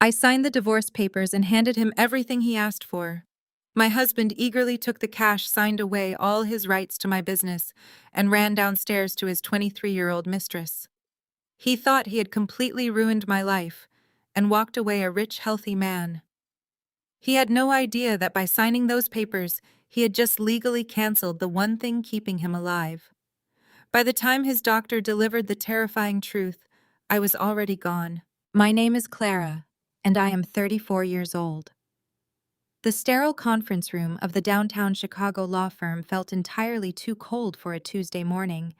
I signed the divorce papers and handed him everything he asked for. My husband eagerly took the cash, signed away all his rights to my business, and ran downstairs to his 23-year-old mistress. He thought he had completely ruined my life and walked away a rich, healthy man. He had no idea that by signing those papers, he had just legally canceled the one thing keeping him alive. By the time his doctor delivered the terrifying truth, I was already gone. My name is Clara, and I am 34 years old. The sterile conference room of the downtown Chicago law firm felt entirely too cold for a Tuesday morning,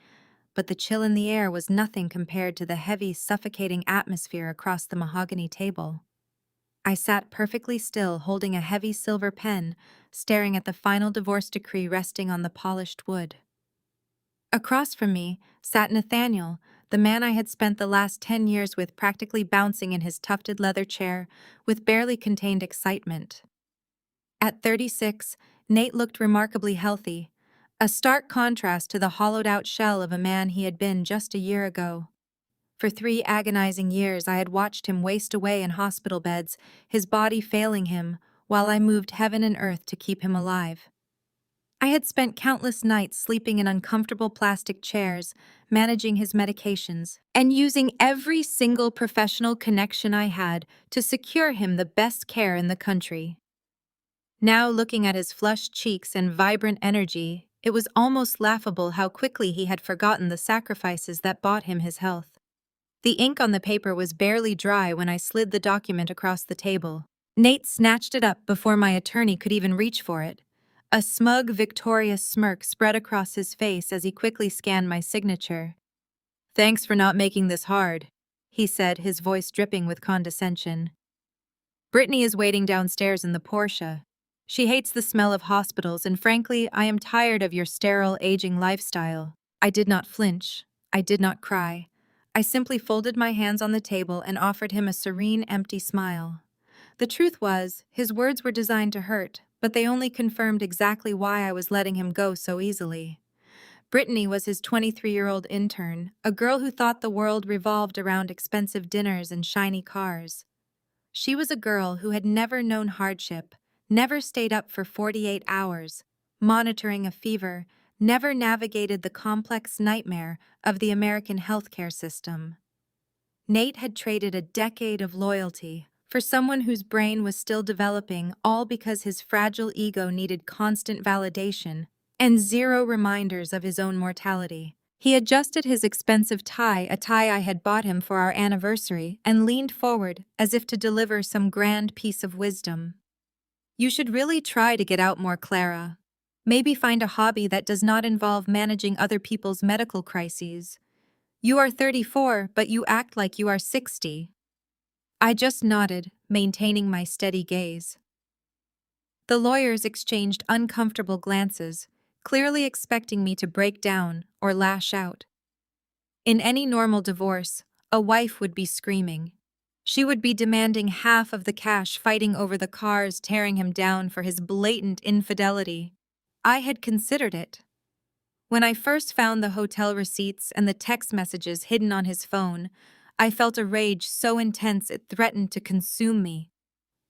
but the chill in the air was nothing compared to the heavy, suffocating atmosphere across the mahogany table. I sat perfectly still, holding a heavy silver pen, staring at the final divorce decree resting on the polished wood. Across from me sat Nathaniel, the man I had spent the last 10 years with, practically bouncing in his tufted leather chair with barely contained excitement. At 36, Nate looked remarkably healthy, a stark contrast to the hollowed-out shell of a man he had been just a year ago. For 3 agonizing years, I had watched him waste away in hospital beds, his body failing him, while I moved heaven and earth to keep him alive. I had spent countless nights sleeping in uncomfortable plastic chairs, managing his medications, and using every single professional connection I had to secure him the best care in the country. Now, looking at his flushed cheeks and vibrant energy, it was almost laughable how quickly he had forgotten the sacrifices that bought him his health. The ink on the paper was barely dry when I slid the document across the table. Nate snatched it up before my attorney could even reach for it. A smug, victorious smirk spread across his face as he quickly scanned my signature. "Thanks for not making this hard," he said, his voice dripping with condescension. "Brittany is waiting downstairs in the Porsche. She hates the smell of hospitals, and frankly, I am tired of your sterile, aging lifestyle." I did not flinch. I did not cry. I simply folded my hands on the table and offered him a serene, empty smile. The truth was, his words were designed to hurt, but they only confirmed exactly why I was letting him go so easily. Brittany was his 23-year-old intern, a girl who thought the world revolved around expensive dinners and shiny cars. She was a girl who had never known hardship, never stayed up for 48 hours, monitoring a fever, never navigated the complex nightmare of the American healthcare system. Nate had traded a decade of loyalty for someone whose brain was still developing, all because his fragile ego needed constant validation and zero reminders of his own mortality. He adjusted his expensive tie, a tie I had bought him for our anniversary, and leaned forward as if to deliver some grand piece of wisdom. "You should really try to get out more, Clara. Maybe find a hobby that does not involve managing other people's medical crises. You are 34, but you act like you are 60. I just nodded, maintaining my steady gaze. The lawyers exchanged uncomfortable glances, clearly expecting me to break down or lash out. In any normal divorce, a wife would be screaming. She would be demanding half of the cash, fighting over the cars, tearing him down for his blatant infidelity. I had considered it. When I first found the hotel receipts and the text messages hidden on his phone, I felt a rage so intense it threatened to consume me.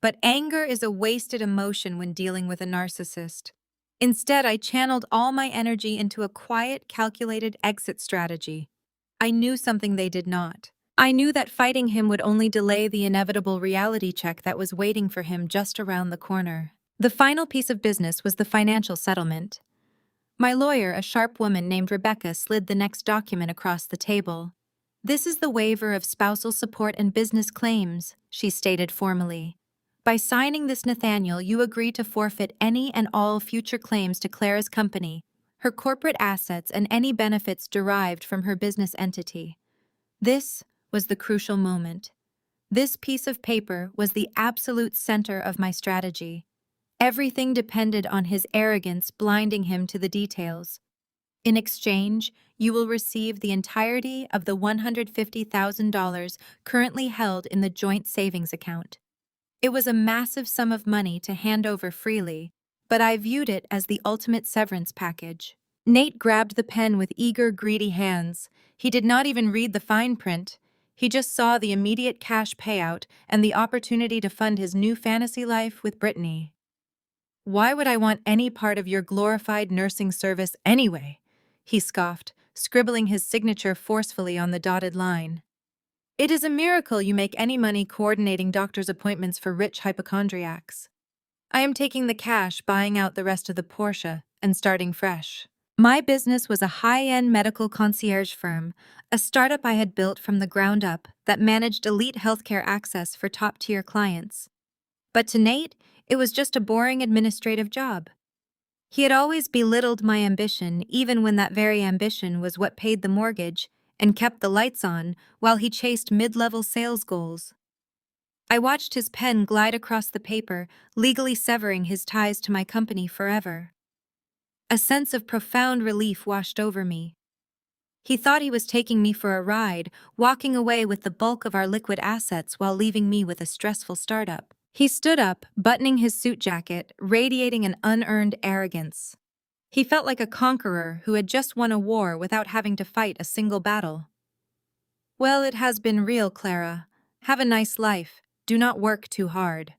But anger is a wasted emotion when dealing with a narcissist. Instead, I channeled all my energy into a quiet, calculated exit strategy. I knew something they did not. I knew that fighting him would only delay the inevitable reality check that was waiting for him just around the corner. The final piece of business was the financial settlement. My lawyer, a sharp woman named Rebecca, slid the next document across the table. "This is the waiver of spousal support and business claims," she stated formally. "By signing this, Nathaniel, you agree to forfeit any and all future claims to Clara's company, her corporate assets, and any benefits derived from her business entity." This was the crucial moment. This piece of paper was the absolute center of my strategy. Everything depended on his arrogance blinding him to the details. In exchange, you will receive the entirety of the $150,000 currently held in the joint savings account. It was a massive sum of money to hand over freely, but I viewed it as the ultimate severance package. Nate grabbed the pen with eager, greedy hands. He did not even read the fine print. He just saw the immediate cash payout and the opportunity to fund his new fantasy life with Brittany. "Why would I want any part of your glorified nursing service anyway?" he scoffed, scribbling his signature forcefully on the dotted line. "It is a miracle you make any money coordinating doctor's appointments for rich hypochondriacs. I am taking the cash, buying out the rest of the Porsche, and starting fresh." My business was a high-end medical concierge firm, a startup I had built from the ground up that managed elite healthcare access for top-tier clients. But to Nate, it was just a boring administrative job. He had always belittled my ambition, even when that very ambition was what paid the mortgage and kept the lights on while he chased mid-level sales goals. I watched his pen glide across the paper, legally severing his ties to my company forever. A sense of profound relief washed over me. He thought he was taking me for a ride, walking away with the bulk of our liquid assets while leaving me with a stressful startup. He stood up, buttoning his suit jacket, radiating an unearned arrogance. He felt like a conqueror who had just won a war without having to fight a single battle. "Well, it has been real, Clara. Have a nice life. Do not work too hard."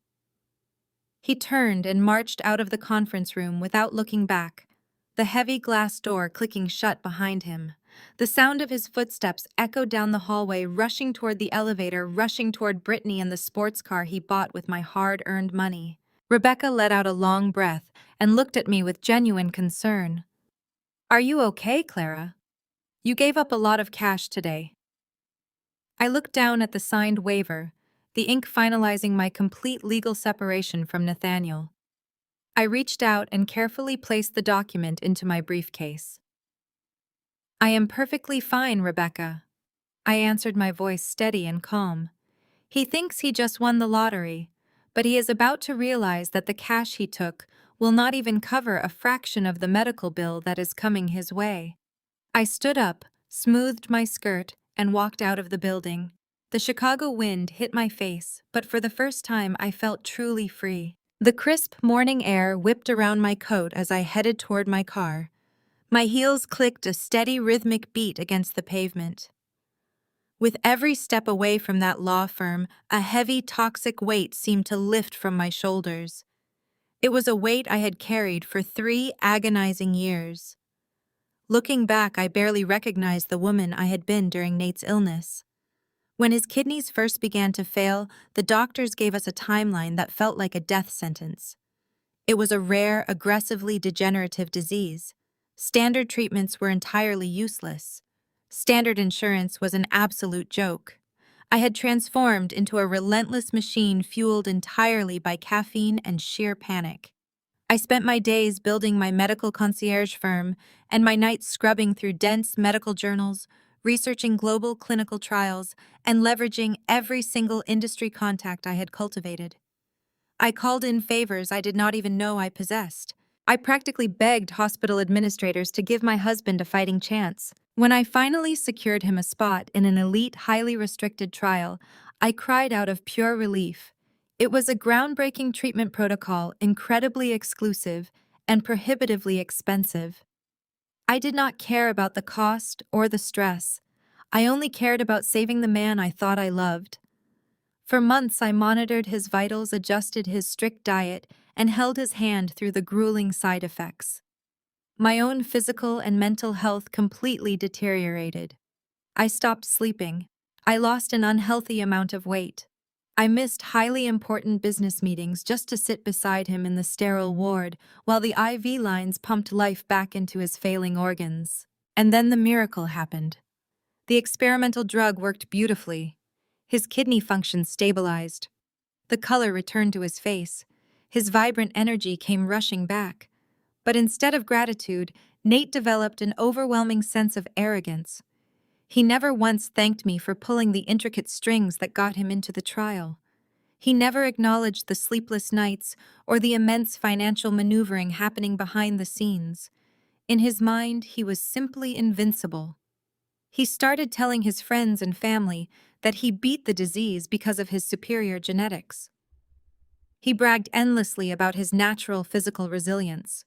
He turned and marched out of the conference room without looking back, the heavy glass door clicking shut behind him. The sound of his footsteps echoed down the hallway, rushing toward the elevator, rushing toward Brittany and the sports car he bought with my hard-earned money. Rebecca let out a long breath and looked at me with genuine concern. "Are you okay, Clara? You gave up a lot of cash today." I looked down at the signed waiver, the ink finalizing my complete legal separation from Nathaniel. I reached out and carefully placed the document into my briefcase. "I am perfectly fine, Rebecca," I answered, my voice steady and calm. "He thinks he just won the lottery, but he is about to realize that the cash he took will not even cover a fraction of the medical bill that is coming his way." I stood up, smoothed my skirt, and walked out of the building. The Chicago wind hit my face, but for the first time I felt truly free. The crisp morning air whipped around my coat as I headed toward my car. My heels clicked a steady rhythmic beat against the pavement. With every step away from that law firm, a heavy, toxic weight seemed to lift from my shoulders. It was a weight I had carried for 3 agonizing years. Looking back, I barely recognized the woman I had been during Nate's illness. When his kidneys first began to fail, the doctors gave us a timeline that felt like a death sentence. It was a rare, aggressively degenerative disease. Standard treatments were entirely useless. Standard insurance was an absolute joke. I had transformed into a relentless machine fueled entirely by caffeine and sheer panic. I spent my days building my medical concierge firm and my nights scrubbing through dense medical journals, researching global clinical trials, and leveraging every single industry contact I had cultivated. I called in favors I did not even know I possessed. I practically begged hospital administrators to give my husband a fighting chance. When I finally secured him a spot in an elite, highly restricted trial, I cried out of pure relief. It was a groundbreaking treatment protocol, incredibly exclusive and prohibitively expensive. I did not care about the cost or the stress. I only cared about saving the man I thought I loved. For months, I monitored his vitals, adjusted his strict diet, and held his hand through the grueling side effects. My own physical and mental health completely deteriorated. I stopped sleeping. I lost an unhealthy amount of weight. I missed highly important business meetings just to sit beside him in the sterile ward while the IV lines pumped life back into his failing organs. And then the miracle happened. The experimental drug worked beautifully. His kidney function stabilized. The color returned to his face. His vibrant energy came rushing back. But instead of gratitude, Nate developed an overwhelming sense of arrogance. He never once thanked me for pulling the intricate strings that got him into the trial. He never acknowledged the sleepless nights or the immense financial maneuvering happening behind the scenes. In his mind, he was simply invincible. He started telling his friends and family that he beat the disease because of his superior genetics. He bragged endlessly about his natural physical resilience.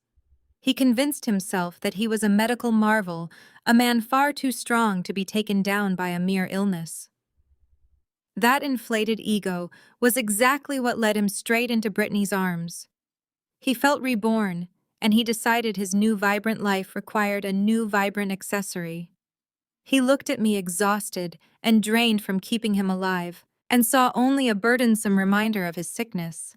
He convinced himself that he was a medical marvel, a man far too strong to be taken down by a mere illness. That inflated ego was exactly what led him straight into Brittany's arms. He felt reborn, and he decided his new vibrant life required a new vibrant accessory. He looked at me exhausted and drained from keeping him alive, and saw only a burdensome reminder of his sickness.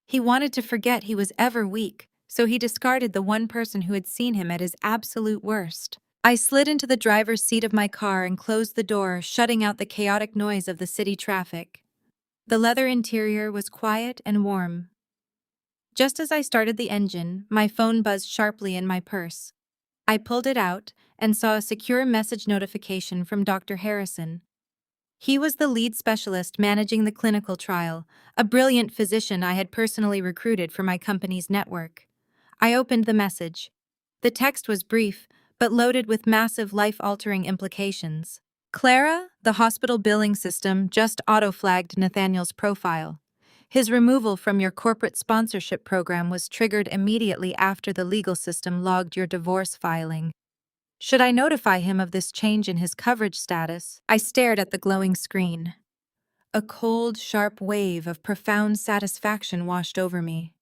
He wanted to forget he was ever weak, so he discarded the one person who had seen him at his absolute worst. I slid into the driver's seat of my car and closed the door, shutting out the chaotic noise of the city traffic. The leather interior was quiet and warm. Just as I started the engine, my phone buzzed sharply in my purse. I pulled it out and saw a secure message notification from Dr. Harrison. He was the lead specialist managing the clinical trial, a brilliant physician I had personally recruited for my company's network. I opened the message. The text was brief, but loaded with massive life-altering implications. Clara, the hospital billing system, just auto-flagged Nathaniel's profile. His removal from your corporate sponsorship program was triggered immediately after the legal system logged your divorce filing. Should I notify him of this change in his coverage status? I stared at the glowing screen. A cold, sharp wave of profound satisfaction washed over me.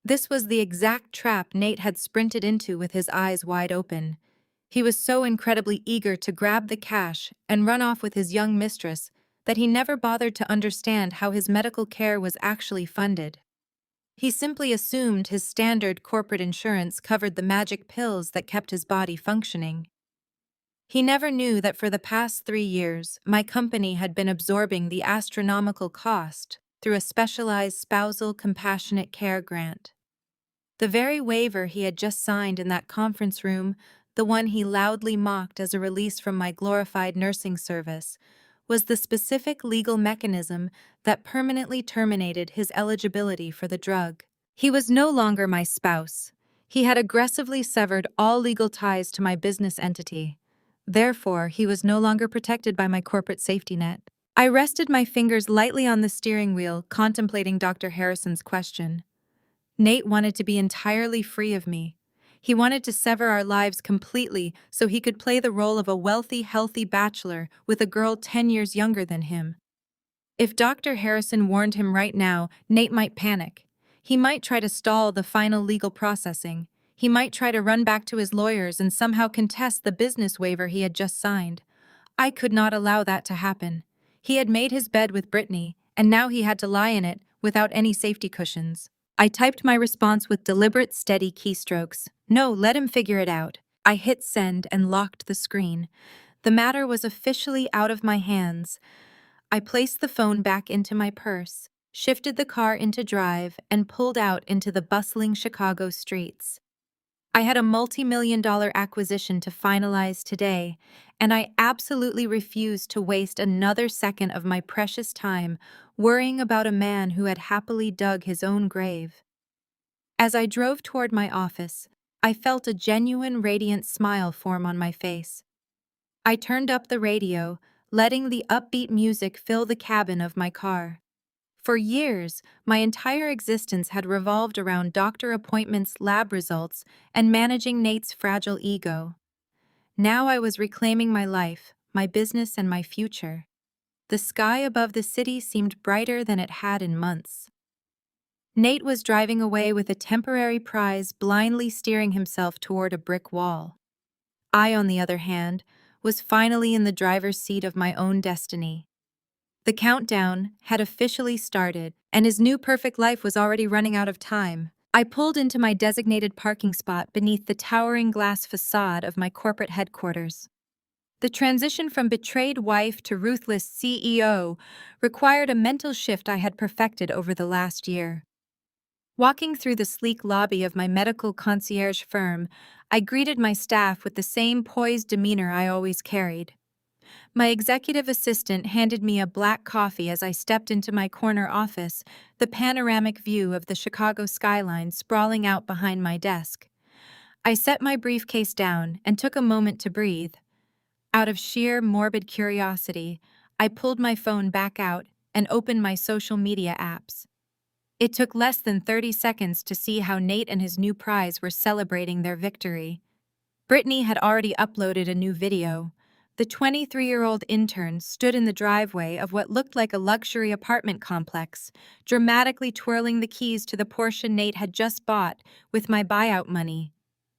This was the exact trap Nate had sprinted into with his eyes wide open. He was so incredibly eager to grab the cash and run off with his young mistress that he never bothered to understand how his medical care was actually funded. He simply assumed his standard corporate insurance covered the magic pills that kept his body functioning. He never knew that for the past 3 years, my company had been absorbing the astronomical cost through a specialized spousal compassionate care grant. The very waiver he had just signed in that conference room, the one he loudly mocked as a release from my glorified nursing service, was the specific legal mechanism that permanently terminated his eligibility for the drug. He was no longer my spouse. He had aggressively severed all legal ties to my business entity. Therefore, he was no longer protected by my corporate safety net. I rested my fingers lightly on the steering wheel, contemplating Dr. Harrison's question. Nate wanted to be entirely free of me. He wanted to sever our lives completely so he could play the role of a wealthy, healthy bachelor with a girl 10 years younger than him. If Dr. Harrison warned him right now, Nate might panic. He might try to stall the final legal processing. He might try to run back to his lawyers and somehow contest the business waiver he had just signed. I could not allow that to happen. He had made his bed with Brittany, and now he had to lie in it without any safety cushions. I typed my response with deliberate, steady keystrokes. No, let him figure it out. I hit send and locked the screen. The matter was officially out of my hands. I placed the phone back into my purse, shifted the car into drive, and pulled out into the bustling Chicago streets. I had a multi-million-dollar acquisition to finalize today, and I absolutely refused to waste another second of my precious time worrying about a man who had happily dug his own grave. As I drove toward my office, I felt a genuine radiant smile form on my face. I turned up the radio, letting the upbeat music fill the cabin of my car. For years, my entire existence had revolved around doctor appointments, lab results, and managing Nate's fragile ego. Now I was reclaiming my life, my business, and my future. The sky above the city seemed brighter than it had in months. Nate was driving away with a temporary prize, blindly steering himself toward a brick wall. I, on the other hand, was finally in the driver's seat of my own destiny. The countdown had officially started, and his new perfect life was already running out of time. I pulled into my designated parking spot beneath the towering glass facade of my corporate headquarters. The transition from betrayed wife to ruthless CEO required a mental shift I had perfected over the last year. Walking through the sleek lobby of my medical concierge firm, I greeted my staff with the same poised demeanor I always carried. My executive assistant handed me a black coffee as I stepped into my corner office, the panoramic view of the Chicago skyline sprawling out behind my desk. I set my briefcase down and took a moment to breathe. Out of sheer morbid curiosity, I pulled my phone back out and opened my social media apps. It took less than 30 seconds to see how Nate and his new prize were celebrating their victory. Brittany had already uploaded a new video. The 23-year-old intern stood in the driveway of what looked like a luxury apartment complex, dramatically twirling the keys to the Porsche Nate had just bought with my buyout money.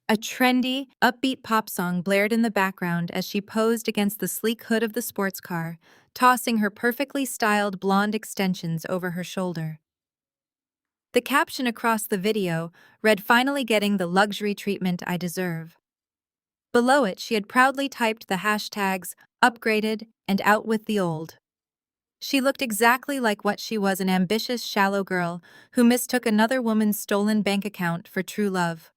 A trendy, upbeat pop song blared in the background as she posed against the sleek hood of the sports car, tossing her perfectly styled blonde extensions over her shoulder. The caption across the video read, "Finally getting the luxury treatment I deserve." Below it, she had proudly typed the hashtags, "upgraded" and "out with the old." She looked exactly like what she was, an ambitious, shallow girl who mistook another woman's stolen bank account for true love.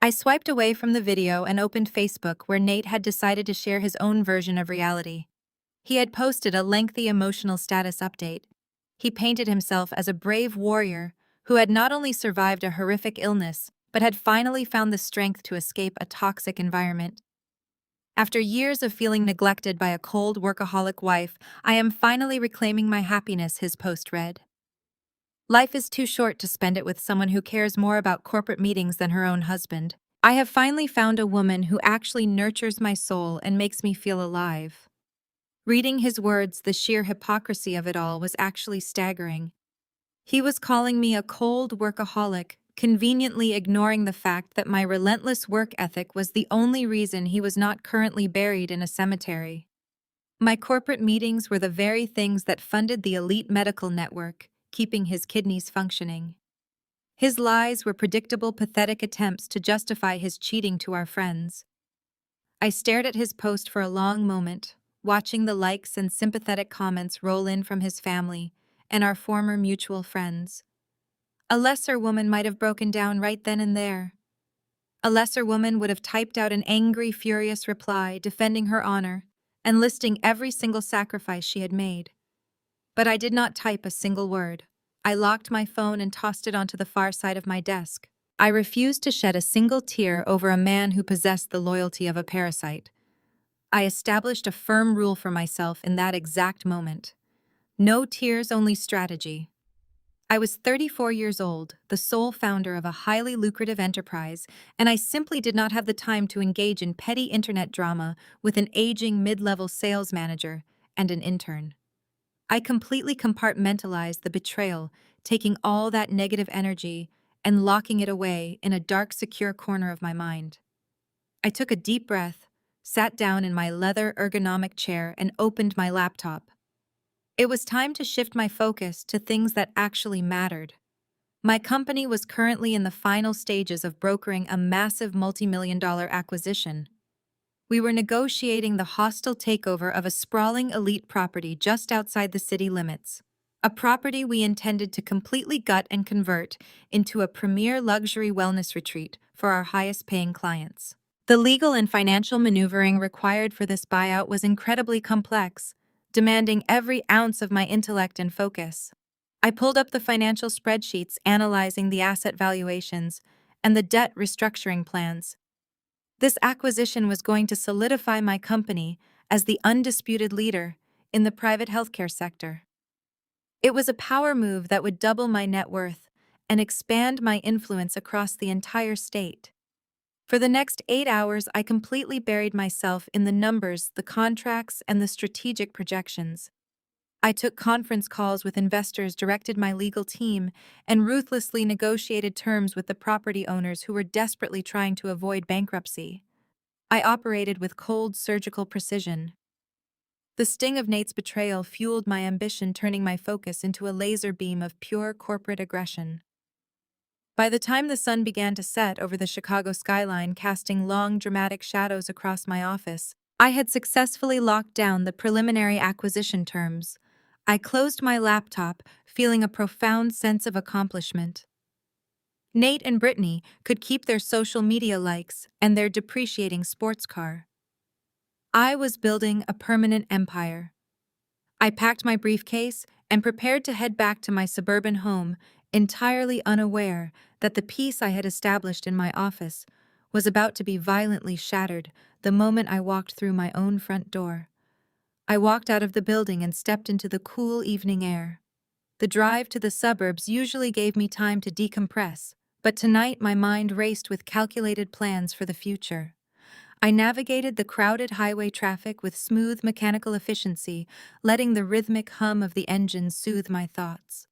I swiped away from the video and opened Facebook, where Nate had decided to share his own version of reality. He had posted a lengthy emotional status update. He painted himself as a brave warrior who had not only survived a horrific illness, but had finally found the strength to escape a toxic environment. After years of feeling neglected by a cold, workaholic wife, I am finally reclaiming my happiness, his post read. Life is too short to spend it with someone who cares more about corporate meetings than her own husband. I have finally found a woman who actually nurtures my soul and makes me feel alive. Reading his words, the sheer hypocrisy of it all was actually staggering. He was calling me a cold workaholic, conveniently ignoring the fact that my relentless work ethic was the only reason he was not currently buried in a cemetery. My corporate meetings were the very things that funded the elite medical network, keeping his kidneys functioning. His lies were predictable, pathetic attempts to justify his cheating to our friends. I stared at his post for a long moment, watching the likes and sympathetic comments roll in from his family and our former mutual friends. A lesser woman might have broken down right then and there. A lesser woman would have typed out an angry, furious reply defending her honor and listing every single sacrifice she had made. But I did not type a single word. I locked my phone and tossed it onto the far side of my desk. I refused to shed a single tear over a man who possessed the loyalty of a parasite. I established a firm rule for myself in that exact moment. No tears, only strategy. I was 34 years old, the sole founder of a highly lucrative enterprise, and I simply did not have the time to engage in petty internet drama with an aging mid-level sales manager and an intern. I completely compartmentalized the betrayal, taking all that negative energy and locking it away in a dark, secure corner of my mind. I took a deep breath, sat down in my leather ergonomic chair, and opened my laptop. It was time to shift my focus to things that actually mattered. My company was currently in the final stages of brokering a massive multi-million-dollar acquisition. We were negotiating the hostile takeover of a sprawling elite property just outside the city limits, a property we intended to completely gut and convert into a premier luxury wellness retreat for our highest-paying clients. The legal and financial maneuvering required for this buyout was incredibly complex, demanding every ounce of my intellect and focus. I pulled up the financial spreadsheets analyzing the asset valuations and the debt restructuring plans. This acquisition was going to solidify my company as the undisputed leader in the private healthcare sector. It was a power move that would double my net worth and expand my influence across the entire state. For the next 8 hours, I completely buried myself in the numbers, the contracts, and the strategic projections. I took conference calls with investors, directed my legal team, and ruthlessly negotiated terms with the property owners who were desperately trying to avoid bankruptcy. I operated with cold, surgical precision. The sting of Nate's betrayal fueled my ambition, turning my focus into a laser beam of pure corporate aggression. By the time the sun began to set over the Chicago skyline, casting long, dramatic shadows across my office, I had successfully locked down the preliminary acquisition terms. I closed my laptop, feeling a profound sense of accomplishment. Nate and Brittany could keep their social media likes and their depreciating sports car. I was building a permanent empire. I packed my briefcase and prepared to head back to my suburban home, entirely unaware that the peace I had established in my office was about to be violently shattered the moment I walked through my own front door. I walked out of the building and stepped into the cool evening air. The drive to the suburbs usually gave me time to decompress, but tonight my mind raced with calculated plans for the future. I navigated the crowded highway traffic with smooth mechanical efficiency, letting the rhythmic hum of the engine soothe my thoughts.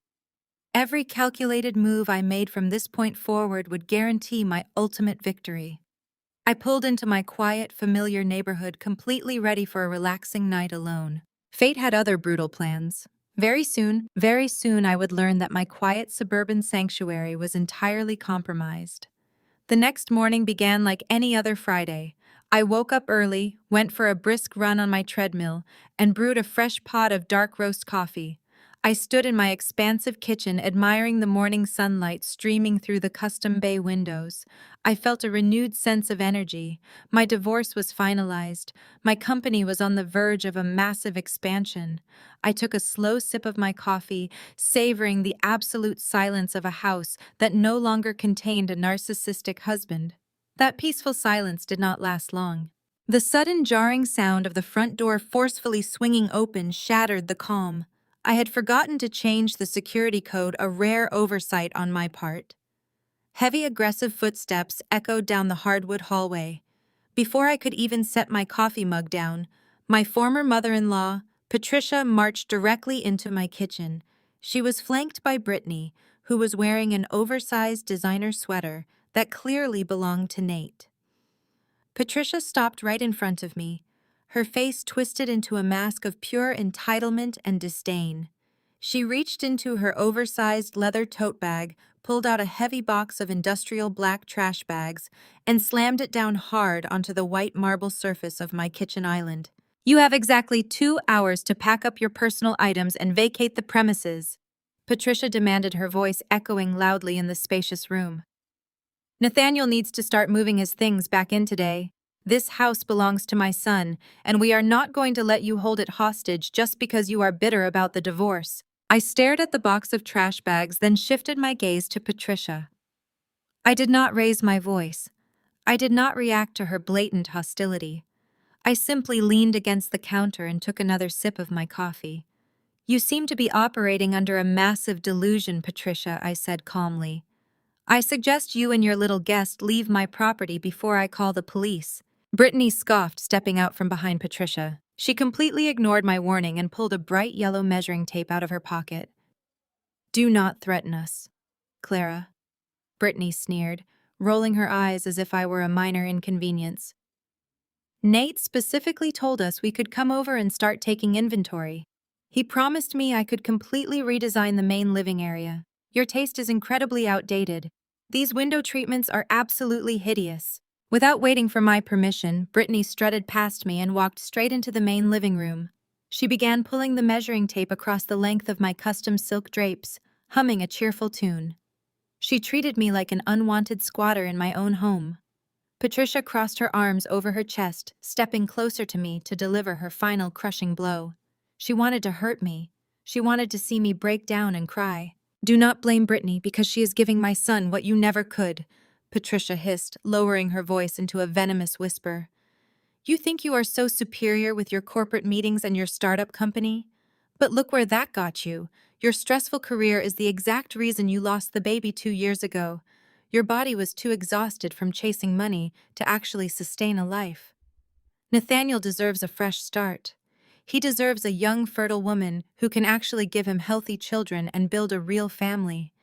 Every calculated move I made from this point forward would guarantee my ultimate victory. I pulled into my quiet, familiar neighborhood completely ready for a relaxing night alone. Fate had other brutal plans. Very soon I would learn that my quiet suburban sanctuary was entirely compromised. The next morning began like any other Friday. I woke up early, went for a brisk run on my treadmill, and brewed a fresh pot of dark roast coffee. I stood in my expansive kitchen admiring the morning sunlight streaming through the custom bay windows. I felt a renewed sense of energy. My divorce was finalized. My company was on the verge of a massive expansion. I took a slow sip of my coffee, savoring the absolute silence of a house that no longer contained a narcissistic husband. That peaceful silence did not last long. The sudden jarring sound of the front door forcefully swinging open shattered the calm. I had forgotten to change the security code, a rare oversight on my part. Heavy, aggressive footsteps echoed down the hardwood hallway. Before I could even set my coffee mug down, my former mother-in-law, Patricia, marched directly into my kitchen. She was flanked by Brittany, who was wearing an oversized designer sweater that clearly belonged to Nate. Patricia stopped right in front of me, her face twisted into a mask of pure entitlement and disdain. She reached into her oversized leather tote bag, pulled out a heavy box of industrial black trash bags, and slammed it down hard onto the white marble surface of my kitchen island. "You have exactly 2 hours to pack up your personal items and vacate the premises," Patricia demanded, her voice echoing loudly in the spacious room. "Nathaniel needs to start moving his things back in today. This house belongs to my son, and we are not going to let you hold it hostage just because you are bitter about the divorce." I stared at the box of trash bags, then shifted my gaze to Patricia. I did not raise my voice. I did not react to her blatant hostility. I simply leaned against the counter and took another sip of my coffee. "You seem to be operating under a massive delusion, Patricia," I said calmly. "I suggest you and your little guest leave my property before I call the police." Brittany scoffed, stepping out from behind Patricia. She completely ignored my warning and pulled a bright yellow measuring tape out of her pocket. "Do not threaten us, Clara," Brittany sneered, rolling her eyes as if I were a minor inconvenience. "Nate specifically told us we could come over and start taking inventory. He promised me I could completely redesign the main living area. Your taste is incredibly outdated. These window treatments are absolutely hideous." Without waiting for my permission, Brittany strutted past me and walked straight into the main living room. She began pulling the measuring tape across the length of my custom silk drapes, humming a cheerful tune. She treated me like an unwanted squatter in my own home. Patricia crossed her arms over her chest, stepping closer to me to deliver her final crushing blow. She wanted to hurt me. She wanted to see me break down and cry. "Do not blame Brittany because she is giving my son what you never could," Patricia hissed, lowering her voice into a venomous whisper. "You think you are so superior with your corporate meetings and your startup company? But look where that got you. Your stressful career is the exact reason you lost the baby 2 years ago. Your body was too exhausted from chasing money to actually sustain a life. Nathaniel deserves a fresh start. He deserves a young, fertile woman who can actually give him healthy children and build a real family.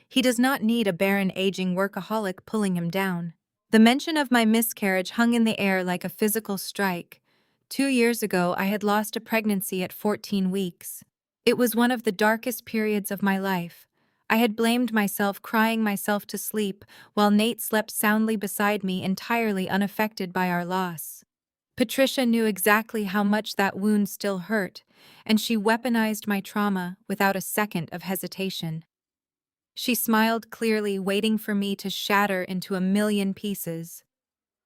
He does not need a barren, aging workaholic pulling him down." The mention of my miscarriage hung in the air like a physical strike. 2 years ago, I had lost a pregnancy at 14 weeks. It was one of the darkest periods of my life. I had blamed myself, crying myself to sleep, while Nate slept soundly beside me, entirely unaffected by our loss. Patricia knew exactly how much that wound still hurt, and she weaponized my trauma without a second of hesitation. She smiled clearly, waiting for me to shatter into a million pieces.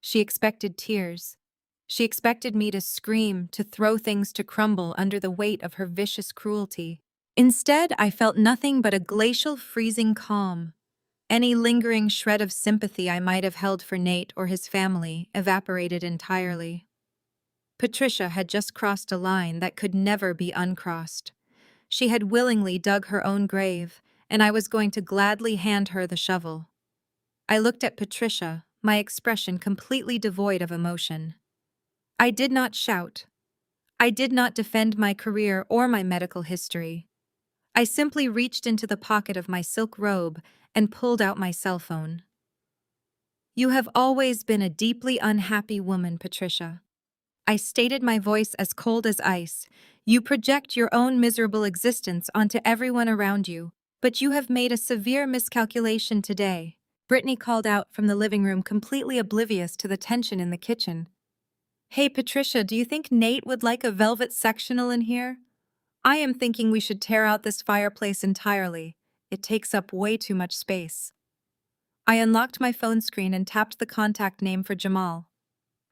She expected tears. She expected me to scream, to throw things to crumble under the weight of her vicious cruelty. Instead, I felt nothing but a glacial, freezing calm. Any lingering shred of sympathy I might have held for Nate or his family evaporated entirely. Patricia had just crossed a line that could never be uncrossed. She had willingly dug her own grave, and I was going to gladly hand her the shovel. I looked at Patricia, my expression completely devoid of emotion. I did not shout. I did not defend my career or my medical history. I simply reached into the pocket of my silk robe and pulled out my cell phone. You have always been a deeply unhappy woman, Patricia. I stated, my voice as cold as ice. You project your own miserable existence onto everyone around you, but you have made a severe miscalculation today. Brittany called out from the living room, completely oblivious to the tension in the kitchen. Hey, Patricia, do you think Nate would like a velvet sectional in here? I am thinking we should tear out this fireplace entirely. It takes up way too much space. I unlocked my phone screen and tapped the contact name for Jamal.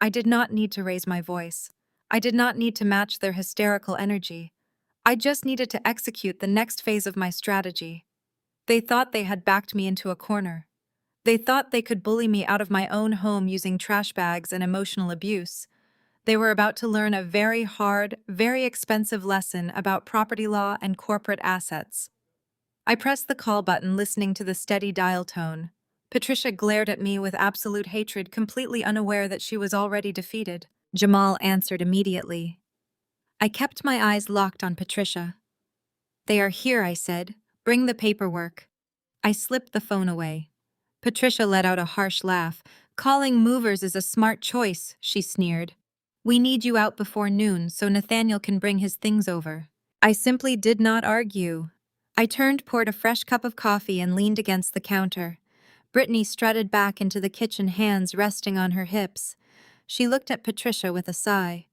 I did not need to raise my voice. I did not need to match their hysterical energy. I just needed to execute the next phase of my strategy. They thought they had backed me into a corner. They thought they could bully me out of my own home using trash bags and emotional abuse. They were about to learn a very hard, very expensive lesson about property law and corporate assets. I pressed the call button, listening to the steady dial tone. Patricia glared at me with absolute hatred, completely unaware that she was already defeated. Jamal answered immediately. I kept my eyes locked on Patricia. They are here, I said. Bring the paperwork. I slipped the phone away. Patricia let out a harsh laugh. Calling movers is a smart choice, she sneered. We need you out before noon so Nathaniel can bring his things over. I simply did not argue. I poured a fresh cup of coffee and leaned against the counter. Brittany strutted back into the kitchen, hands resting on her hips. She looked at Patricia with a sigh.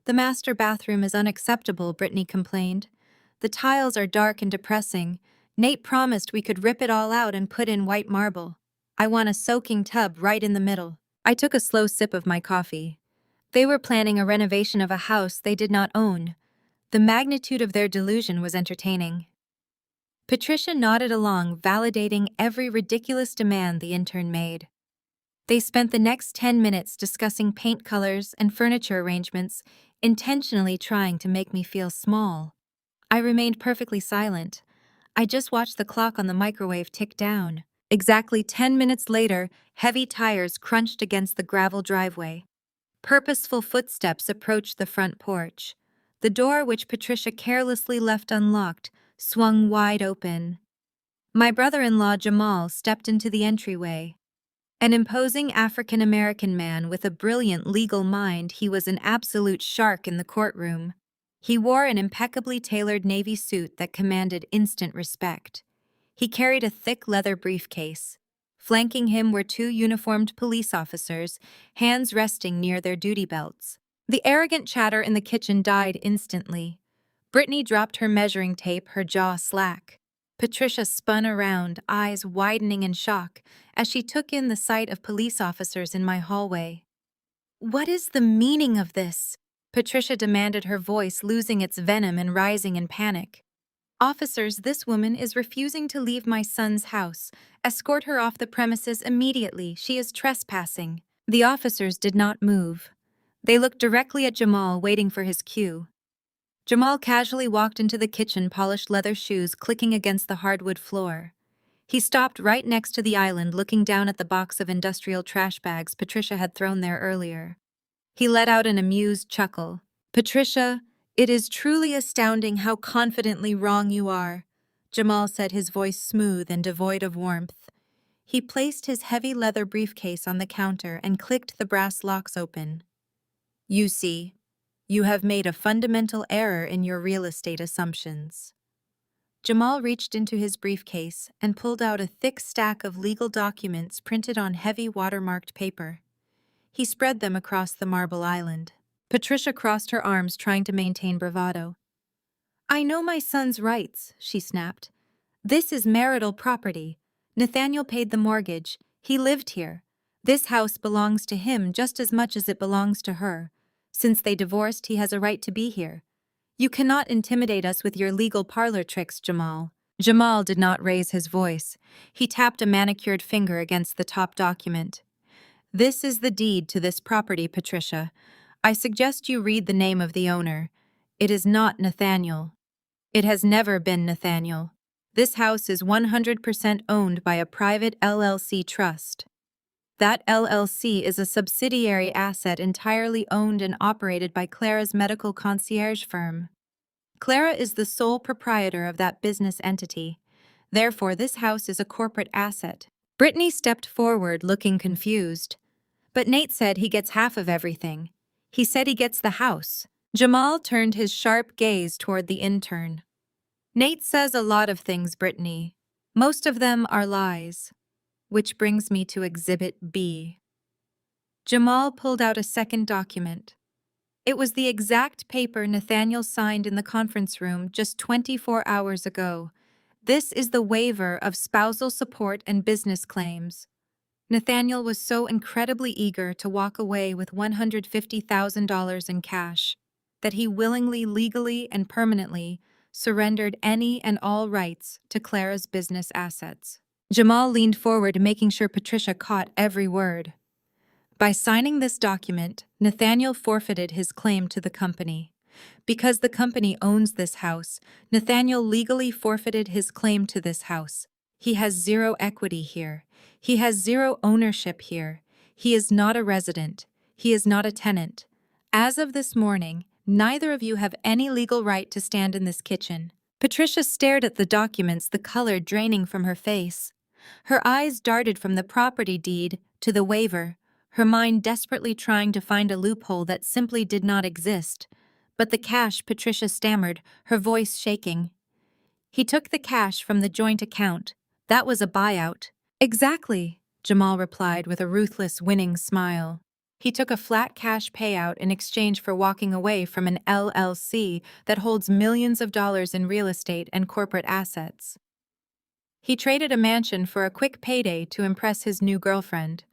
The master bathroom is unacceptable, Brittany complained. The tiles are dark and depressing. Nate promised we could rip it all out and put in white marble. I want a soaking tub right in the middle. I took a slow sip of my coffee. They were planning a renovation of a house they did not own. The magnitude of their delusion was entertaining. Patricia nodded along, validating every ridiculous demand the intern made. They spent the next 10 minutes discussing paint colors and furniture arrangements, intentionally trying to make me feel small. I remained perfectly silent. I just watched the clock on the microwave tick down. Exactly 10 minutes later, heavy tires crunched against the gravel driveway. Purposeful footsteps approached the front porch. The door, which Patricia carelessly left unlocked, swung wide open. My brother-in-law Jamal stepped into the entryway. An imposing African-American man with a brilliant legal mind, he was an absolute shark in the courtroom. He wore an impeccably tailored navy suit that commanded instant respect. He carried a thick leather briefcase. Flanking him were two uniformed police officers, hands resting near their duty belts. The arrogant chatter in the kitchen died instantly. Brittany dropped her measuring tape, her jaw slack. Patricia spun around, eyes widening in shock, as she took in the sight of police officers in my hallway. What is the meaning of this? Patricia demanded, her voice losing its venom and rising in panic. Officers, this woman is refusing to leave my son's house. Escort her off the premises immediately. She is trespassing. The officers did not move. They looked directly at Jamal, waiting for his cue. Jamal casually walked into the kitchen, polished leather shoes clicking against the hardwood floor. He stopped right next to the island, looking down at the box of industrial trash bags Patricia had thrown there earlier. He let out an amused chuckle. Patricia, it is truly astounding how confidently wrong you are, Jamal said, his voice smooth and devoid of warmth. He placed his heavy leather briefcase on the counter and clicked the brass locks open. You see, you have made a fundamental error in your real estate assumptions. Jamal reached into his briefcase and pulled out a thick stack of legal documents printed on heavy watermarked paper. He spread them across the marble island. Patricia crossed her arms, trying to maintain bravado. I know my son's rights, she snapped. This is marital property. Nathaniel paid the mortgage. He lived here. This house belongs to him just as much as it belongs to her. Since they divorced, he has a right to be here. You cannot intimidate us with your legal parlor tricks, Jamal. Jamal did not raise his voice. He tapped a manicured finger against the top document. This is the deed to this property, Patricia. I suggest you read the name of the owner. It is not Nathaniel. It has never been Nathaniel. This house is 100% owned by a private LLC trust. That LLC is a subsidiary asset entirely owned and operated by Clara's medical concierge firm. Clara is the sole proprietor of that business entity. Therefore, this house is a corporate asset. Brittany stepped forward, looking confused. But Nate said he gets half of everything. He said he gets the house. Jamal turned his sharp gaze toward the intern. Nate says a lot of things, Brittany. Most of them are lies. Which brings me to Exhibit B. Jamal pulled out a second document. It was the exact paper Nathaniel signed in the conference room just 24 hours ago. This is the waiver of spousal support and business claims. Nathaniel was so incredibly eager to walk away with $150,000 in cash that he willingly, legally, and permanently surrendered any and all rights to Clara's business assets. Jamal leaned forward, making sure Patricia caught every word. By signing this document, Nathaniel forfeited his claim to the company. Because the company owns this house, Nathaniel legally forfeited his claim to this house. He has zero equity here. He has zero ownership here. He is not a resident. He is not a tenant. As of this morning, neither of you have any legal right to stand in this kitchen. Patricia stared at the documents, the color draining from her face. Her eyes darted from the property deed to the waiver, her mind desperately trying to find a loophole that simply did not exist. But the cash, Patricia stammered, her voice shaking. He took the cash from the joint account. That was a buyout. Exactly, Jamal replied with a ruthless, winning smile. He took a flat cash payout in exchange for walking away from an LLC that holds millions of dollars in real estate and corporate assets. He traded a mansion for a quick payday to impress his new girlfriend.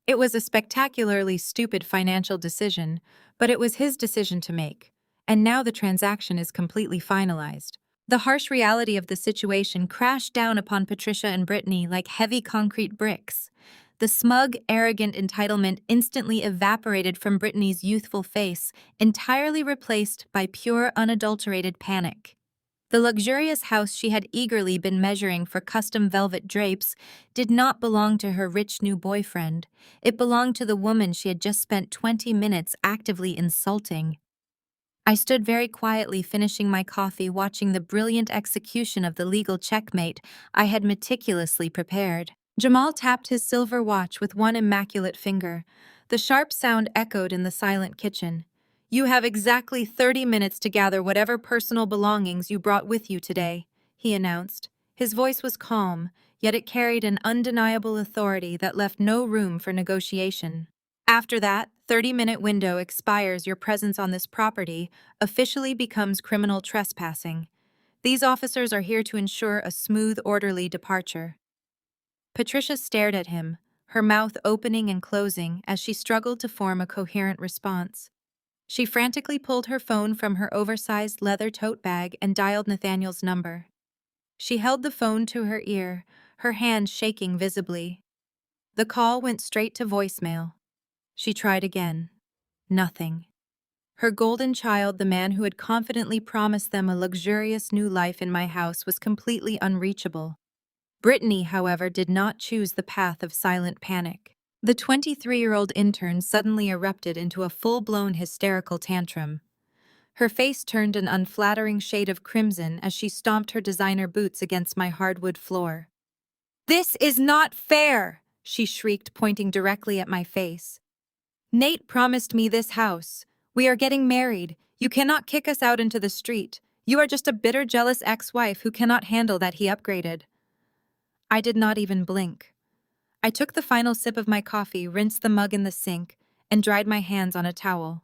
It was a spectacularly stupid financial decision, but it was his decision to make, and now the transaction is completely finalized. The harsh reality of the situation crashed down upon Patricia and Brittany like heavy concrete bricks. The smug, arrogant entitlement instantly evaporated from Brittany's youthful face, entirely replaced by pure, unadulterated panic. The luxurious house she had eagerly been measuring for custom velvet drapes did not belong to her rich new boyfriend. It belonged to the woman she had just spent 20 minutes actively insulting. I stood very quietly finishing my coffee, watching the brilliant execution of the legal checkmate I had meticulously prepared. Jamal tapped his silver watch with one immaculate finger. The sharp sound echoed in the silent kitchen. "You have exactly 30 minutes to gather whatever personal belongings you brought with you today," he announced. His voice was calm, yet it carried an undeniable authority that left no room for negotiation. After that 30-minute window expires, your presence on this property officially becomes criminal trespassing. These officers are here to ensure a smooth, orderly departure. Patricia stared at him, her mouth opening and closing as she struggled to form a coherent response. She frantically pulled her phone from her oversized leather tote bag and dialed Nathaniel's number. She held the phone to her ear, her hand shaking visibly. The call went straight to voicemail. She tried again. Nothing. Her golden child, the man who had confidently promised them a luxurious new life in my house, was completely unreachable. Brittany, however, did not choose the path of silent panic. The 23-year-old intern suddenly erupted into a full-blown hysterical tantrum. Her face turned an unflattering shade of crimson as she stomped her designer boots against my hardwood floor. "This is not fair!" she shrieked, pointing directly at my face. "Nate promised me this house. We are getting married. You cannot kick us out into the street. You are just a bitter, jealous ex-wife who cannot handle that he upgraded." I did not even blink. I took the final sip of my coffee, rinsed the mug in the sink, and dried my hands on a towel.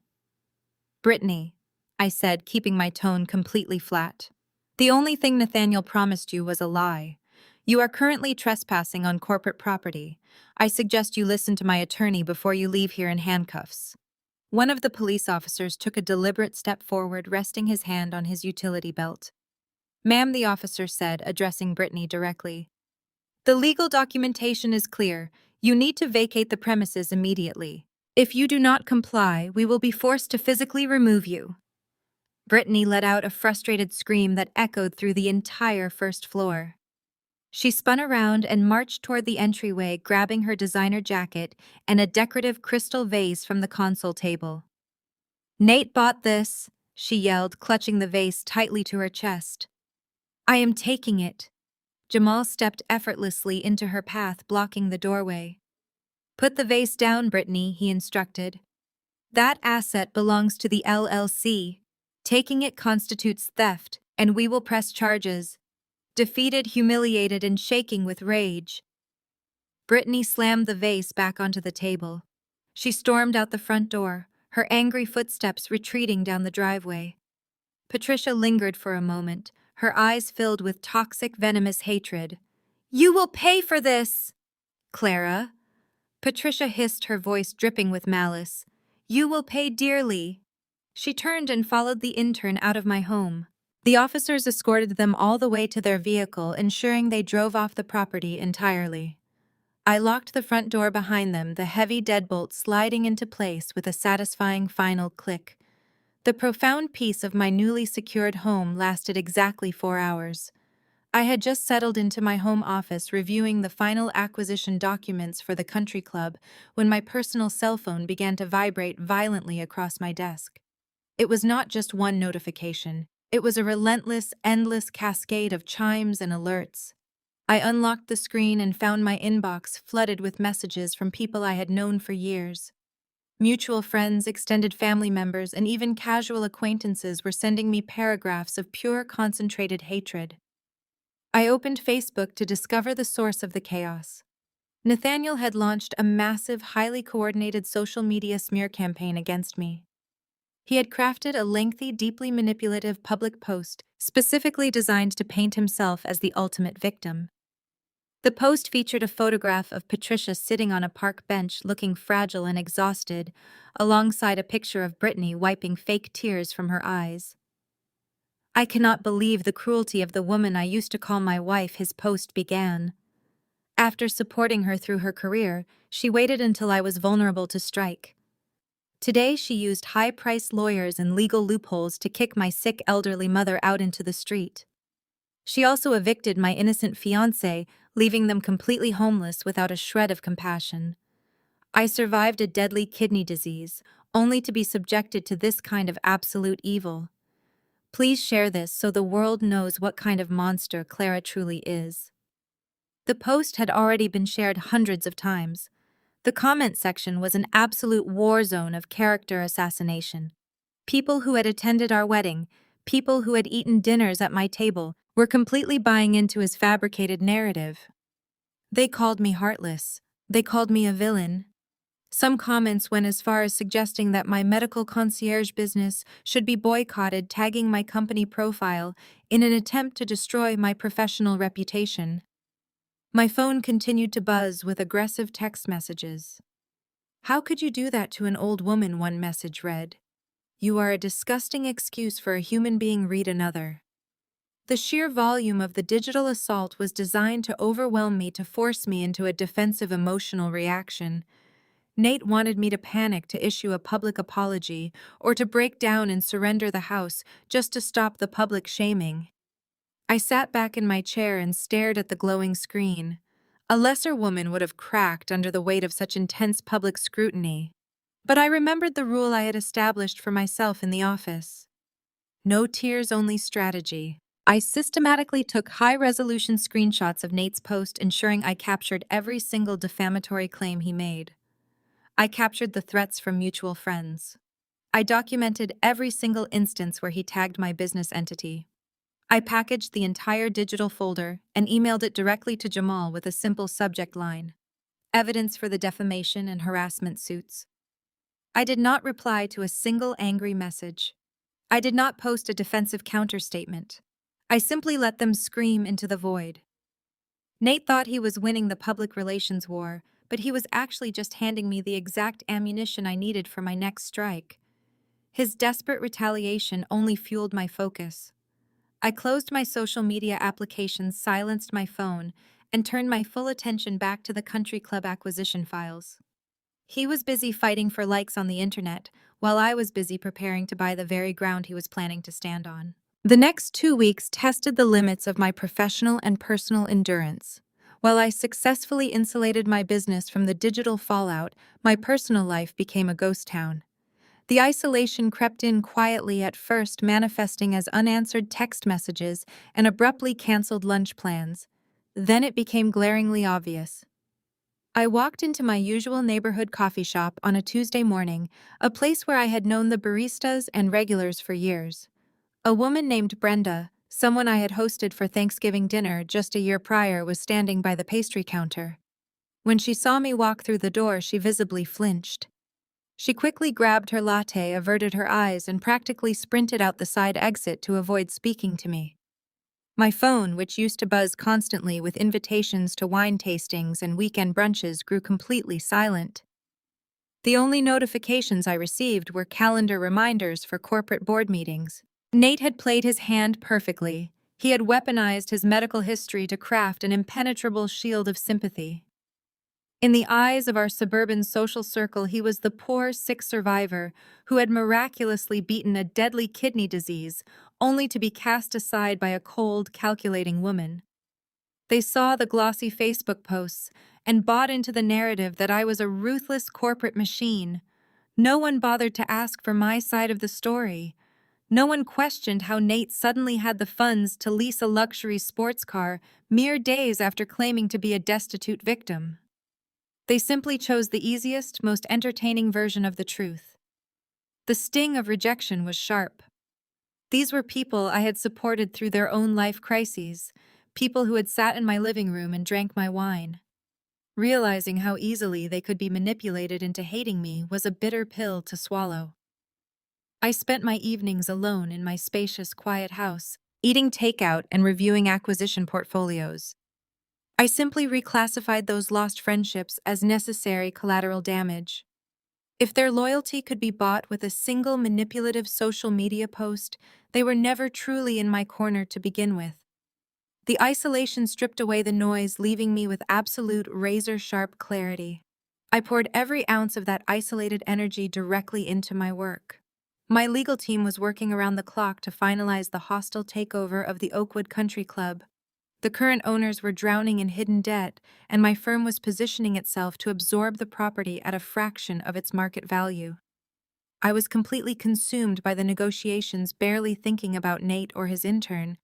"Brittany," I said, keeping my tone completely flat. "The only thing Nathaniel promised you was a lie. You are currently trespassing on corporate property. I suggest you listen to my attorney before you leave here in handcuffs." One of the police officers took a deliberate step forward, resting his hand on his utility belt. "Ma'am," the officer said, addressing Brittany directly, "the legal documentation is clear. You need to vacate the premises immediately. If you do not comply, we will be forced to physically remove you." Brittany let out a frustrated scream that echoed through the entire first floor. She spun around and marched toward the entryway, grabbing her designer jacket and a decorative crystal vase from the console table. "Nate bought this," she yelled, clutching the vase tightly to her chest. "I am taking it." Jamal stepped effortlessly into her path, blocking the doorway. "Put the vase down, Brittany," he instructed. "That asset belongs to the LLC. Taking it constitutes theft, and we will press charges." Defeated, humiliated, and shaking with rage, Brittany slammed the vase back onto the table. She stormed out the front door, her angry footsteps retreating down the driveway. Patricia lingered for a moment, her eyes filled with toxic, venomous hatred. "You will pay for this!" "Clara," Patricia hissed, her voice dripping with malice. "You will pay dearly." She turned and followed the intern out of my home. The officers escorted them all the way to their vehicle, ensuring they drove off the property entirely. I locked the front door behind them, the heavy deadbolt sliding into place with a satisfying final click. The profound peace of my newly secured home lasted exactly 4 hours. I had just settled into my home office reviewing the final acquisition documents for the country club when my personal cell phone began to vibrate violently across my desk. It was not just one notification. It was a relentless, endless cascade of chimes and alerts. I unlocked the screen and found my inbox flooded with messages from people I had known for years. Mutual friends, extended family members, and even casual acquaintances were sending me paragraphs of pure, concentrated hatred. I opened Facebook to discover the source of the chaos. Nathaniel had launched a massive, highly coordinated social media smear campaign against me. He had crafted a lengthy, deeply manipulative public post specifically designed to paint himself as the ultimate victim. The post featured a photograph of Patricia sitting on a park bench looking fragile and exhausted, alongside a picture of Brittany wiping fake tears from her eyes. "I cannot believe the cruelty of the woman I used to call my wife," his post began. "After supporting her through her career, she waited until I was vulnerable to strike. Today she used high-priced lawyers and legal loopholes to kick my sick elderly mother out into the street. She also evicted my innocent fiancé, leaving them completely homeless without a shred of compassion. I survived a deadly kidney disease, only to be subjected to this kind of absolute evil. Please share this so the world knows what kind of monster Clara truly is." The post had already been shared hundreds of times. The comment section was an absolute war zone of character assassination. People who had attended our wedding, people who had eaten dinners at my table, were completely buying into his fabricated narrative. They called me heartless. They called me a villain. Some comments went as far as suggesting that my medical concierge business should be boycotted, tagging my company profile in an attempt to destroy my professional reputation. My phone continued to buzz with aggressive text messages. "How could you do that to an old woman?" one message read. "You are a disgusting excuse for a human being," read another. The sheer volume of the digital assault was designed to overwhelm me, to force me into a defensive emotional reaction. Nate wanted me to panic, to issue a public apology, or to break down and surrender the house just to stop the public shaming. I sat back in my chair and stared at the glowing screen. A lesser woman would have cracked under the weight of such intense public scrutiny. But I remembered the rule I had established for myself in the office. No tears, only strategy. I systematically took high-resolution screenshots of Nate's post, ensuring I captured every single defamatory claim he made. I captured the threats from mutual friends. I documented every single instance where he tagged my business entity. I packaged the entire digital folder and emailed it directly to Jamal with a simple subject line: "Evidence for the defamation and harassment suits." I did not reply to a single angry message. I did not post a defensive counterstatement. I simply let them scream into the void. Nate thought he was winning the public relations war, but he was actually just handing me the exact ammunition I needed for my next strike. His desperate retaliation only fueled my focus. I closed my social media applications, silenced my phone, and turned my full attention back to the country club acquisition files. He was busy fighting for likes on the internet, while I was busy preparing to buy the very ground he was planning to stand on. The next 2 weeks tested the limits of my professional and personal endurance. While I successfully insulated my business from the digital fallout, my personal life became a ghost town. The isolation crept in quietly at first, manifesting as unanswered text messages and abruptly canceled lunch plans. Then it became glaringly obvious. I walked into my usual neighborhood coffee shop on a Tuesday morning, a place where I had known the baristas and regulars for years. A woman named Brenda, someone I had hosted for Thanksgiving dinner just a year prior, was standing by the pastry counter. When she saw me walk through the door, she visibly flinched. She quickly grabbed her latte, averted her eyes, and practically sprinted out the side exit to avoid speaking to me. My phone, which used to buzz constantly with invitations to wine tastings and weekend brunches, grew completely silent. The only notifications I received were calendar reminders for corporate board meetings. Nate had played his hand perfectly. He had weaponized his medical history to craft an impenetrable shield of sympathy. In the eyes of our suburban social circle, he was the poor, sick survivor who had miraculously beaten a deadly kidney disease, only to be cast aside by a cold, calculating woman. They saw the glossy Facebook posts and bought into the narrative that I was a ruthless corporate machine. No one bothered to ask for my side of the story. No one questioned how Nate suddenly had the funds to lease a luxury sports car mere days after claiming to be a destitute victim. They simply chose the easiest, most entertaining version of the truth. The sting of rejection was sharp. These were people I had supported through their own life crises, people who had sat in my living room and drank my wine. Realizing how easily they could be manipulated into hating me was a bitter pill to swallow. I spent my evenings alone in my spacious, quiet house, eating takeout and reviewing acquisition portfolios. I simply reclassified those lost friendships as necessary collateral damage. If their loyalty could be bought with a single manipulative social media post, they were never truly in my corner to begin with. The isolation stripped away the noise, leaving me with absolute razor-sharp clarity. I poured every ounce of that isolated energy directly into my work. My legal team was working around the clock to finalize the hostile takeover of the Oakwood Country Club. The current owners were drowning in hidden debt, and my firm was positioning itself to absorb the property at a fraction of its market value. I was completely consumed by the negotiations, barely thinking about Nate or his intern.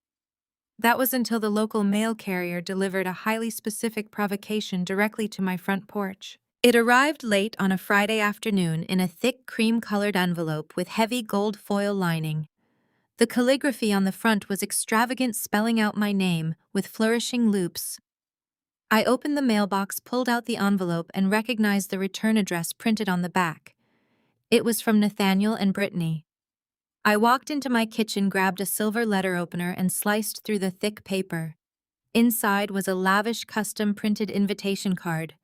That was until the local mail carrier delivered a highly specific provocation directly to my front porch. It arrived late on a Friday afternoon in a thick cream-colored envelope with heavy gold foil lining. The calligraphy on the front was extravagant, spelling out my name with flourishing loops. I opened the mailbox, pulled out the envelope, and recognized the return address printed on the back. It was from Nathaniel and Brittany. I walked into my kitchen, grabbed a silver letter opener, and sliced through the thick paper. Inside was a lavish custom-printed invitation card.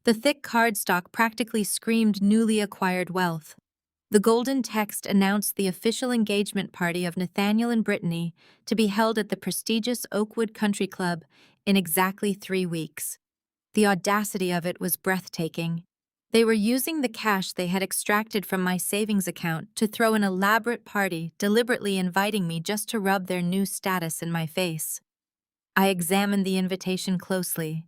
The thick cardstock practically screamed newly acquired wealth. The golden text announced the official engagement party of Nathaniel and Brittany to be held at the prestigious Oakwood Country Club in exactly 3 weeks. The audacity of it was breathtaking. They were using the cash they had extracted from my savings account to throw an elaborate party, deliberately inviting me just to rub their new status in my face. I examined the invitation closely.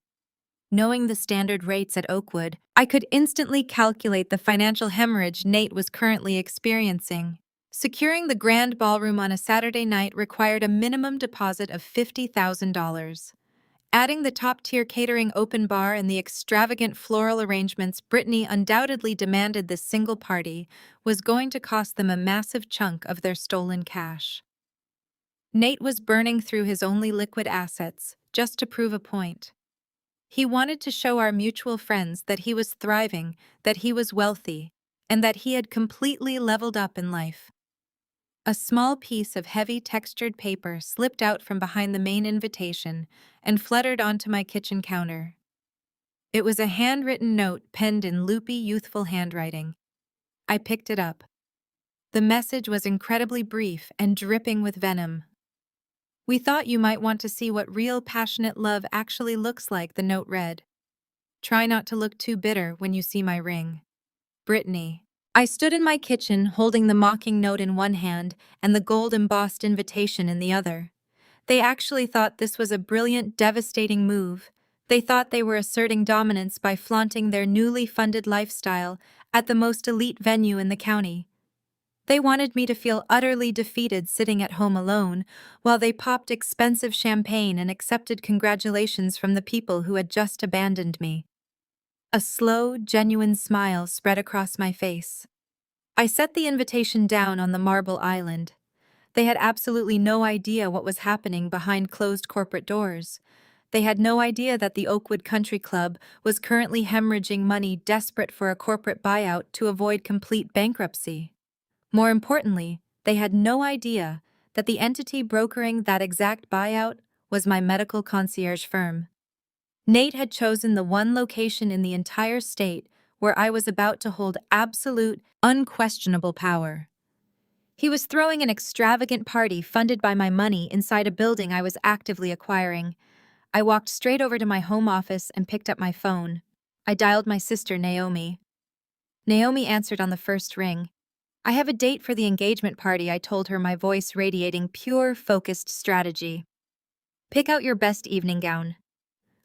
Knowing the standard rates at Oakwood, I could instantly calculate the financial hemorrhage Nate was currently experiencing. Securing the grand ballroom on a Saturday night required a minimum deposit of $50,000. Adding the top-tier catering open bar and the extravagant floral arrangements Brittany undoubtedly demanded this single party was going to cost them a massive chunk of their stolen cash. Nate was burning through his only liquid assets just to prove a point. He wanted to show our mutual friends that he was thriving, that he was wealthy, and that he had completely leveled up in life. A small piece of heavy textured paper slipped out from behind the main invitation and fluttered onto my kitchen counter. It was a handwritten note penned in loopy, youthful handwriting. I picked it up. The message was incredibly brief and dripping with venom. "We thought you might want to see what real passionate love actually looks like," the note read. "Try not to look too bitter when you see my ring. Brittany." I stood in my kitchen holding the mocking note in one hand and the gold-embossed invitation in the other. They actually thought this was a brilliant, devastating move. They thought they were asserting dominance by flaunting their newly funded lifestyle at the most elite venue in the county. They wanted me to feel utterly defeated sitting at home alone, while they popped expensive champagne and accepted congratulations from the people who had just abandoned me. A slow, genuine smile spread across my face. I set the invitation down on the marble island. They had absolutely no idea what was happening behind closed corporate doors. They had no idea that the Oakwood Country Club was currently hemorrhaging money, desperate for a corporate buyout to avoid complete bankruptcy. More importantly, they had no idea that the entity brokering that exact buyout was my medical concierge firm. Nate had chosen the one location in the entire state where I was about to hold absolute, unquestionable power. He was throwing an extravagant party funded by my money inside a building I was actively acquiring. I walked straight over to my home office and picked up my phone. I dialed my sister, Naomi. Naomi answered on the first ring. "I have a date for the engagement party," I told her, my voice radiating pure, focused strategy. "Pick out your best evening gown.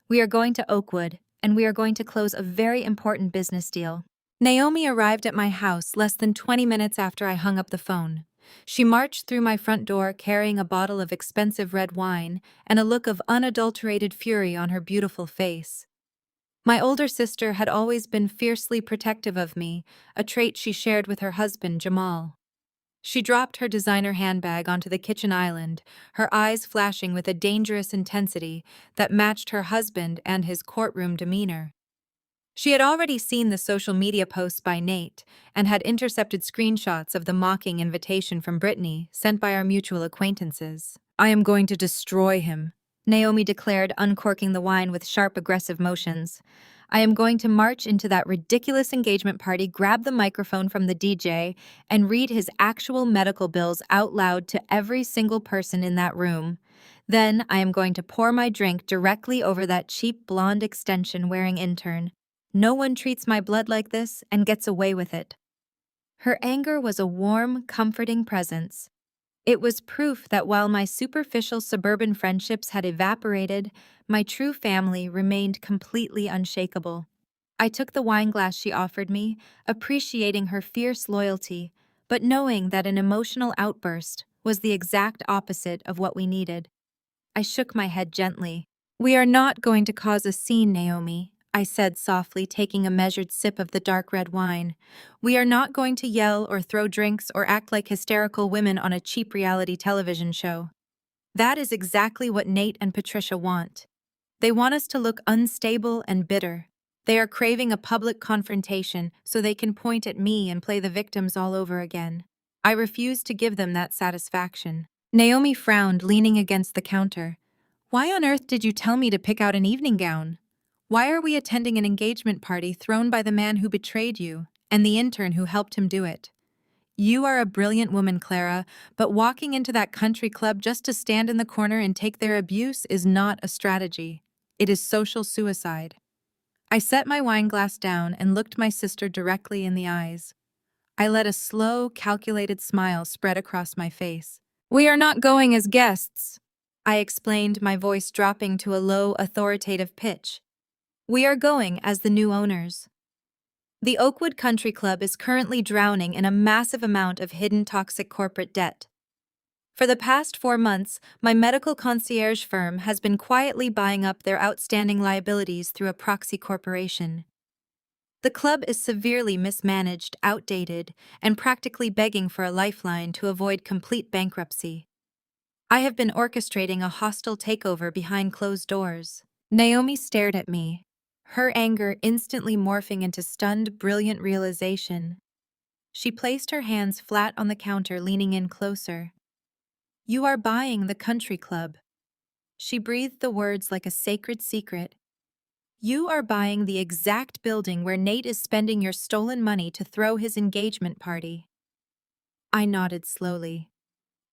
We are going to Oakwood, and we are going to close a very important business deal." Naomi arrived at my house less than 20 minutes after I hung up the phone. She marched through my front door carrying a bottle of expensive red wine and a look of unadulterated fury on her beautiful face. My older sister had always been fiercely protective of me, a trait she shared with her husband, Jamal. She dropped her designer handbag onto the kitchen island, her eyes flashing with a dangerous intensity that matched her husband and his courtroom demeanor. She had already seen the social media posts by Nate and had intercepted screenshots of the mocking invitation from Brittany sent by our mutual acquaintances. "I am going to destroy him," Naomi declared, uncorking the wine with sharp, aggressive motions. "I am going to march into that ridiculous engagement party, grab the microphone from the DJ, and read his actual medical bills out loud to every single person in that room. Then I am going to pour my drink directly over that cheap blonde extension-wearing intern. No one treats my blood like this and gets away with it." Her anger was a warm, comforting presence. It was proof that while my superficial suburban friendships had evaporated, my true family remained completely unshakable. I took the wine glass she offered me, appreciating her fierce loyalty, but knowing that an emotional outburst was the exact opposite of what we needed. I shook my head gently. "We are not going to cause a scene, Naomi," I said softly, taking a measured sip of the dark red wine. "We are not going to yell or throw drinks or act like hysterical women on a cheap reality television show. That is exactly what Nate and Patricia want. They want us to look unstable and bitter. They are craving a public confrontation so they can point at me and play the victims all over again. I refuse to give them that satisfaction." Naomi frowned, leaning against the counter. "Why on earth did you tell me to pick out an evening gown? Why are we attending an engagement party thrown by the man who betrayed you and the intern who helped him do it? You are a brilliant woman, Clara, but walking into that country club just to stand in the corner and take their abuse is not a strategy. It is social suicide." I set my wine glass down and looked my sister directly in the eyes. I let a slow, calculated smile spread across my face. "We are not going as guests," I explained, my voice dropping to a low, authoritative pitch. "We are going as the new owners." The Oakwood Country Club is currently drowning in a massive amount of hidden toxic corporate debt. For the past 4 months, my medical concierge firm has been quietly buying up their outstanding liabilities through a proxy corporation. The club is severely mismanaged, outdated, and practically begging for a lifeline to avoid complete bankruptcy. I have been orchestrating a hostile takeover behind closed doors. Naomi stared at me, her anger instantly morphing into stunned, brilliant realization. She placed her hands flat on the counter, leaning in closer. "You are buying the country club." She breathed the words like a sacred secret. "You are buying the exact building where Nate is spending your stolen money to throw his engagement party." I nodded slowly.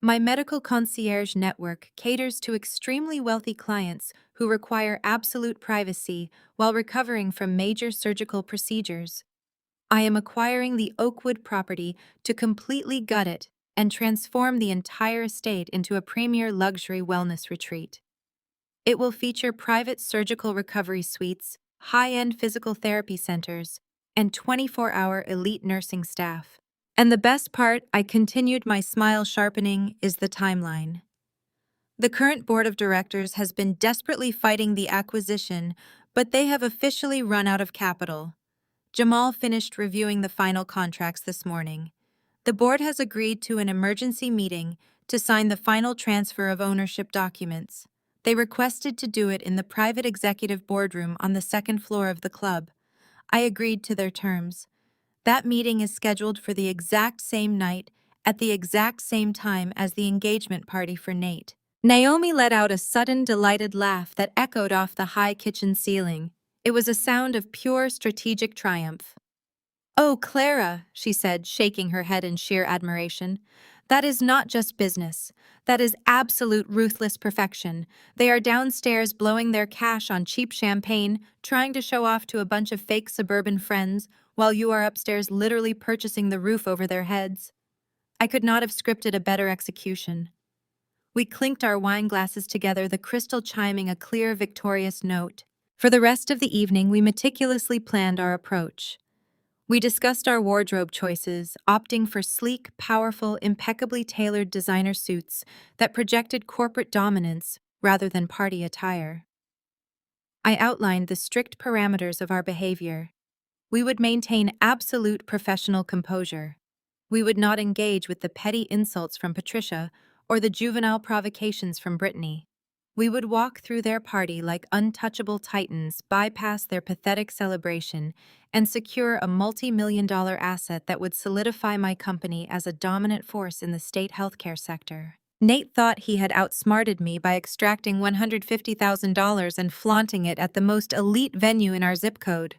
My medical concierge network caters to extremely wealthy clients who require absolute privacy while recovering from major surgical procedures. I am acquiring the Oakwood property to completely gut it and transform the entire estate into a premier luxury wellness retreat. It will feature private surgical recovery suites, high-end physical therapy centers, and 24-hour elite nursing staff. And the best part, I continued my smile sharpening, is the timeline. The current board of directors has been desperately fighting the acquisition, but they have officially run out of capital. Jamal finished reviewing the final contracts this morning. The board has agreed to an emergency meeting to sign the final transfer of ownership documents. They requested to do it in the private executive boardroom on the second floor of the club. I agreed to their terms. That meeting is scheduled for the exact same night, at the exact same time as the engagement party for Nate. Naomi let out a sudden, delighted laugh that echoed off the high kitchen ceiling. It was a sound of pure strategic triumph. "Oh, Clara," she said, shaking her head in sheer admiration. "That is not just business. That is absolute ruthless perfection. They are downstairs blowing their cash on cheap champagne, trying to show off to a bunch of fake suburban friends, while you are upstairs literally purchasing the roof over their heads." I could not have scripted a better execution. We clinked our wine glasses together, the crystal chiming a clear, victorious note. For the rest of the evening, we meticulously planned our approach. We discussed our wardrobe choices, opting for sleek, powerful, impeccably tailored designer suits that projected corporate dominance rather than party attire. I outlined the strict parameters of our behavior. We would maintain absolute professional composure. We would not engage with the petty insults from Patricia or the juvenile provocations from Brittany. We would walk through their party like untouchable titans, bypass their pathetic celebration, and secure a multi-million-dollar asset that would solidify my company as a dominant force in the state healthcare sector. Nate thought he had outsmarted me by extracting $150,000 and flaunting it at the most elite venue in our zip code.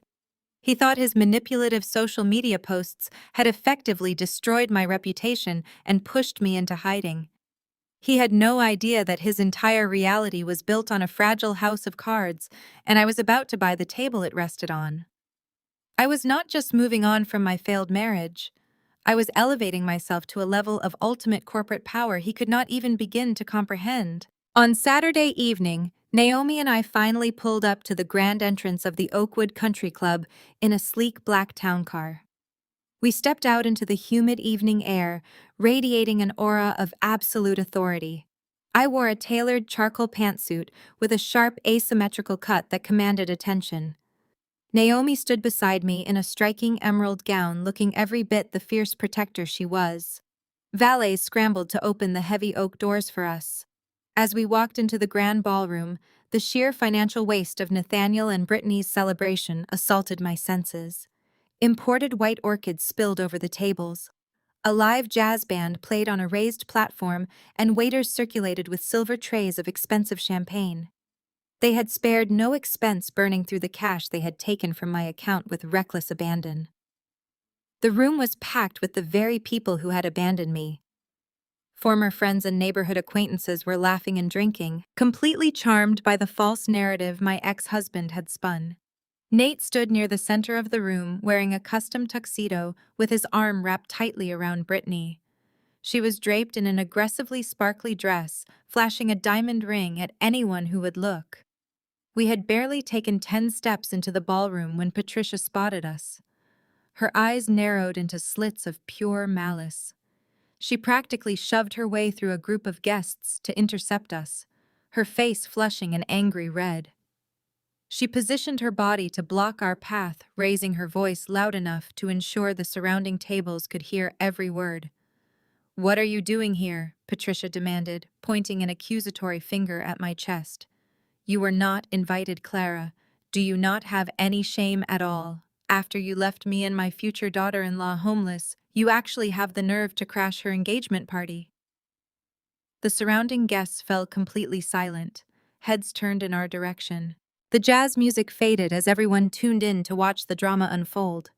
He thought his manipulative social media posts had effectively destroyed my reputation and pushed me into hiding. He had no idea that his entire reality was built on a fragile house of cards, and I was about to buy the table it rested on. I was not just moving on from my failed marriage. I was elevating myself to a level of ultimate corporate power he could not even begin to comprehend. On Saturday evening, Naomi and I finally pulled up to the grand entrance of the Oakwood Country Club in a sleek black town car. We stepped out into the humid evening air, radiating an aura of absolute authority. I wore a tailored charcoal pantsuit with a sharp asymmetrical cut that commanded attention. Naomi stood beside me in a striking emerald gown, looking every bit the fierce protector she was. Valets scrambled to open the heavy oak doors for us. As we walked into the grand ballroom, the sheer financial waste of Nathaniel and Brittany's celebration assaulted my senses. Imported white orchids spilled over the tables. A live jazz band played on a raised platform, and waiters circulated with silver trays of expensive champagne. They had spared no expense burning through the cash they had taken from my account with reckless abandon. The room was packed with the very people who had abandoned me. Former friends and neighborhood acquaintances were laughing and drinking, completely charmed by the false narrative my ex-husband had spun. Nate stood near the center of the room, wearing a custom tuxedo with his arm wrapped tightly around Brittany. She was draped in an aggressively sparkly dress, flashing a diamond ring at anyone who would look. We had barely taken 10 steps into the ballroom when Patricia spotted us. Her eyes narrowed into slits of pure malice. She practically shoved her way through a group of guests to intercept us, her face flushing an angry red. She positioned her body to block our path, raising her voice loud enough to ensure the surrounding tables could hear every word. "What are you doing here?" Patricia demanded, pointing an accusatory finger at my chest. "You were not invited, Clara. Do you not have any shame at all? After you left me and my future daughter-in-law homeless, you actually have the nerve to crash her engagement party." The surrounding guests fell completely silent, heads turned in our direction. The jazz music faded as everyone tuned in to watch the drama unfold.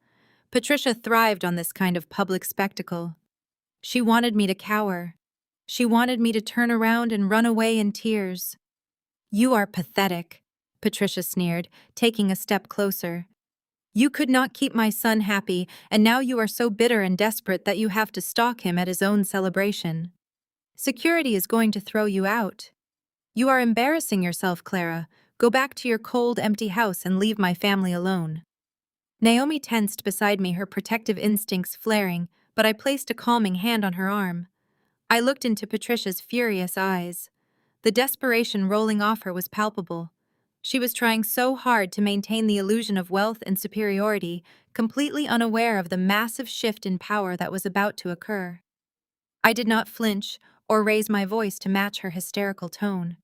Patricia thrived on this kind of public spectacle. She wanted me to cower. She wanted me to turn around and run away in tears. "You are pathetic," Patricia sneered, taking a step closer. You could not keep my son happy, and now you are so bitter and desperate that you have to stalk him at his own celebration. Security is going to throw you out. You are embarrassing yourself, Clara. Go back to your cold, empty house and leave my family alone. Naomi tensed beside me, her protective instincts flaring, but I placed a calming hand on her arm. I looked into Patricia's furious eyes. The desperation rolling off her was palpable. She was trying so hard to maintain the illusion of wealth and superiority, completely unaware of the massive shift in power that was about to occur. I did not flinch or raise my voice to match her hysterical tone.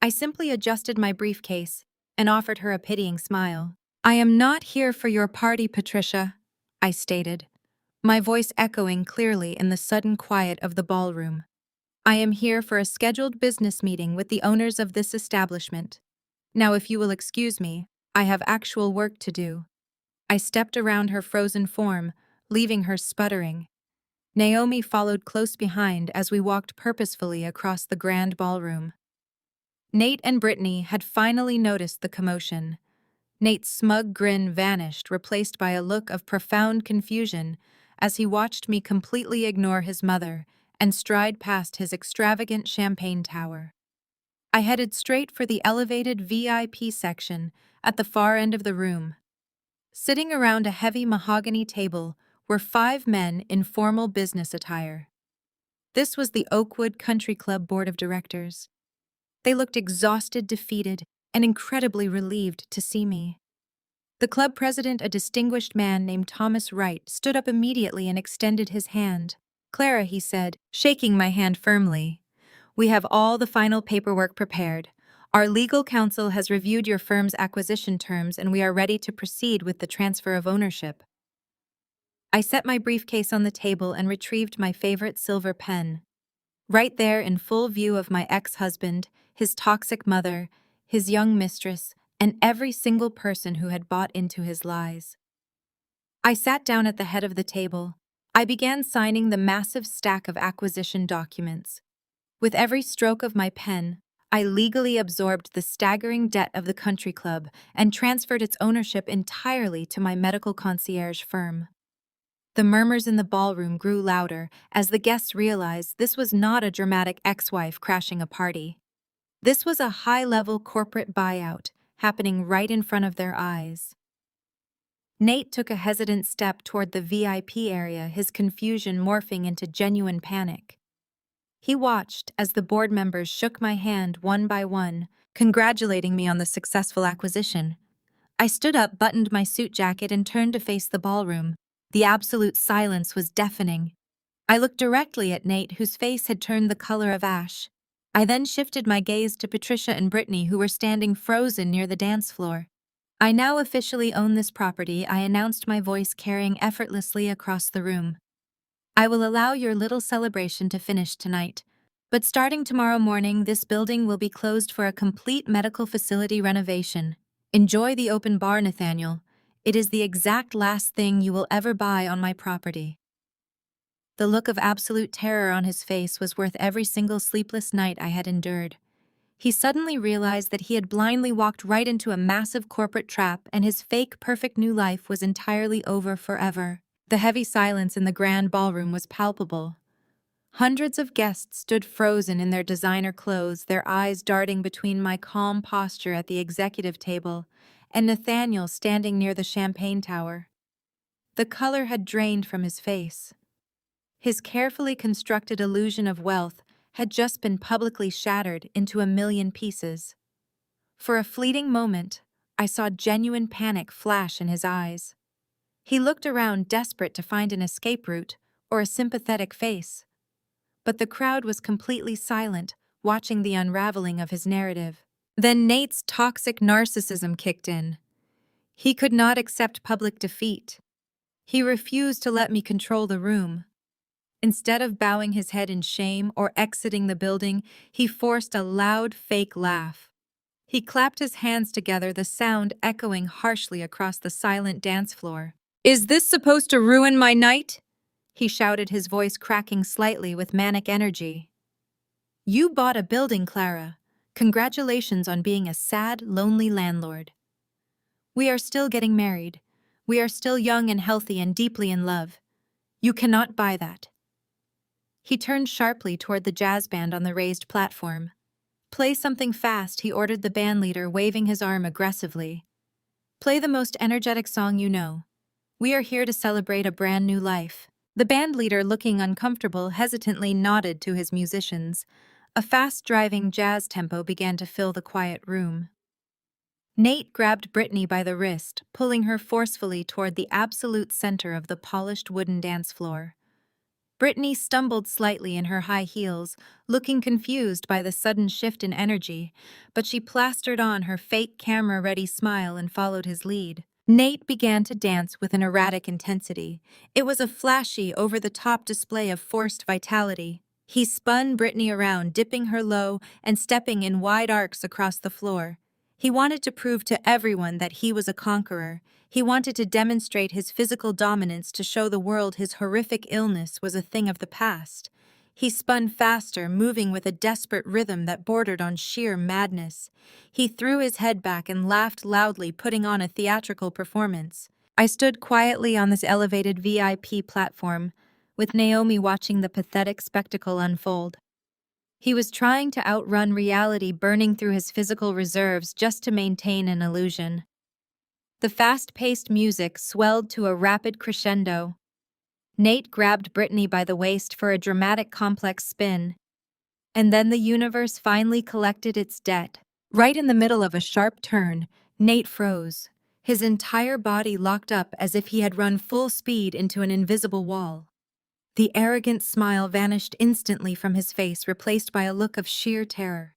I simply adjusted my briefcase and offered her a pitying smile. "I am not here for your party, Patricia," I stated, my voice echoing clearly in the sudden quiet of the ballroom. "I am here for a scheduled business meeting with the owners of this establishment. Now, if you will excuse me, I have actual work to do." I stepped around her frozen form, leaving her sputtering. Naomi followed close behind as we walked purposefully across the grand ballroom. Nate and Brittany had finally noticed the commotion. Nate's smug grin vanished, replaced by a look of profound confusion as he watched me completely ignore his mother and stride past his extravagant champagne tower. I headed straight for the elevated VIP section at the far end of the room. Sitting around a heavy mahogany table were 5 men in formal business attire. This was the Oakwood Country Club Board of Directors. They looked exhausted, defeated, and incredibly relieved to see me. The club president, a distinguished man named Thomas Wright, stood up immediately and extended his hand. "Clara," he said, shaking my hand firmly, "we have all the final paperwork prepared. Our legal counsel has reviewed your firm's acquisition terms and we are ready to proceed with the transfer of ownership." I set my briefcase on the table and retrieved my favorite silver pen. Right there in full view of my ex-husband, his toxic mother, his young mistress, and every single person who had bought into his lies. I sat down at the head of the table. I began signing the massive stack of acquisition documents. With every stroke of my pen, I legally absorbed the staggering debt of the country club and transferred its ownership entirely to my medical concierge firm. The murmurs in the ballroom grew louder as the guests realized this was not a dramatic ex-wife crashing a party. This was a high-level corporate buyout happening right in front of their eyes. Nate took a hesitant step toward the VIP area, his confusion morphing into genuine panic. He watched as the board members shook my hand one by one, congratulating me on the successful acquisition. I stood up, buttoned my suit jacket, and turned to face the ballroom. The absolute silence was deafening. I looked directly at Nate, whose face had turned the color of ash. I then shifted my gaze to Patricia and Brittany, who were standing frozen near the dance floor. "I now officially own this property," I announced, my voice carrying effortlessly across the room. "I will allow your little celebration to finish tonight, but starting tomorrow morning, this building will be closed for a complete medical facility renovation. Enjoy the open bar, Nathaniel. It is the exact last thing you will ever buy on my property." The look of absolute terror on his face was worth every single sleepless night I had endured. He suddenly realized that he had blindly walked right into a massive corporate trap and his fake, perfect new life was entirely over forever. The heavy silence in the grand ballroom was palpable. Hundreds of guests stood frozen in their designer clothes, their eyes darting between my calm posture at the executive table and Nathaniel standing near the champagne tower. The color had drained from his face. His carefully constructed illusion of wealth had just been publicly shattered into a million pieces. For a fleeting moment, I saw genuine panic flash in his eyes. He looked around, desperate to find an escape route or a sympathetic face. But the crowd was completely silent, watching the unraveling of his narrative. Then Nate's toxic narcissism kicked in. He could not accept public defeat. He refused to let me control the room. Instead of bowing his head in shame or exiting the building, he forced a loud, fake laugh. He clapped his hands together, the sound echoing harshly across the silent dance floor. "Is this supposed to ruin my night?" he shouted, his voice cracking slightly with manic energy. "You bought a building, Clara. Congratulations on being a sad, lonely landlord. We are still getting married. We are still young and healthy and deeply in love. You cannot buy that." He turned sharply toward the jazz band on the raised platform. "Play something fast," he ordered the bandleader, waving his arm aggressively. "Play the most energetic song you know. We are here to celebrate a brand new life." The bandleader, looking uncomfortable, hesitantly nodded to his musicians. A fast-driving jazz tempo began to fill the quiet room. Nate grabbed Brittany by the wrist, pulling her forcefully toward the absolute center of the polished wooden dance floor. Brittany stumbled slightly in her high heels, looking confused by the sudden shift in energy, but she plastered on her fake camera-ready smile and followed his lead. Nate began to dance with an erratic intensity. It was a flashy, over-the-top display of forced vitality. He spun Brittany around, dipping her low and stepping in wide arcs across the floor. He wanted to prove to everyone that he was a conqueror. He wanted to demonstrate his physical dominance to show the world his horrific illness was a thing of the past. He spun faster, moving with a desperate rhythm that bordered on sheer madness. He threw his head back and laughed loudly, putting on a theatrical performance. I stood quietly on this elevated VIP platform, with Naomi watching the pathetic spectacle unfold. He was trying to outrun reality, burning through his physical reserves just to maintain an illusion. The fast-paced music swelled to a rapid crescendo. Nate grabbed Brittany by the waist for a dramatic complex spin. And then the universe finally collected its debt. Right in the middle of a sharp turn, Nate froze, his entire body locked up as if he had run full speed into an invisible wall. The arrogant smile vanished instantly from his face, replaced by a look of sheer terror.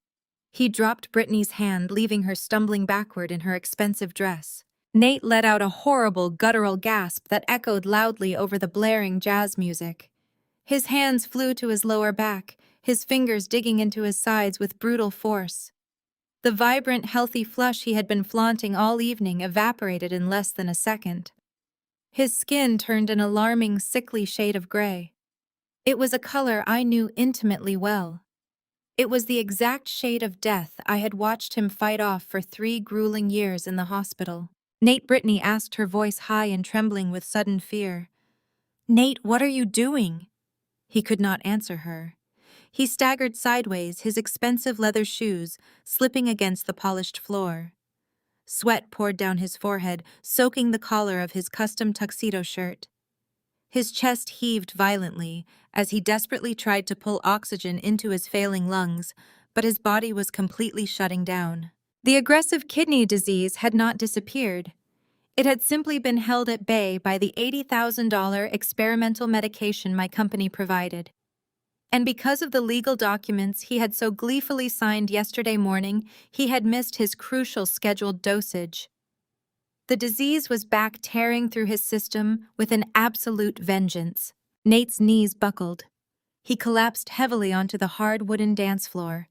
He dropped Brittany's hand, leaving her stumbling backward in her expensive dress. Nate let out a horrible, guttural gasp that echoed loudly over the blaring jazz music. His hands flew to his lower back, his fingers digging into his sides with brutal force. The vibrant, healthy flush he had been flaunting all evening evaporated in less than a second. His skin turned an alarming, sickly shade of gray. It was a color I knew intimately well. It was the exact shade of death I had watched him fight off for 3 grueling years in the hospital. "Nate," Brittany asked, her voice high and trembling with sudden fear. "Nate, what are you doing?" He could not answer her. He staggered sideways, his expensive leather shoes slipping against the polished floor. Sweat poured down his forehead, soaking the collar of his custom tuxedo shirt. His chest heaved violently as he desperately tried to pull oxygen into his failing lungs, but his body was completely shutting down. The aggressive kidney disease had not disappeared. It had simply been held at bay by the $80,000 experimental medication my company provided. And because of the legal documents he had so gleefully signed yesterday morning, he had missed his crucial scheduled dosage. The disease was back, tearing through his system with an absolute vengeance. Nate's knees buckled. He collapsed heavily onto the hard wooden dance floor.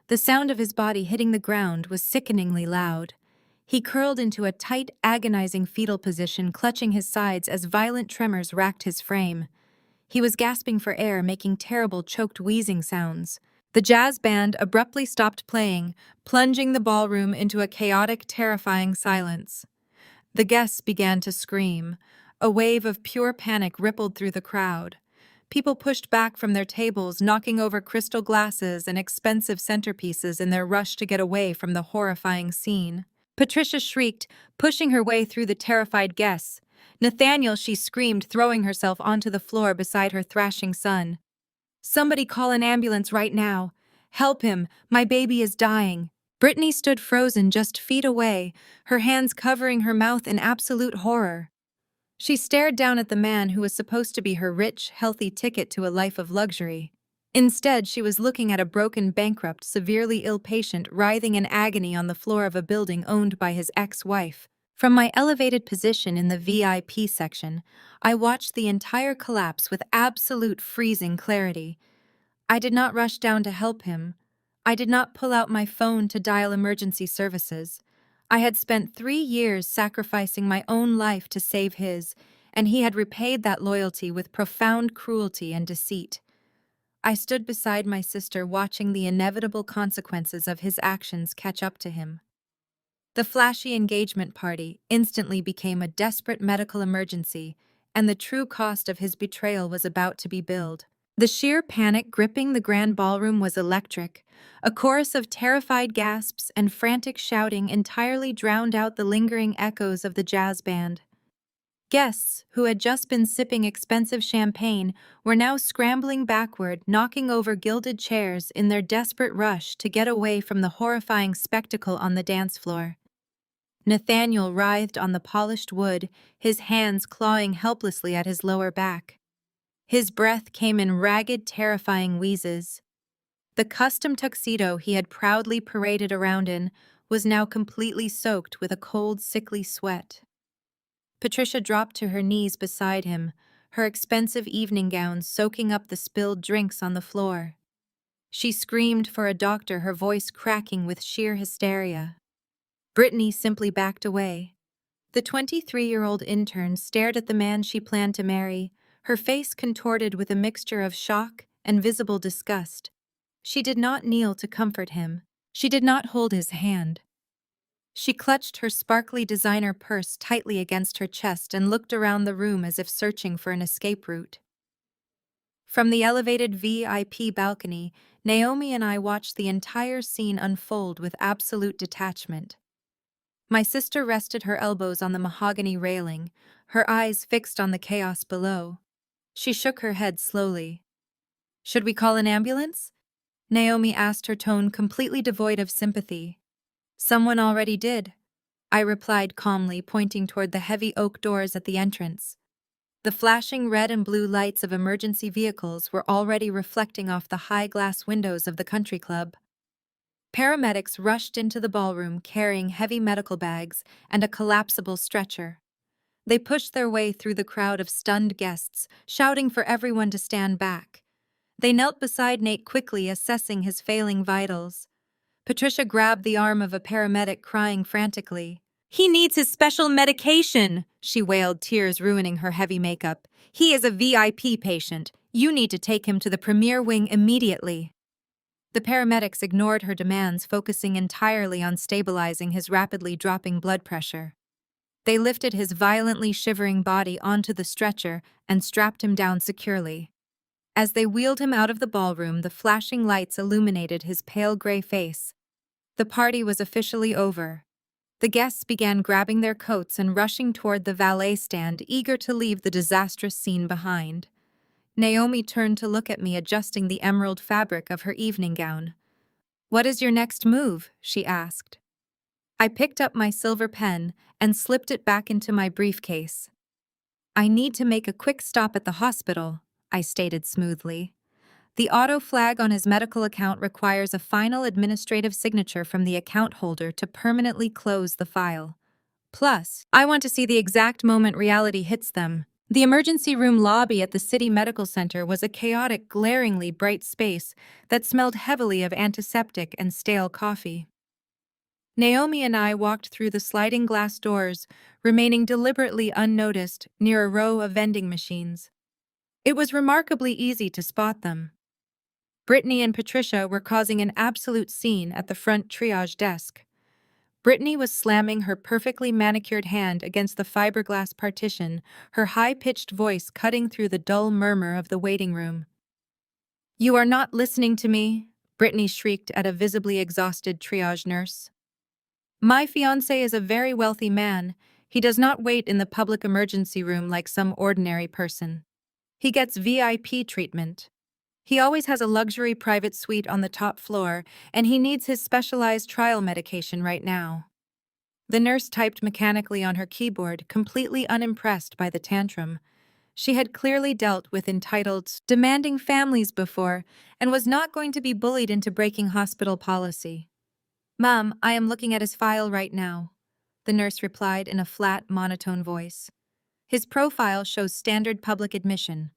The sound of his body hitting the ground was sickeningly loud. He curled into a tight, agonizing fetal position, clutching his sides as violent tremors racked his frame. He was gasping for air, making terrible, choked wheezing sounds. The jazz band abruptly stopped playing, plunging the ballroom into a chaotic, terrifying silence. The guests began to scream. A wave of pure panic rippled through the crowd. People pushed back from their tables, knocking over crystal glasses and expensive centerpieces in their rush to get away from the horrifying scene. Patricia shrieked, pushing her way through the terrified guests. "Nathaniel," she screamed, throwing herself onto the floor beside her thrashing son. "Somebody call an ambulance right now. Help him, my baby is dying." Brittany stood frozen just feet away, her hands covering her mouth in absolute horror. She stared down at the man who was supposed to be her rich, healthy ticket to a life of luxury. Instead, she was looking at a broken, bankrupt, severely ill patient writhing in agony on the floor of a building owned by his ex-wife. From my elevated position in the VIP section, I watched the entire collapse with absolute freezing clarity. I did not rush down to help him. I did not pull out my phone to dial emergency services. I had spent 3 years sacrificing my own life to save his, and he had repaid that loyalty with profound cruelty and deceit. I stood beside my sister, watching the inevitable consequences of his actions catch up to him. The flashy engagement party instantly became a desperate medical emergency, and the true cost of his betrayal was about to be billed. The sheer panic gripping the grand ballroom was electric. A chorus of terrified gasps and frantic shouting entirely drowned out the lingering echoes of the jazz band. Guests, who had just been sipping expensive champagne, were now scrambling backward, knocking over gilded chairs in their desperate rush to get away from the horrifying spectacle on the dance floor. Nathaniel writhed on the polished wood, his hands clawing helplessly at his lower back. His breath came in ragged, terrifying wheezes. The custom tuxedo he had proudly paraded around in was now completely soaked with a cold, sickly sweat. Patricia dropped to her knees beside him, her expensive evening gown soaking up the spilled drinks on the floor. She screamed for a doctor, her voice cracking with sheer hysteria. Brittany simply backed away. The 23-year-old intern stared at the man she planned to marry, her face contorted with a mixture of shock and visible disgust. She did not kneel to comfort him. She did not hold his hand. She clutched her sparkly designer purse tightly against her chest and looked around the room as if searching for an escape route. From the elevated VIP balcony, Naomi and I watched the entire scene unfold with absolute detachment. My sister rested her elbows on the mahogany railing, her eyes fixed on the chaos below. She shook her head slowly. "Should we call an ambulance?" Naomi asked, her tone completely devoid of sympathy. "Someone already did," I replied calmly, pointing toward the heavy oak doors at the entrance. The flashing red and blue lights of emergency vehicles were already reflecting off the high glass windows of the country club. Paramedics rushed into the ballroom carrying heavy medical bags and a collapsible stretcher. They pushed their way through the crowd of stunned guests, shouting for everyone to stand back. They knelt beside Nate, quickly assessing his failing vitals. Patricia grabbed the arm of a paramedic, crying frantically. "He needs his special medication," she wailed, tears ruining her heavy makeup. "He is a VIP patient. You need to take him to the premier wing immediately." The paramedics ignored her demands, focusing entirely on stabilizing his rapidly dropping blood pressure. They lifted his violently shivering body onto the stretcher and strapped him down securely. As they wheeled him out of the ballroom, the flashing lights illuminated his pale gray face. The party was officially over. The guests began grabbing their coats and rushing toward the valet stand, eager to leave the disastrous scene behind. Naomi turned to look at me, adjusting the emerald fabric of her evening gown. "What is your next move?" she asked. I picked up my silver pen and slipped it back into my briefcase. "I need to make a quick stop at the hospital," I stated smoothly. "The auto flag on his medical account requires a final administrative signature from the account holder to permanently close the file. Plus, I want to see the exact moment reality hits them." The emergency room lobby at the City Medical Center was a chaotic, glaringly bright space that smelled heavily of antiseptic and stale coffee. Naomi and I walked through the sliding glass doors, remaining deliberately unnoticed near a row of vending machines. It was remarkably easy to spot them. Brittany and Patricia were causing an absolute scene at the front triage desk. Brittany was slamming her perfectly manicured hand against the fiberglass partition, her high-pitched voice cutting through the dull murmur of the waiting room. "You are not listening to me," Brittany shrieked at a visibly exhausted triage nurse. "My fiancé is a very wealthy man. He does not wait in the public emergency room like some ordinary person. He gets VIP treatment. He always has a luxury private suite on the top floor, and he needs his specialized trial medication right now." The nurse typed mechanically on her keyboard, completely unimpressed by the tantrum. She had clearly dealt with entitled, demanding families before, and was not going to be bullied into breaking hospital policy. "Ma'am, I am looking at his file right now," the nurse replied in a flat, monotone voice. "His profile shows standard public admission.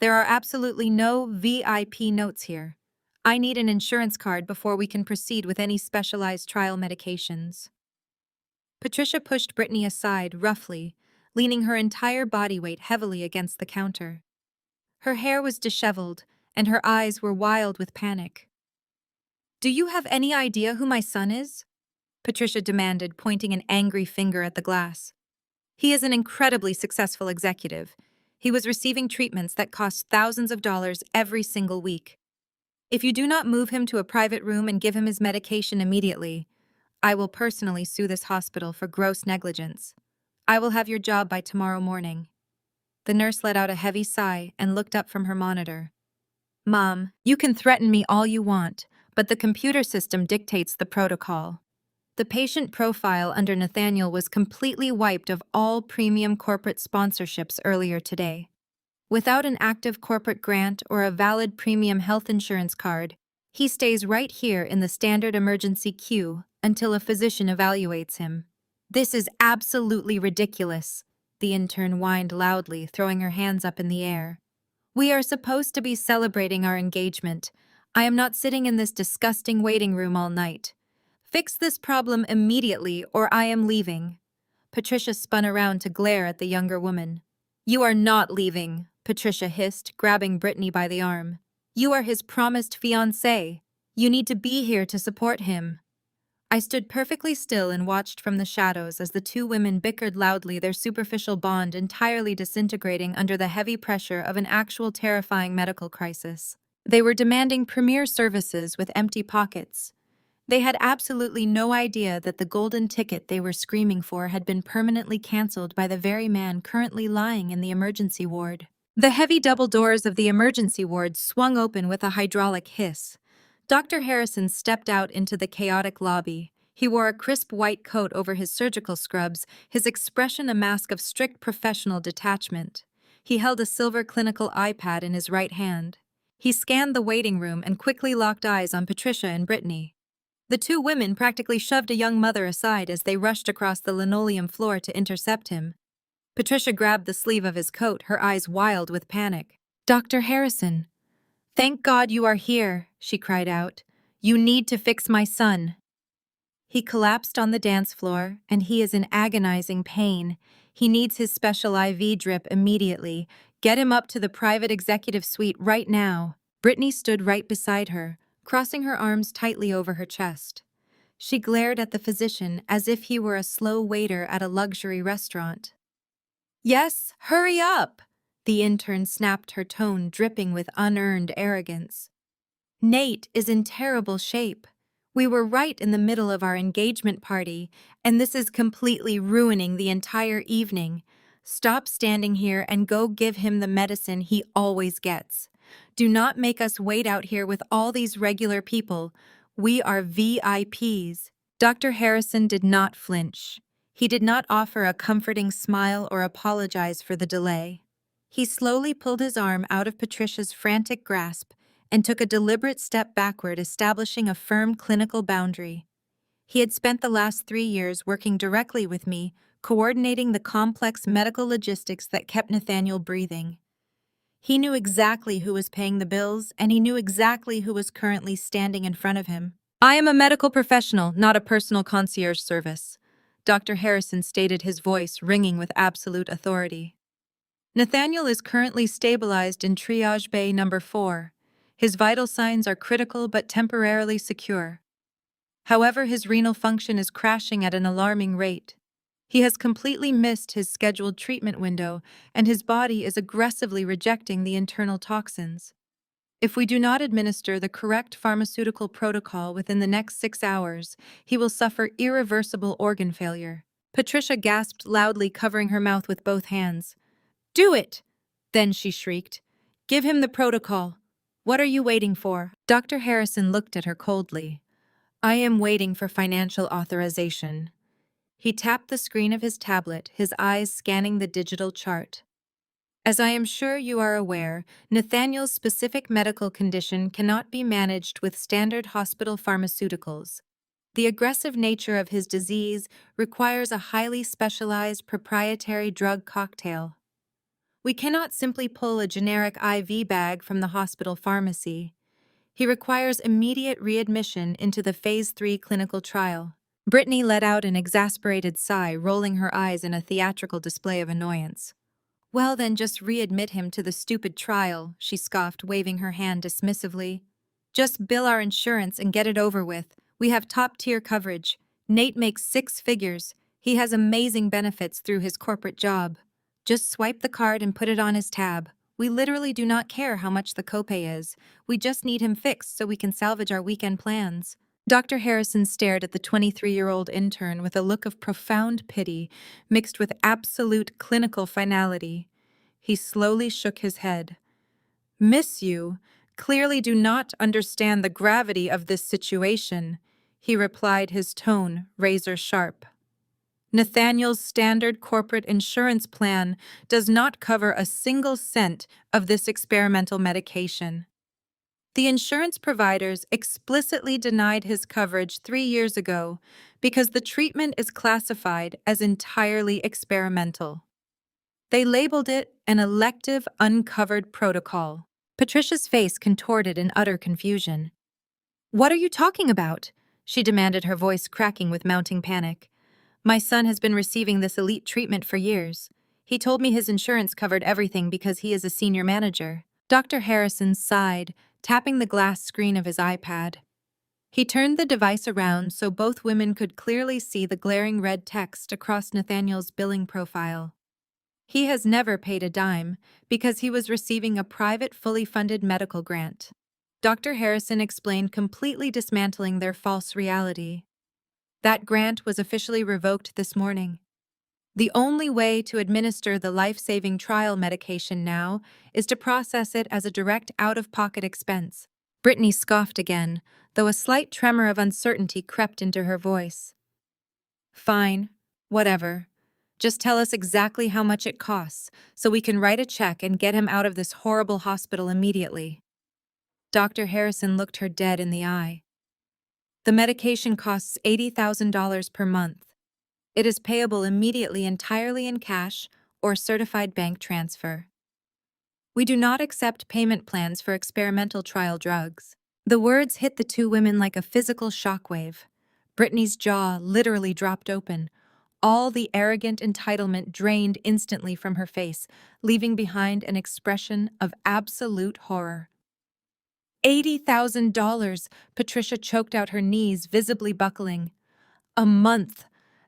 There are absolutely no VIP notes here. I need an insurance card before we can proceed with any specialized trial medications." Patricia pushed Brittany aside roughly, leaning her entire body weight heavily against the counter. Her hair was disheveled, and her eyes were wild with panic. "Do you have any idea who my son is?" Patricia demanded, pointing an angry finger at the glass. He is an incredibly successful executive. He was receiving treatments that cost thousands of dollars every single week. If you do not move him to a private room and give him his medication immediately, I will personally sue this hospital for gross negligence. I will have your job by tomorrow morning. The nurse let out a heavy sigh and looked up from her monitor. Mom, you can threaten me all you want, but the computer system dictates the protocol. The patient profile under Nathaniel was completely wiped of all premium corporate sponsorships earlier today. Without an active corporate grant or a valid premium health insurance card, he stays right here in the standard emergency queue until a physician evaluates him. This is absolutely ridiculous, the intern whined loudly, throwing her hands up in the air. We are supposed to be celebrating our engagement. I am not sitting in this disgusting waiting room all night. Fix this problem immediately or I am leaving. Patricia spun around to glare at the younger woman. You are not leaving, Patricia hissed, grabbing Brittany by the arm. You are his promised fiancée. You need to be here to support him. I stood perfectly still and watched from the shadows as the two women bickered loudly, their superficial bond entirely disintegrating under the heavy pressure of an actual terrifying medical crisis. They were demanding premier services with empty pockets. They had absolutely no idea that the golden ticket they were screaming for had been permanently canceled by the very man currently lying in the emergency ward. The heavy double doors of the emergency ward swung open with a hydraulic hiss. Dr. Harrison stepped out into the chaotic lobby. He wore a crisp white coat over his surgical scrubs, his expression a mask of strict professional detachment. He held a silver clinical iPad in his right hand. He scanned the waiting room and quickly locked eyes on Patricia and Brittany. The two women practically shoved a young mother aside as they rushed across the linoleum floor to intercept him. Patricia grabbed the sleeve of his coat, her eyes wild with panic. Dr. Harrison, thank God you are here, she cried out. You need to fix my son. He collapsed on the dance floor, and he is in agonizing pain. He needs his special IV drip immediately. Get him up to the private executive suite right now. Brittany stood right beside her, crossing her arms tightly over her chest. She glared at the physician as if he were a slow waiter at a luxury restaurant. Yes, hurry up! The intern snapped, her tone dripping with unearned arrogance. Nate is in terrible shape. We were right in the middle of our engagement party, and this is completely ruining the entire evening. Stop standing here and go give him the medicine he always gets. Do not make us wait out here with all these regular people. We are VIPs. Dr. Harrison did not flinch. He did not offer a comforting smile or apologize for the delay. He slowly pulled his arm out of Patricia's frantic grasp and took a deliberate step backward, establishing a firm clinical boundary. He had spent the last 3 years working directly with me, coordinating the complex medical logistics that kept Nathaniel breathing. He knew exactly who was paying the bills, and he knew exactly who was currently standing in front of him. I am a medical professional, not a personal concierge service, Dr. Harrison stated, his voice ringing with absolute authority. Nathaniel is currently stabilized in triage bay number 4. His vital signs are critical but temporarily secure. However, his renal function is crashing at an alarming rate. He has completely missed his scheduled treatment window, and his body is aggressively rejecting the internal toxins. If we do not administer the correct pharmaceutical protocol within the next 6 hours, he will suffer irreversible organ failure. Patricia gasped loudly, covering her mouth with both hands. Do it! Then she shrieked. Give him the protocol. What are you waiting for? Dr. Harrison looked at her coldly. I am waiting for financial authorization. He tapped the screen of his tablet, his eyes scanning the digital chart. As I am sure you are aware, Nathaniel's specific medical condition cannot be managed with standard hospital pharmaceuticals. The aggressive nature of his disease requires a highly specialized proprietary drug cocktail. We cannot simply pull a generic IV bag from the hospital pharmacy. He requires immediate readmission into the Phase 3 clinical trial. Brittany let out an exasperated sigh, rolling her eyes in a theatrical display of annoyance. Well, then just readmit him to the stupid trial, she scoffed, waving her hand dismissively. Just bill our insurance and get it over with. We have top-tier coverage. Nate makes six figures. He has amazing benefits through his corporate job. Just swipe the card and put it on his tab. We literally do not care how much the copay is. We just need him fixed so we can salvage our weekend plans. Dr. Harrison stared at the 23-year-old intern with a look of profound pity mixed with absolute clinical finality. He slowly shook his head. Miss you clearly do not understand the gravity of this situation, he replied, his tone razor sharp. Nathaniel's standard corporate insurance plan does not cover a single cent of this experimental medication. The insurance providers explicitly denied his coverage 3 years ago because the treatment is classified as entirely experimental. They labeled it an elective uncovered protocol. Patricia's face contorted in utter confusion. What are you talking about? She demanded, her voice cracking with mounting panic. My son has been receiving this elite treatment for years. He told me his insurance covered everything because he is a senior manager. Dr. Harrison sighed, tapping the glass screen of his iPad. He turned the device around so both women could clearly see the glaring red text across Nathaniel's billing profile. He has never paid a dime because he was receiving a private, fully funded medical grant. Dr. Harrison explained, completely dismantling their false reality. That grant was officially revoked this morning. The only way to administer the life-saving trial medication now is to process it as a direct out-of-pocket expense. Brittany scoffed again, though a slight tremor of uncertainty crept into her voice. Fine, whatever. Just tell us exactly how much it costs, so we can write a check and get him out of this horrible hospital immediately. Dr. Harrison looked her dead in the eye. The medication costs $80,000 per month. It is payable immediately entirely in cash or certified bank transfer. We do not accept payment plans for experimental trial drugs. The words hit the two women like a physical shockwave. Brittany's jaw literally dropped open. All the arrogant entitlement drained instantly from her face, leaving behind an expression of absolute horror. $80,000, Patricia choked out, her knees visibly buckling. A month.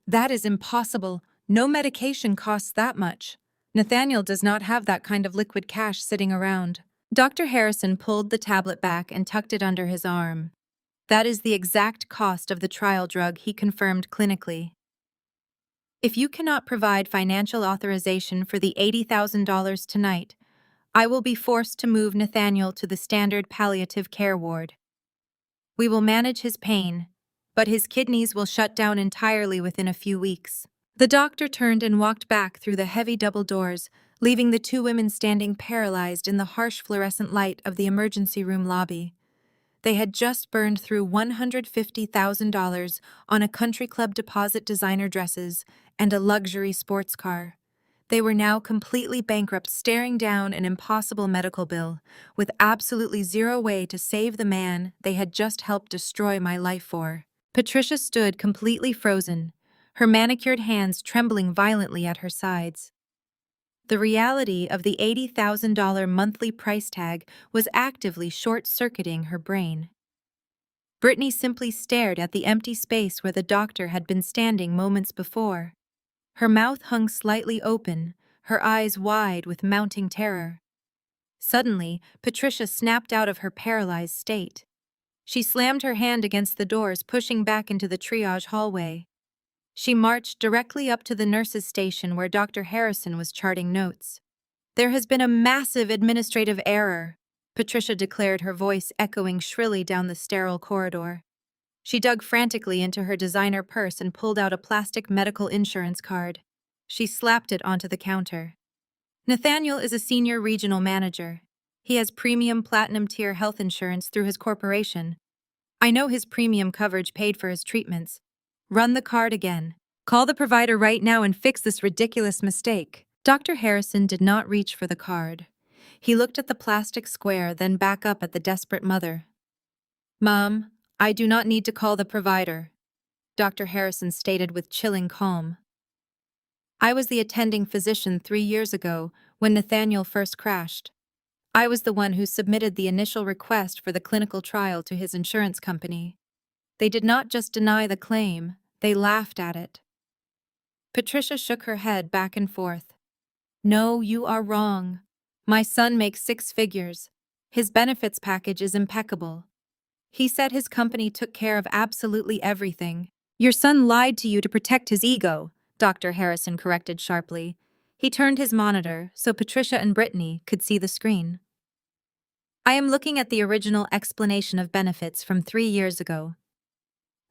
That is impossible. No medication costs that much. Nathaniel does not have that kind of liquid cash sitting around. Dr. Harrison pulled the tablet back and tucked it under his arm. That is the exact cost of the trial drug, he confirmed clinically. If you cannot provide financial authorization for the $80,000 tonight, I will be forced to move Nathaniel to the standard palliative care ward. We will manage his pain, but his kidneys will shut down entirely within a few weeks. The doctor turned and walked back through the heavy double doors, leaving the two women standing paralyzed in the harsh fluorescent light of the emergency room lobby. They had just burned through $150,000 on a country club deposit, designer dresses, and a luxury sports car. They were now completely bankrupt, staring down an impossible medical bill, with absolutely zero way to save the man they had just helped destroy my life for. Patricia stood completely frozen, her manicured hands trembling violently at her sides. The reality of the $80,000 monthly price tag was actively short-circuiting her brain. Brittany simply stared at the empty space where the doctor had been standing moments before. Her mouth hung slightly open, her eyes wide with mounting terror. Suddenly, Patricia snapped out of her paralyzed state. She slammed her hand against the doors, pushing back into the triage hallway. She marched directly up to the nurse's station where Dr. Harrison was charting notes. There has been a massive administrative error, Patricia declared, her voice echoing shrilly down the sterile corridor. She dug frantically into her designer purse and pulled out a plastic medical insurance card. She slapped it onto the counter. Nathaniel is a senior regional manager. He has premium platinum tier health insurance through his corporation. I know his premium coverage paid for his treatments. Run the card again. Call the provider right now and fix this ridiculous mistake. Dr. Harrison did not reach for the card. He looked at the plastic square, then back up at the desperate mother. Mom, I do not need to call the provider, Dr. Harrison stated with chilling calm. I was the attending physician 3 years ago when Nathaniel first crashed. I was the one who submitted the initial request for the clinical trial to his insurance company. They did not just deny the claim, They laughed at it. Patricia shook her head back and forth. No, you are wrong. My son makes 6 figures. His benefits package is impeccable. He said his company took care of absolutely everything. Your son lied to you to protect his ego, Dr. Harrison corrected sharply. He turned his monitor so Patricia and Brittany could see the screen. I am looking at the original explanation of benefits from 3 years ago.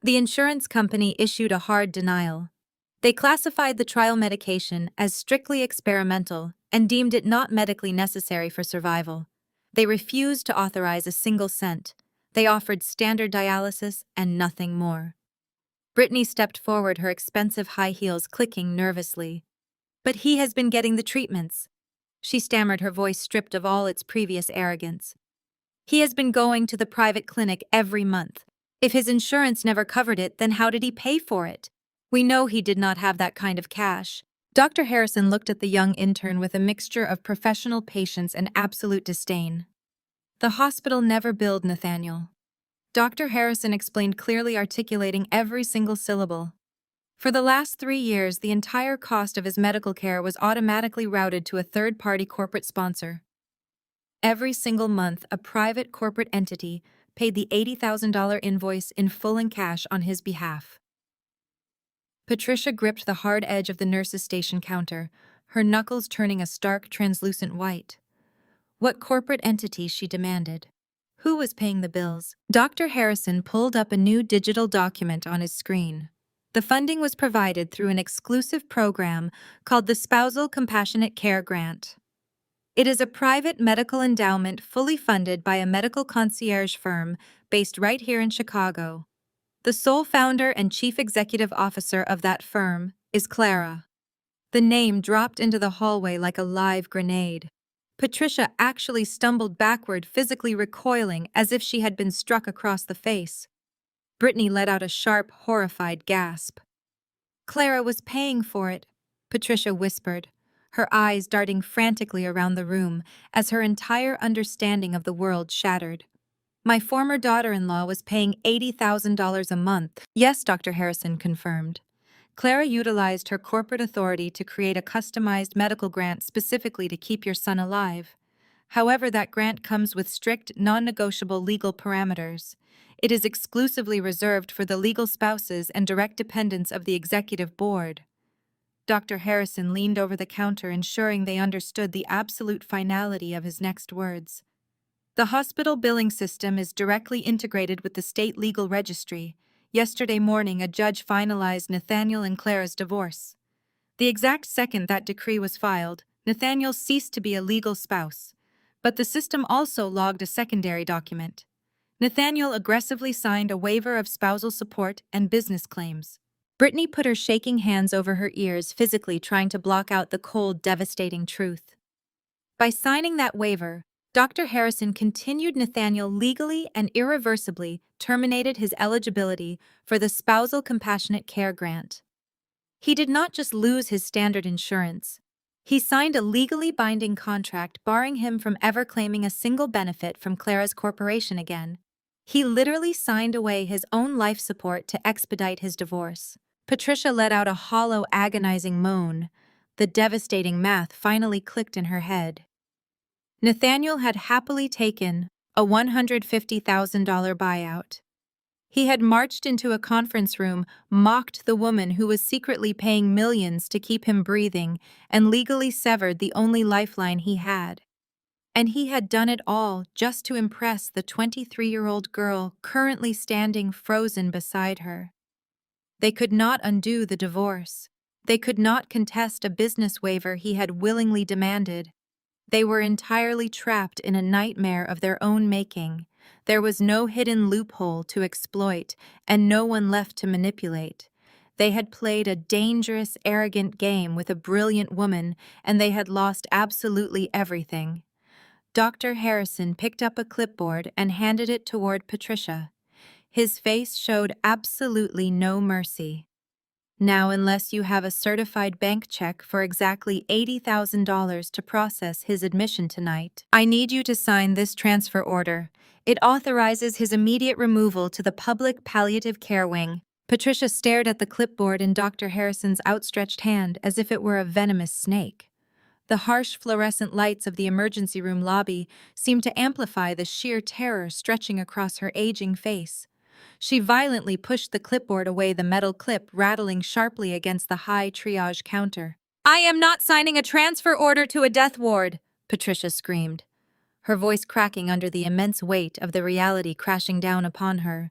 The insurance company issued a hard denial. They classified the trial medication as strictly experimental and deemed it not medically necessary for survival. They refused to authorize a single cent. They offered standard dialysis and nothing more. Brittany stepped forward, her expensive high heels clicking nervously. But he has been getting the treatments. She stammered, her voice stripped of all its previous arrogance. He has been going to the private clinic every month. If his insurance never covered it, then how did he pay for it? We know he did not have that kind of cash. Dr. Harrison looked at the young intern with a mixture of professional patience and absolute disdain. The hospital never billed Nathaniel. Dr. Harrison explained, clearly articulating every single syllable. For the last 3 years, the entire cost of his medical care was automatically routed to a third-party corporate sponsor. Every single month, a private corporate entity paid the $80,000 invoice in full and cash on his behalf. Patricia gripped the hard edge of the nurse's station counter, her knuckles turning a stark, translucent white. What corporate entity, she demanded. Who was paying the bills? Dr. Harrison pulled up a new digital document on his screen. The funding was provided through an exclusive program called the Spousal Compassionate Care Grant. It is a private medical endowment fully funded by a medical concierge firm based right here in Chicago. The sole founder and chief executive officer of that firm is Clara. The name dropped into the hallway like a live grenade. Patricia actually stumbled backward, physically recoiling as if she had been struck across the face. Brittany let out a sharp, horrified gasp. Clara was paying for it, Patricia whispered, her eyes darting frantically around the room as her entire understanding of the world shattered. My former daughter-in-law was paying $80,000 a month. Yes, Dr. Harrison confirmed. Clara utilized her corporate authority to create a customized medical grant specifically to keep your son alive. However, that grant comes with strict, non-negotiable legal parameters. It is exclusively reserved for the legal spouses and direct dependents of the executive board. Dr. Harrison leaned over the counter, ensuring they understood the absolute finality of his next words. The hospital billing system is directly integrated with the state legal registry. Yesterday morning, a judge finalized Nathaniel and Clara's divorce. The exact second that decree was filed, Nathaniel ceased to be a legal spouse. But the system also logged a secondary document. Nathaniel aggressively signed a waiver of spousal support and business claims. Brittany put her shaking hands over her ears, physically trying to block out the cold, devastating truth. By signing that waiver, Dr. Harrison continued Nathaniel legally and irreversibly terminated his eligibility for the Spousal Compassionate Care Grant. He did not just lose his standard insurance. He signed a legally binding contract barring him from ever claiming a single benefit from Clara's corporation again. He literally signed away his own life support to expedite his divorce. Patricia let out a hollow, agonizing moan. The devastating math finally clicked in her head. Nathaniel had happily taken a $150,000 buyout. He had marched into a conference room, mocked the woman who was secretly paying millions to keep him breathing, and legally severed the only lifeline he had. And he had done it all just to impress the 23-year-old girl currently standing frozen beside her. They could not undo the divorce. They could not contest a business waiver he had willingly demanded. They were entirely trapped in a nightmare of their own making. There was no hidden loophole to exploit and no one left to manipulate. They had played a dangerous, arrogant game with a brilliant woman, and they had lost absolutely everything. Dr. Harrison picked up a clipboard and handed it toward Patricia. His face showed absolutely no mercy. Now, unless you have a certified bank check for exactly $80,000 to process his admission tonight, I need you to sign this transfer order. It authorizes his immediate removal to the public palliative care wing. Patricia stared at the clipboard in Dr. Harrison's outstretched hand as if it were a venomous snake. The harsh fluorescent lights of the emergency room lobby seemed to amplify the sheer terror stretching across her aging face. She violently pushed the clipboard away, the metal clip rattling sharply against the high triage counter. "I am not signing a transfer order to a death ward," Patricia screamed, her voice cracking under the immense weight of the reality crashing down upon her.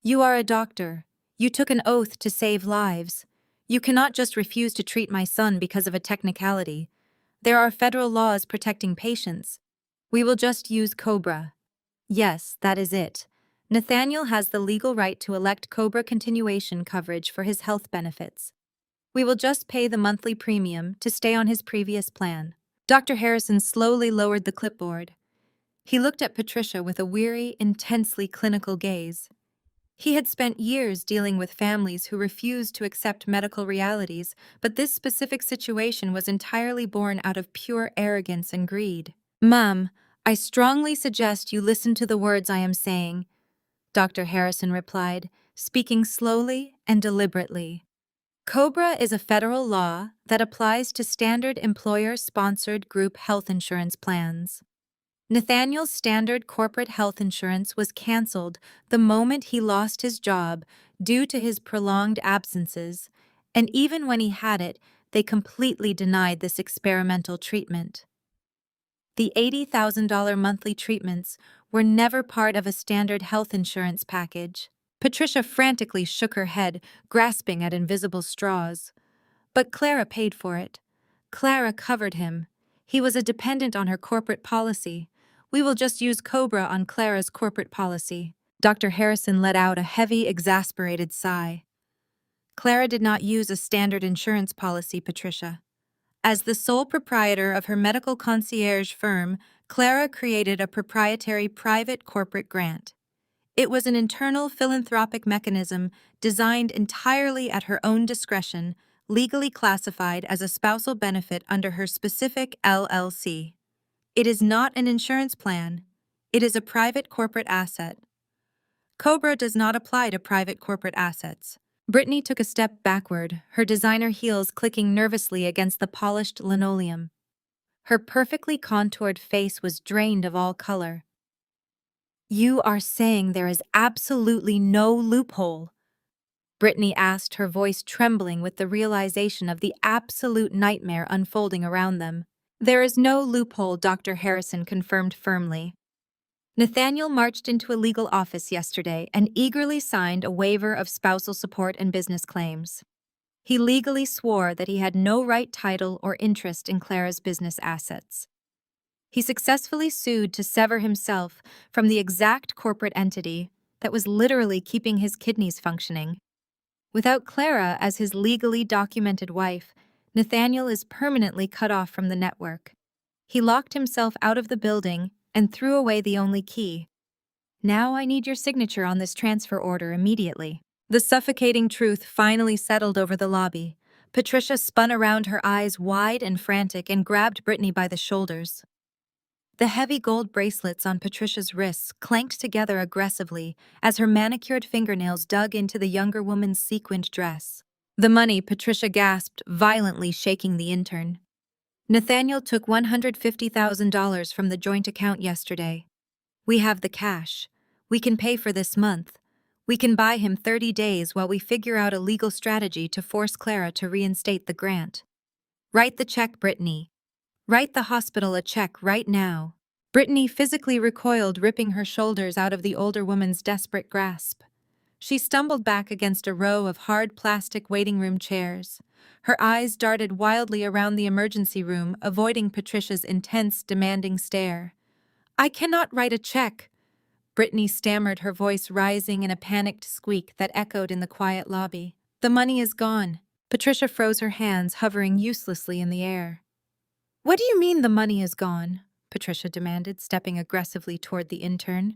"You are a doctor. You took an oath to save lives. You cannot just refuse to treat my son because of a technicality. There are federal laws protecting patients. We will just use COBRA." Yes, that is it. Nathaniel has the legal right to elect COBRA continuation coverage for his health benefits. We will just pay the monthly premium to stay on his previous plan. Dr. Harrison slowly lowered the clipboard. He looked at Patricia with a weary, intensely clinical gaze. He had spent years dealing with families who refused to accept medical realities, but this specific situation was entirely born out of pure arrogance and greed. "Ma'am, I strongly suggest you listen to the words I am saying," Dr. Harrison replied, speaking slowly and deliberately. COBRA is a federal law that applies to standard employer-sponsored group health insurance plans. Nathaniel's standard corporate health insurance was canceled the moment he lost his job due to his prolonged absences, and even when he had it, they completely denied this experimental treatment. The $80,000 monthly treatments were never part of a standard health insurance package. Patricia frantically shook her head, grasping at invisible straws. But Clara paid for it. Clara covered him. He was a dependent on her corporate policy. We will just use COBRA on Clara's corporate policy. Dr. Harrison let out a heavy, exasperated sigh. Clara did not use a standard insurance policy, Patricia. As the sole proprietor of her medical concierge firm, Clara created a proprietary private corporate grant. It was an internal philanthropic mechanism designed entirely at her own discretion, legally classified as a spousal benefit under her specific LLC. It is not an insurance plan. It is a private corporate asset. COBRA does not apply to private corporate assets. Brittany took a step backward, her designer heels clicking nervously against the polished linoleum. Her perfectly contoured face was drained of all color. "You are saying there is absolutely no loophole?" Brittany asked, her voice trembling with the realization of the absolute nightmare unfolding around them. "There is no loophole," Dr. Harrison confirmed firmly. Nathaniel marched into a legal office yesterday and eagerly signed a waiver of spousal support and business claims. He legally swore that he had no right, title, or interest in Clara's business assets. He successfully sued to sever himself from the exact corporate entity that was literally keeping his kidneys functioning. Without Clara as his legally documented wife, Nathaniel is permanently cut off from the network. He locked himself out of the building and threw away the only key. "Now I need your signature on this transfer order immediately." The suffocating truth finally settled over the lobby. Patricia spun around, her eyes wide and frantic, and grabbed Brittany by the shoulders. The heavy gold bracelets on Patricia's wrists clanked together aggressively as her manicured fingernails dug into the younger woman's sequined dress. "The money," Patricia gasped, violently shaking the intern. "Nathaniel took $150,000 from the joint account yesterday. We have the cash. We can pay for this month. We can buy him 30 days while we figure out a legal strategy to force Clara to reinstate the grant. Write the check, Brittany. Write the hospital a check right now." Brittany physically recoiled, ripping her shoulders out of the older woman's desperate grasp. She stumbled back against a row of hard plastic waiting room chairs. Her eyes darted wildly around the emergency room, avoiding Patricia's intense, demanding stare. "I cannot write a check," Brittany stammered, her voice rising in a panicked squeak that echoed in the quiet lobby. "The money is gone." Patricia froze her hands, hovering uselessly in the air. "What do you mean the money is gone?" Patricia demanded, stepping aggressively toward the intern.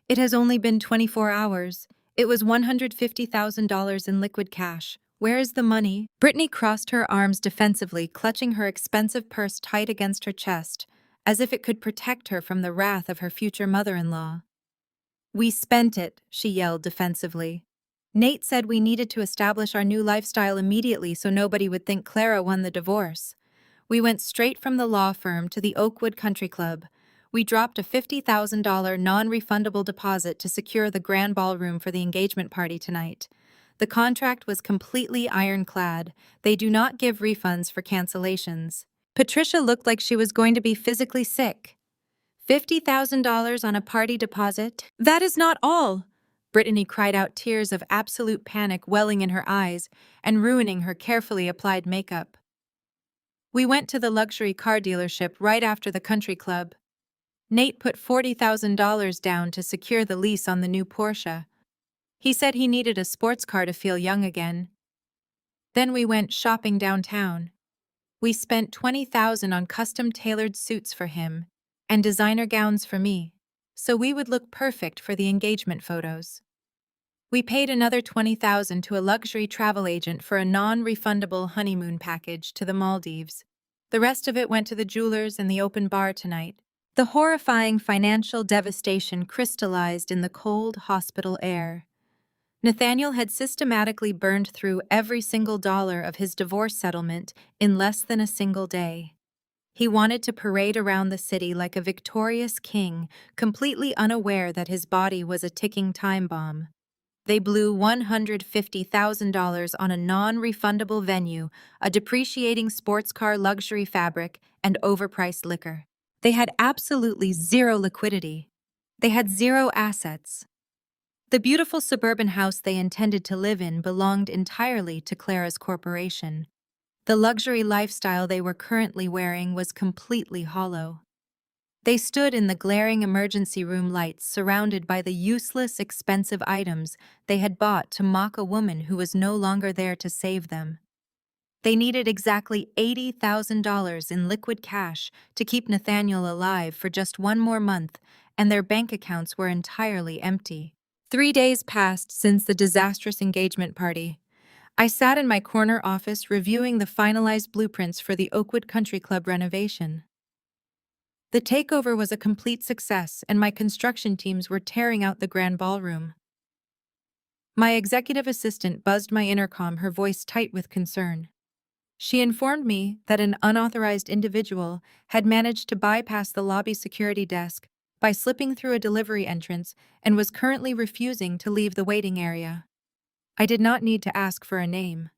"It has only been 24 hours. It was $150,000 in liquid cash. Where is the money?" Brittany crossed her arms defensively, clutching her expensive purse tight against her chest, as if it could protect her from the wrath of her future mother-in-law. "We spent it," she yelled defensively. Nate said we needed to establish our new lifestyle immediately so nobody would think Clara won the divorce. We went straight from the law firm to the Oakwood Country Club. We dropped a $50,000 non-refundable deposit to secure the grand ballroom for the engagement party tonight. The contract was completely ironclad. They do not give refunds for cancellations. Patricia looked like she was going to be physically sick. $50,000 on a party deposit? That is not all! Brittany cried out, tears of absolute panic welling in her eyes and ruining her carefully applied makeup. We went to the luxury car dealership right after the country club. Nate put $40,000 down to secure the lease on the new Porsche. He said he needed a sports car to feel young again. Then we went shopping downtown. We spent $20,000 on custom-tailored suits for him and designer gowns for me, so we would look perfect for the engagement photos. We paid another $20,000 to a luxury travel agent for a non-refundable honeymoon package to the Maldives. The rest of it went to the jewelers and the open bar tonight. The horrifying financial devastation crystallized in the cold hospital air. Nathaniel had systematically burned through every single dollar of his divorce settlement in less than a single day. He wanted to parade around the city like a victorious king, completely unaware that his body was a ticking time bomb. They blew $150,000 on a non-refundable venue, a depreciating sports car luxury fabric, and overpriced liquor. They had absolutely zero liquidity. They had zero assets. The beautiful suburban house they intended to live in belonged entirely to Clara's corporation. The luxury lifestyle they were currently wearing was completely hollow. They stood in the glaring emergency room lights surrounded by the useless, expensive items they had bought to mock a woman who was no longer there to save them. They needed exactly $80,000 in liquid cash to keep Nathaniel alive for just one more month, and their bank accounts were entirely empty. 3 days passed since the disastrous engagement party. I sat in my corner office reviewing the finalized blueprints for the Oakwood Country Club renovation. The takeover was a complete success, and my construction teams were tearing out the grand ballroom. My executive assistant buzzed my intercom, her voice tight with concern. She informed me that an unauthorized individual had managed to bypass the lobby security desk by slipping through a delivery entrance and was currently refusing to leave the waiting area. I did not need to ask for a name.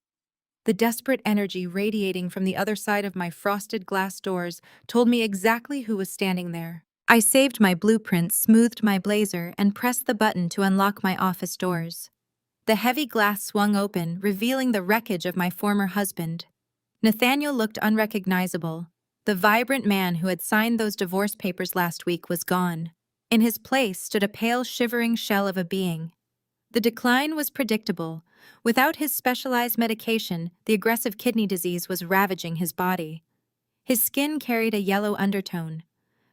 The desperate energy radiating from the other side of my frosted glass doors told me exactly who was standing there. I saved my blueprints, smoothed my blazer, and pressed the button to unlock my office doors. The heavy glass swung open, revealing the wreckage of my former husband. Nathaniel looked unrecognizable. The vibrant man who had signed those divorce papers last week was gone. In his place stood a pale, shivering shell of a being. The decline was predictable. Without his specialized medication, the aggressive kidney disease was ravaging his body. His skin carried a yellow undertone.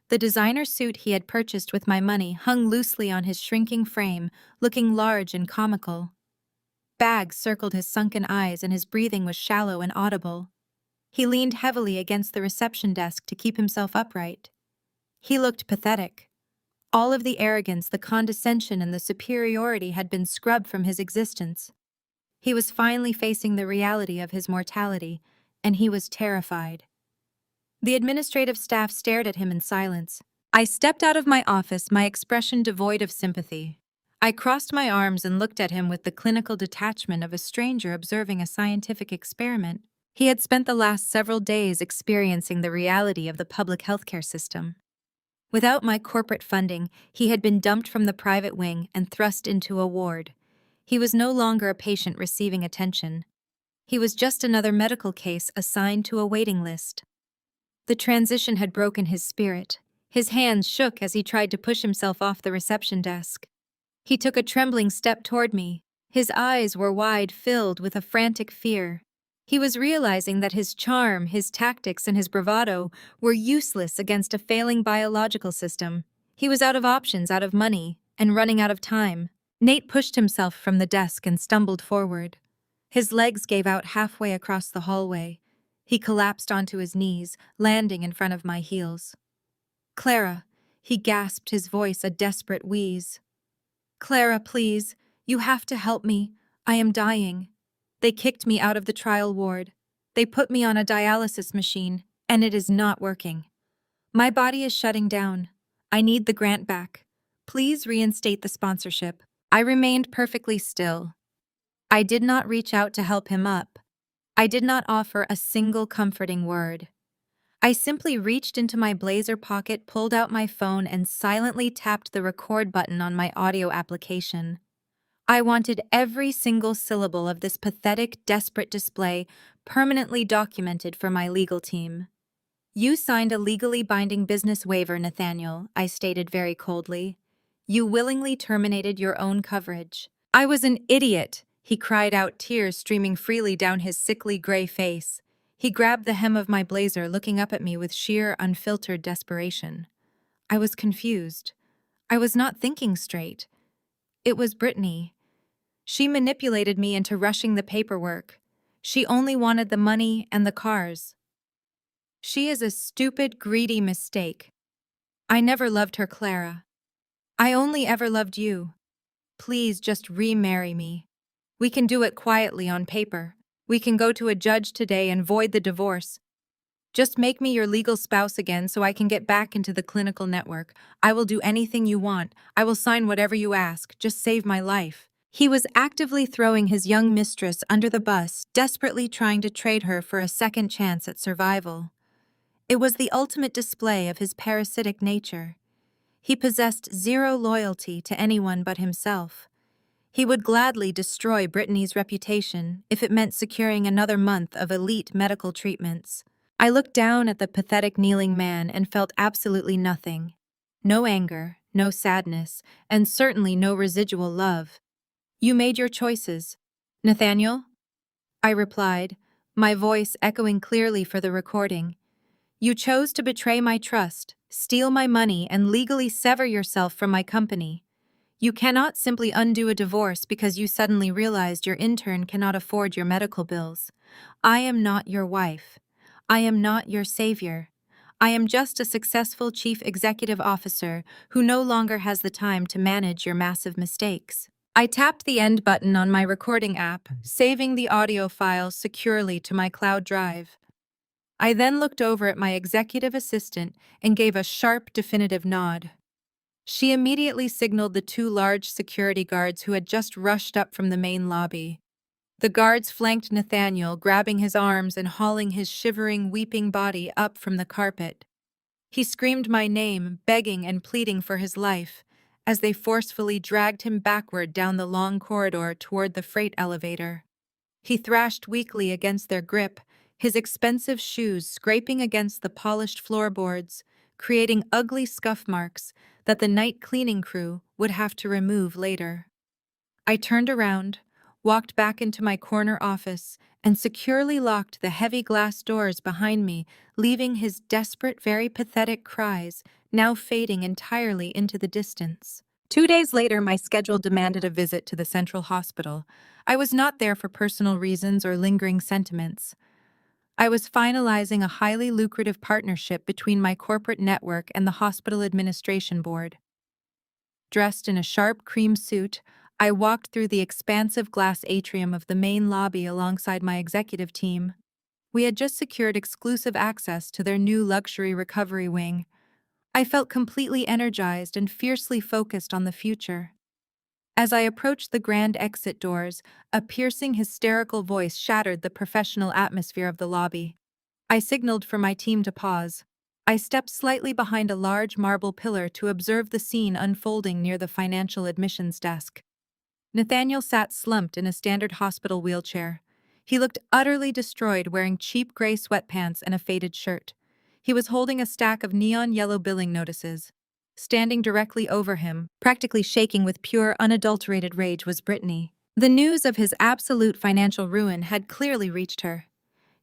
The designer suit he had purchased with my money hung loosely on his shrinking frame, looking large and comical. Bags circled his sunken eyes and his breathing was shallow and audible. He leaned heavily against the reception desk to keep himself upright. He looked pathetic. All of the arrogance, the condescension, and the superiority had been scrubbed from his existence. He was finally facing the reality of his mortality, and he was terrified. The administrative staff stared at him in silence. I stepped out of my office, my expression devoid of sympathy. I crossed my arms and looked at him with the clinical detachment of a stranger observing a scientific experiment. He had spent the last several days experiencing the reality of the public healthcare system. Without my corporate funding, he had been dumped from the private wing and thrust into a ward. He was no longer a patient receiving attention. He was just another medical case assigned to a waiting list. The transition had broken his spirit. His hands shook as he tried to push himself off the reception desk. He took a trembling step toward me. His eyes were wide, filled with a frantic fear. He was realizing that his charm, his tactics, and his bravado were useless against a failing biological system. He was out of options, out of money, and running out of time. Nate pushed himself from the desk and stumbled forward. His legs gave out halfway across the hallway. He collapsed onto his knees, landing in front of my heels. "Clara," he gasped, his voice a desperate wheeze. "Clara, please, you have to help me. I am dying. They kicked me out of the trial ward. They put me on a dialysis machine, and it is not working. My body is shutting down. I need the grant back. Please reinstate the sponsorship. I remained perfectly still. I did not reach out to help him up. I did not offer a single comforting word. I simply reached into my blazer pocket, pulled out my phone, and silently tapped the record button on my audio application. I wanted every single syllable of this pathetic, desperate display permanently documented for my legal team. You signed a legally binding business waiver, Nathaniel, I stated very coldly. You willingly terminated your own coverage. I was an idiot, he cried out, tears streaming freely down his sickly gray face. He grabbed the hem of my blazer, looking up at me with sheer, unfiltered desperation. I was confused. I was not thinking straight. It was Brittany. She manipulated me into rushing the paperwork. She only wanted the money and the cars. She is a stupid, greedy mistake. I never loved her, Clara. I only ever loved you. Please just remarry me. We can do it quietly on paper. We can go to a judge today and void the divorce. Just make me your legal spouse again so I can get back into the clinical network. I will do anything you want. I will sign whatever you ask. Just save my life. He was actively throwing his young mistress under the bus, desperately trying to trade her for a second chance at survival. It was the ultimate display of his parasitic nature. He possessed zero loyalty to anyone but himself. He would gladly destroy Brittany's reputation if it meant securing another month of elite medical treatments. I looked down at the pathetic kneeling man and felt absolutely nothing. No anger, no sadness, and certainly no residual love. You made your choices, Nathaniel? I replied, my voice echoing clearly for the recording. You chose to betray my trust, steal my money, and legally sever yourself from my company. You cannot simply undo a divorce because you suddenly realized your intern cannot afford your medical bills. I am not your wife. I am not your savior. I am just a successful chief executive officer who no longer has the time to manage your massive mistakes. I tapped the end button on my recording app, saving the audio file securely to my cloud drive. I then looked over at my executive assistant and gave a sharp, definitive nod. She immediately signaled the two large security guards who had just rushed up from the main lobby. The guards flanked Nathaniel, grabbing his arms and hauling his shivering, weeping body up from the carpet. He screamed my name, begging and pleading for his life, as they forcefully dragged him backward down the long corridor toward the freight elevator. He thrashed weakly against their grip, his expensive shoes scraping against the polished floorboards, creating ugly scuff marks that the night cleaning crew would have to remove later. I turned around, walked back into my corner office, and securely locked the heavy glass doors behind me, leaving his desperate, very pathetic cries now fading entirely into the distance. 2 days later, my schedule demanded a visit to the Central Hospital. I was not there for personal reasons or lingering sentiments. I was finalizing a highly lucrative partnership between my corporate network and the hospital administration board. Dressed in a sharp cream suit, I walked through the expansive glass atrium of the main lobby alongside my executive team. We had just secured exclusive access to their new luxury recovery wing. I felt completely energized and fiercely focused on the future. As I approached the grand exit doors, a piercing, hysterical voice shattered the professional atmosphere of the lobby. I signaled for my team to pause. I stepped slightly behind a large marble pillar to observe the scene unfolding near the financial admissions desk. Nathaniel sat slumped in a standard hospital wheelchair. He looked utterly destroyed, wearing cheap gray sweatpants and a faded shirt. He was holding a stack of neon yellow billing notices. Standing directly over him, practically shaking with pure, unadulterated rage, was Brittany. The news of his absolute financial ruin had clearly reached her.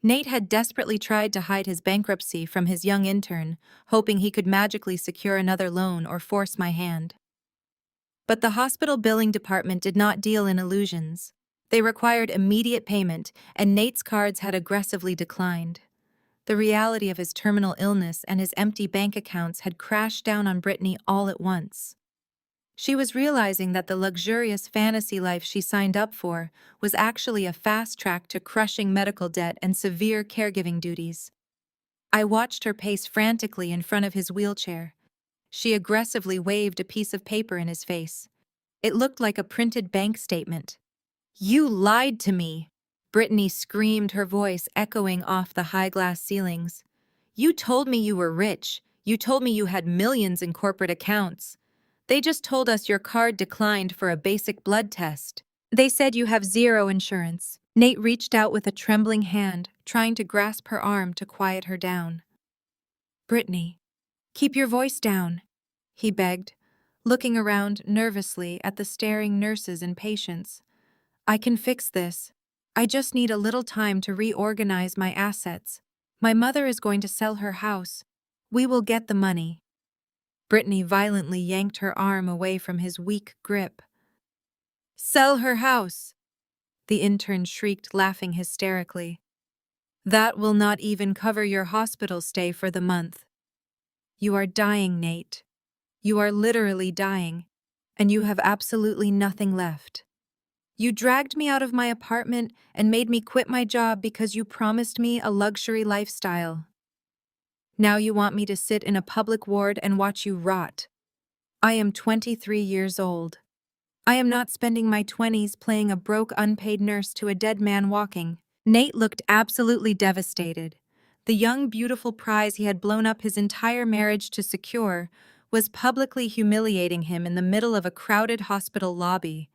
Nate had desperately tried to hide his bankruptcy from his young intern, hoping he could magically secure another loan or force my hand. But the hospital billing department did not deal in illusions. They required immediate payment, and Nate's cards had aggressively declined. The reality of his terminal illness and his empty bank accounts had crashed down on Brittany all at once. She was realizing that the luxurious fantasy life she signed up for was actually a fast track to crushing medical debt and severe caregiving duties. I watched her pace frantically in front of his wheelchair. She aggressively waved a piece of paper in his face. It looked like a printed bank statement. "You lied to me!" Brittany screamed, her voice echoing off the high glass ceilings. "You told me you were rich. You told me you had millions in corporate accounts. They just told us your card declined for a basic blood test. They said you have zero insurance." Nate reached out with a trembling hand, trying to grasp her arm to quiet her down. "Brittany, keep your voice down," he begged, looking around nervously at the staring nurses and patients. "I can fix this. I just need a little time to reorganize my assets. My mother is going to sell her house. We will get the money." Brittany violently yanked her arm away from his weak grip. "Sell her house!" the intern shrieked, laughing hysterically. "That will not even cover your hospital stay for the month. You are dying, Nate. You are literally dying, and you have absolutely nothing left. You dragged me out of my apartment and made me quit my job because you promised me a luxury lifestyle. Now you want me to sit in a public ward and watch you rot. I am 23 years old. I am not spending my 20s playing a broke unpaid nurse to a dead man walking." Nate looked absolutely devastated. The young, beautiful prize he had blown up his entire marriage to secure was publicly humiliating him in the middle of a crowded hospital lobby.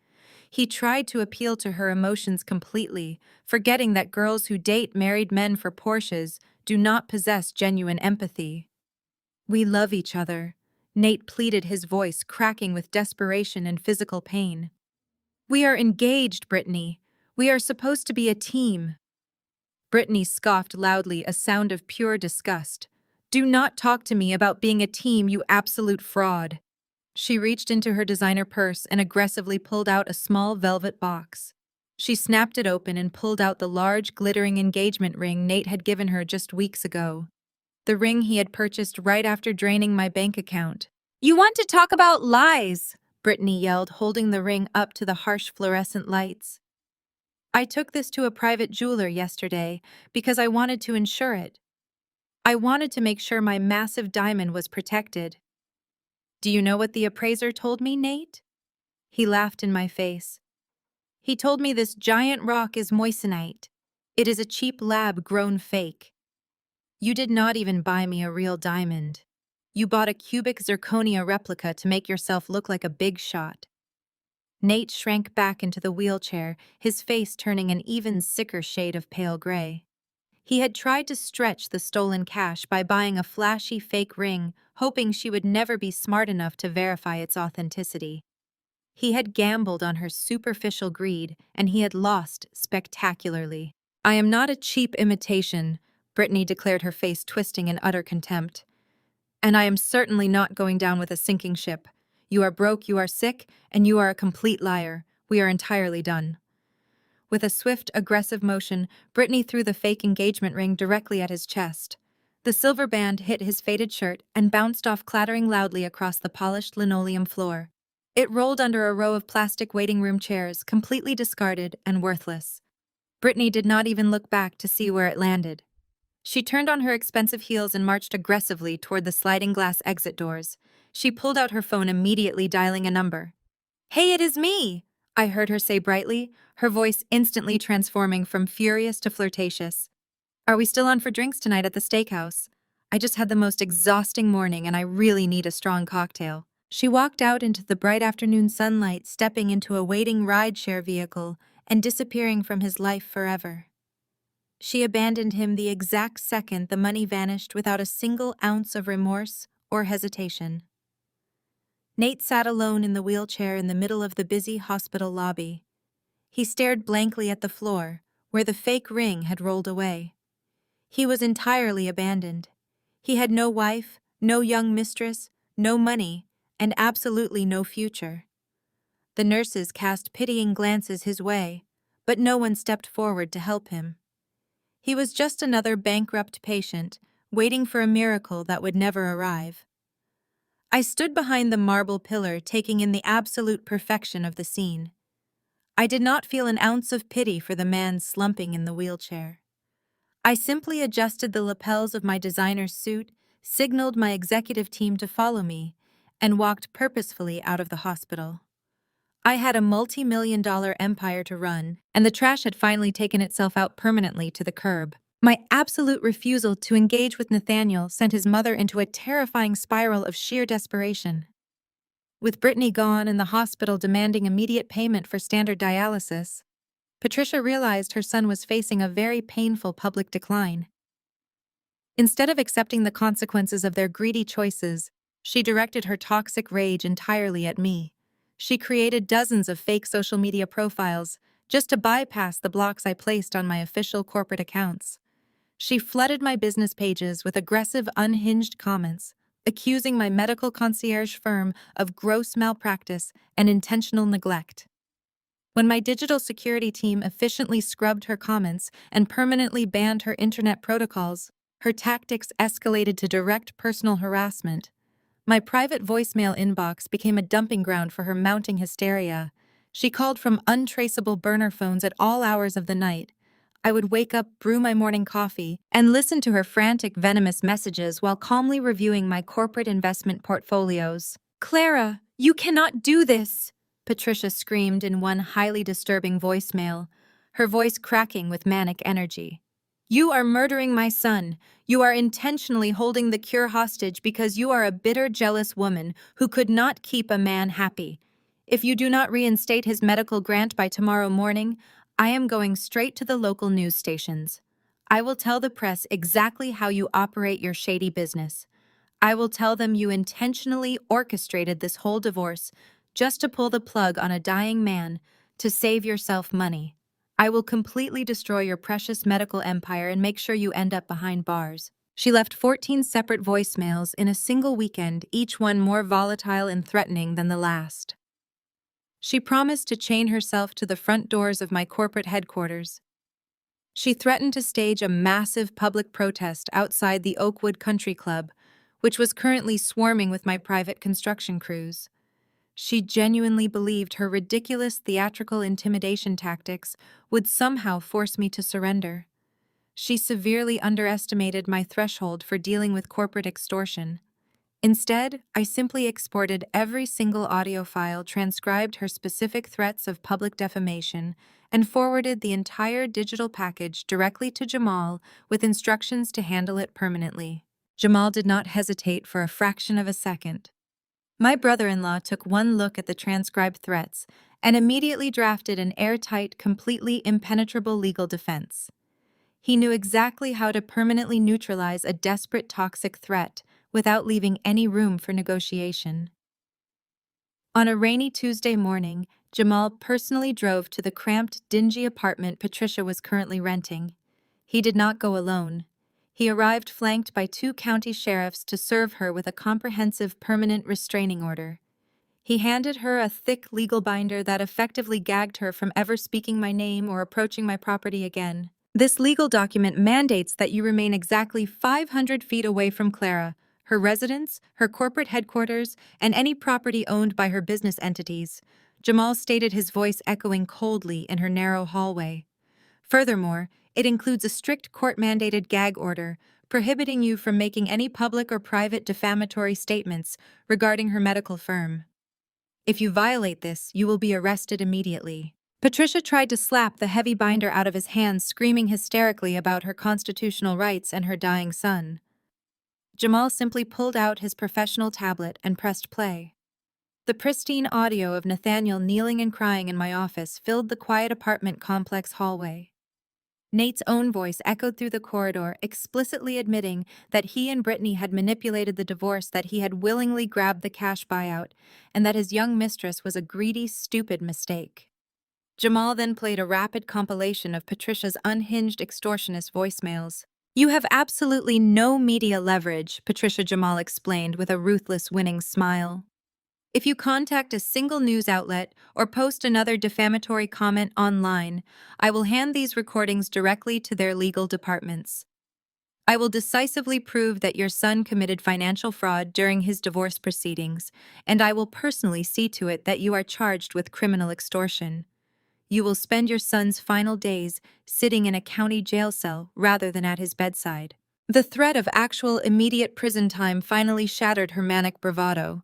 He tried to appeal to her emotions completely, forgetting that girls who date married men for Porsches do not possess genuine empathy. "We love each other," Nate pleaded, his voice cracking with desperation and physical pain. "We are engaged, Brittany. We are supposed to be a team." Brittany scoffed loudly, a sound of pure disgust. "Do not talk to me about being a team, you absolute fraud." She reached into her designer purse and aggressively pulled out a small velvet box. She snapped it open and pulled out the large, glittering engagement ring Nate had given her just weeks ago. The ring he had purchased right after draining my bank account. "You want to talk about lies?" Brittany yelled, holding the ring up to the harsh fluorescent lights. "I took this to a private jeweler yesterday because I wanted to insure it. I wanted to make sure my massive diamond was protected." "Do you know what the appraiser told me, Nate?" He laughed in my face. "He told me this giant rock is moissanite. It is a cheap lab-grown fake. You did not even buy me a real diamond. You bought a cubic zirconia replica to make yourself look like a big shot." Nate shrank back into the wheelchair, his face turning an even sicker shade of pale gray. He had tried to stretch the stolen cash by buying a flashy fake ring, hoping she would never be smart enough to verify its authenticity. He had gambled on her superficial greed, and he had lost spectacularly. "I am not a cheap imitation," Brittany declared, her face twisting in utter contempt. "And I am certainly not going down with a sinking ship. You are broke, you are sick, and you are a complete liar. We are entirely done." With a swift, aggressive motion, Brittany threw the fake engagement ring directly at his chest. The silver band hit his faded shirt and bounced off, clattering loudly across the polished linoleum floor. It rolled under a row of plastic waiting room chairs, completely discarded and worthless. Brittany did not even look back to see where it landed. She turned on her expensive heels and marched aggressively toward the sliding glass exit doors. She pulled out her phone, immediately dialing a number. "Hey, it is me!" I heard her say brightly, her voice instantly transforming from furious to flirtatious. "Are we still on for drinks tonight at the steakhouse? I just had the most exhausting morning and I really need a strong cocktail." She walked out into the bright afternoon sunlight, stepping into a waiting rideshare vehicle and disappearing from his life forever. She abandoned him the exact second the money vanished, without a single ounce of remorse or hesitation. Nate sat alone in the wheelchair in the middle of the busy hospital lobby. He stared blankly at the floor, where the fake ring had rolled away. He was entirely abandoned. He had no wife, no young mistress, no money, and absolutely no future. The nurses cast pitying glances his way, but no one stepped forward to help him. He was just another bankrupt patient, waiting for a miracle that would never arrive. I stood behind the marble pillar, taking in the absolute perfection of the scene. I did not feel an ounce of pity for the man slumping in the wheelchair. I simply adjusted the lapels of my designer's suit, signaled my executive team to follow me, and walked purposefully out of the hospital. I had a multi-million-dollar empire to run, and the trash had finally taken itself out permanently to the curb. My absolute refusal to engage with Nathaniel sent his mother into a terrifying spiral of sheer desperation. With Brittany gone and the hospital demanding immediate payment for standard dialysis, Patricia realized her son was facing a very painful public decline. Instead of accepting the consequences of their greedy choices, she directed her toxic rage entirely at me. She created dozens of fake social media profiles just to bypass the blocks I placed on my official corporate accounts. She flooded my business pages with aggressive, unhinged comments, accusing my medical concierge firm of gross malpractice and intentional neglect. When my digital security team efficiently scrubbed her comments and permanently banned her internet protocols, her tactics escalated to direct personal harassment. My private voicemail inbox became a dumping ground for her mounting hysteria. She called from untraceable burner phones at all hours of the night. I would wake up, brew my morning coffee, and listen to her frantic, venomous messages while calmly reviewing my corporate investment portfolios. "Clara, you cannot do this!" Patricia screamed in one highly disturbing voicemail, her voice cracking with manic energy. "You are murdering my son. You are intentionally holding the cure hostage because you are a bitter, jealous woman who could not keep a man happy. If you do not reinstate his medical grant by tomorrow morning, I am going straight to the local news stations. I will tell the press exactly how you operate your shady business. I will tell them you intentionally orchestrated this whole divorce just to pull the plug on a dying man to save yourself money. I will completely destroy your precious medical empire and make sure you end up behind bars." She left 14 separate voicemails in a single weekend, each one more volatile and threatening than the last. She promised to chain herself to the front doors of my corporate headquarters. She threatened to stage a massive public protest outside the Oakwood Country Club, which was currently swarming with my private construction crews. She genuinely believed her ridiculous theatrical intimidation tactics would somehow force me to surrender. She severely underestimated my threshold for dealing with corporate extortion. Instead, I simply exported every single audio file, transcribed her specific threats of public defamation, and forwarded the entire digital package directly to Jamal with instructions to handle it permanently. Jamal did not hesitate for a fraction of a second. My brother-in-law took one look at the transcribed threats and immediately drafted an airtight, completely impenetrable legal defense. He knew exactly how to permanently neutralize a desperate, toxic threat without leaving any room for negotiation. On a rainy Tuesday morning, Jamal personally drove to the cramped, dingy apartment Patricia was currently renting. He did not go alone. He arrived flanked by 2 county sheriffs to serve her with a comprehensive permanent restraining order. He handed her a thick legal binder that effectively gagged her from ever speaking my name or approaching my property again. "This legal document mandates that you remain exactly 500 feet away from Clara, her residence, her corporate headquarters, and any property owned by her business entities," Jamal stated, his voice echoing coldly in her narrow hallway. "Furthermore, it includes a strict court-mandated gag order prohibiting you from making any public or private defamatory statements regarding her medical firm. If you violate this, you will be arrested immediately." Patricia tried to slap the heavy binder out of his hands, screaming hysterically about her constitutional rights and her dying son. Jamal simply pulled out his professional tablet and pressed play. The pristine audio of Nathaniel kneeling and crying in my office filled the quiet apartment complex hallway. Nate's own voice echoed through the corridor, explicitly admitting that he and Brittany had manipulated the divorce, that he had willingly grabbed the cash buyout, and that his young mistress was a greedy, stupid mistake. Jamal then played a rapid compilation of Patricia's unhinged extortionist voicemails. "You have absolutely no media leverage," Patricia Jamal explained with a ruthless, winning smile. "If you contact a single news outlet or post another defamatory comment online, I will hand these recordings directly to their legal departments." I will decisively prove that your son committed financial fraud during his divorce proceedings, and I will personally see to it that you are charged with criminal extortion. You will spend your son's final days sitting in a county jail cell rather than at his bedside." The threat of actual immediate prison time finally shattered her manic bravado.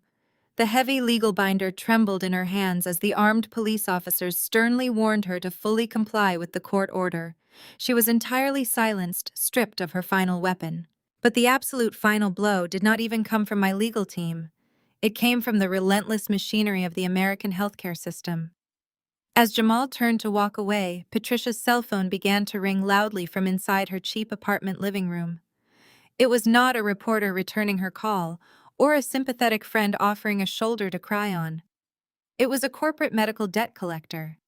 The heavy legal binder trembled in her hands as the armed police officers sternly warned her to fully comply with the court order. She was entirely silenced, stripped of her final weapon. But the absolute final blow did not even come from my legal team. It came from the relentless machinery of the American healthcare system. As Jamal turned to walk away, Patricia's cell phone began to ring loudly from inside her cheap apartment living room. It was not a reporter returning her call, or a sympathetic friend offering a shoulder to cry on. It was a corporate medical debt collector.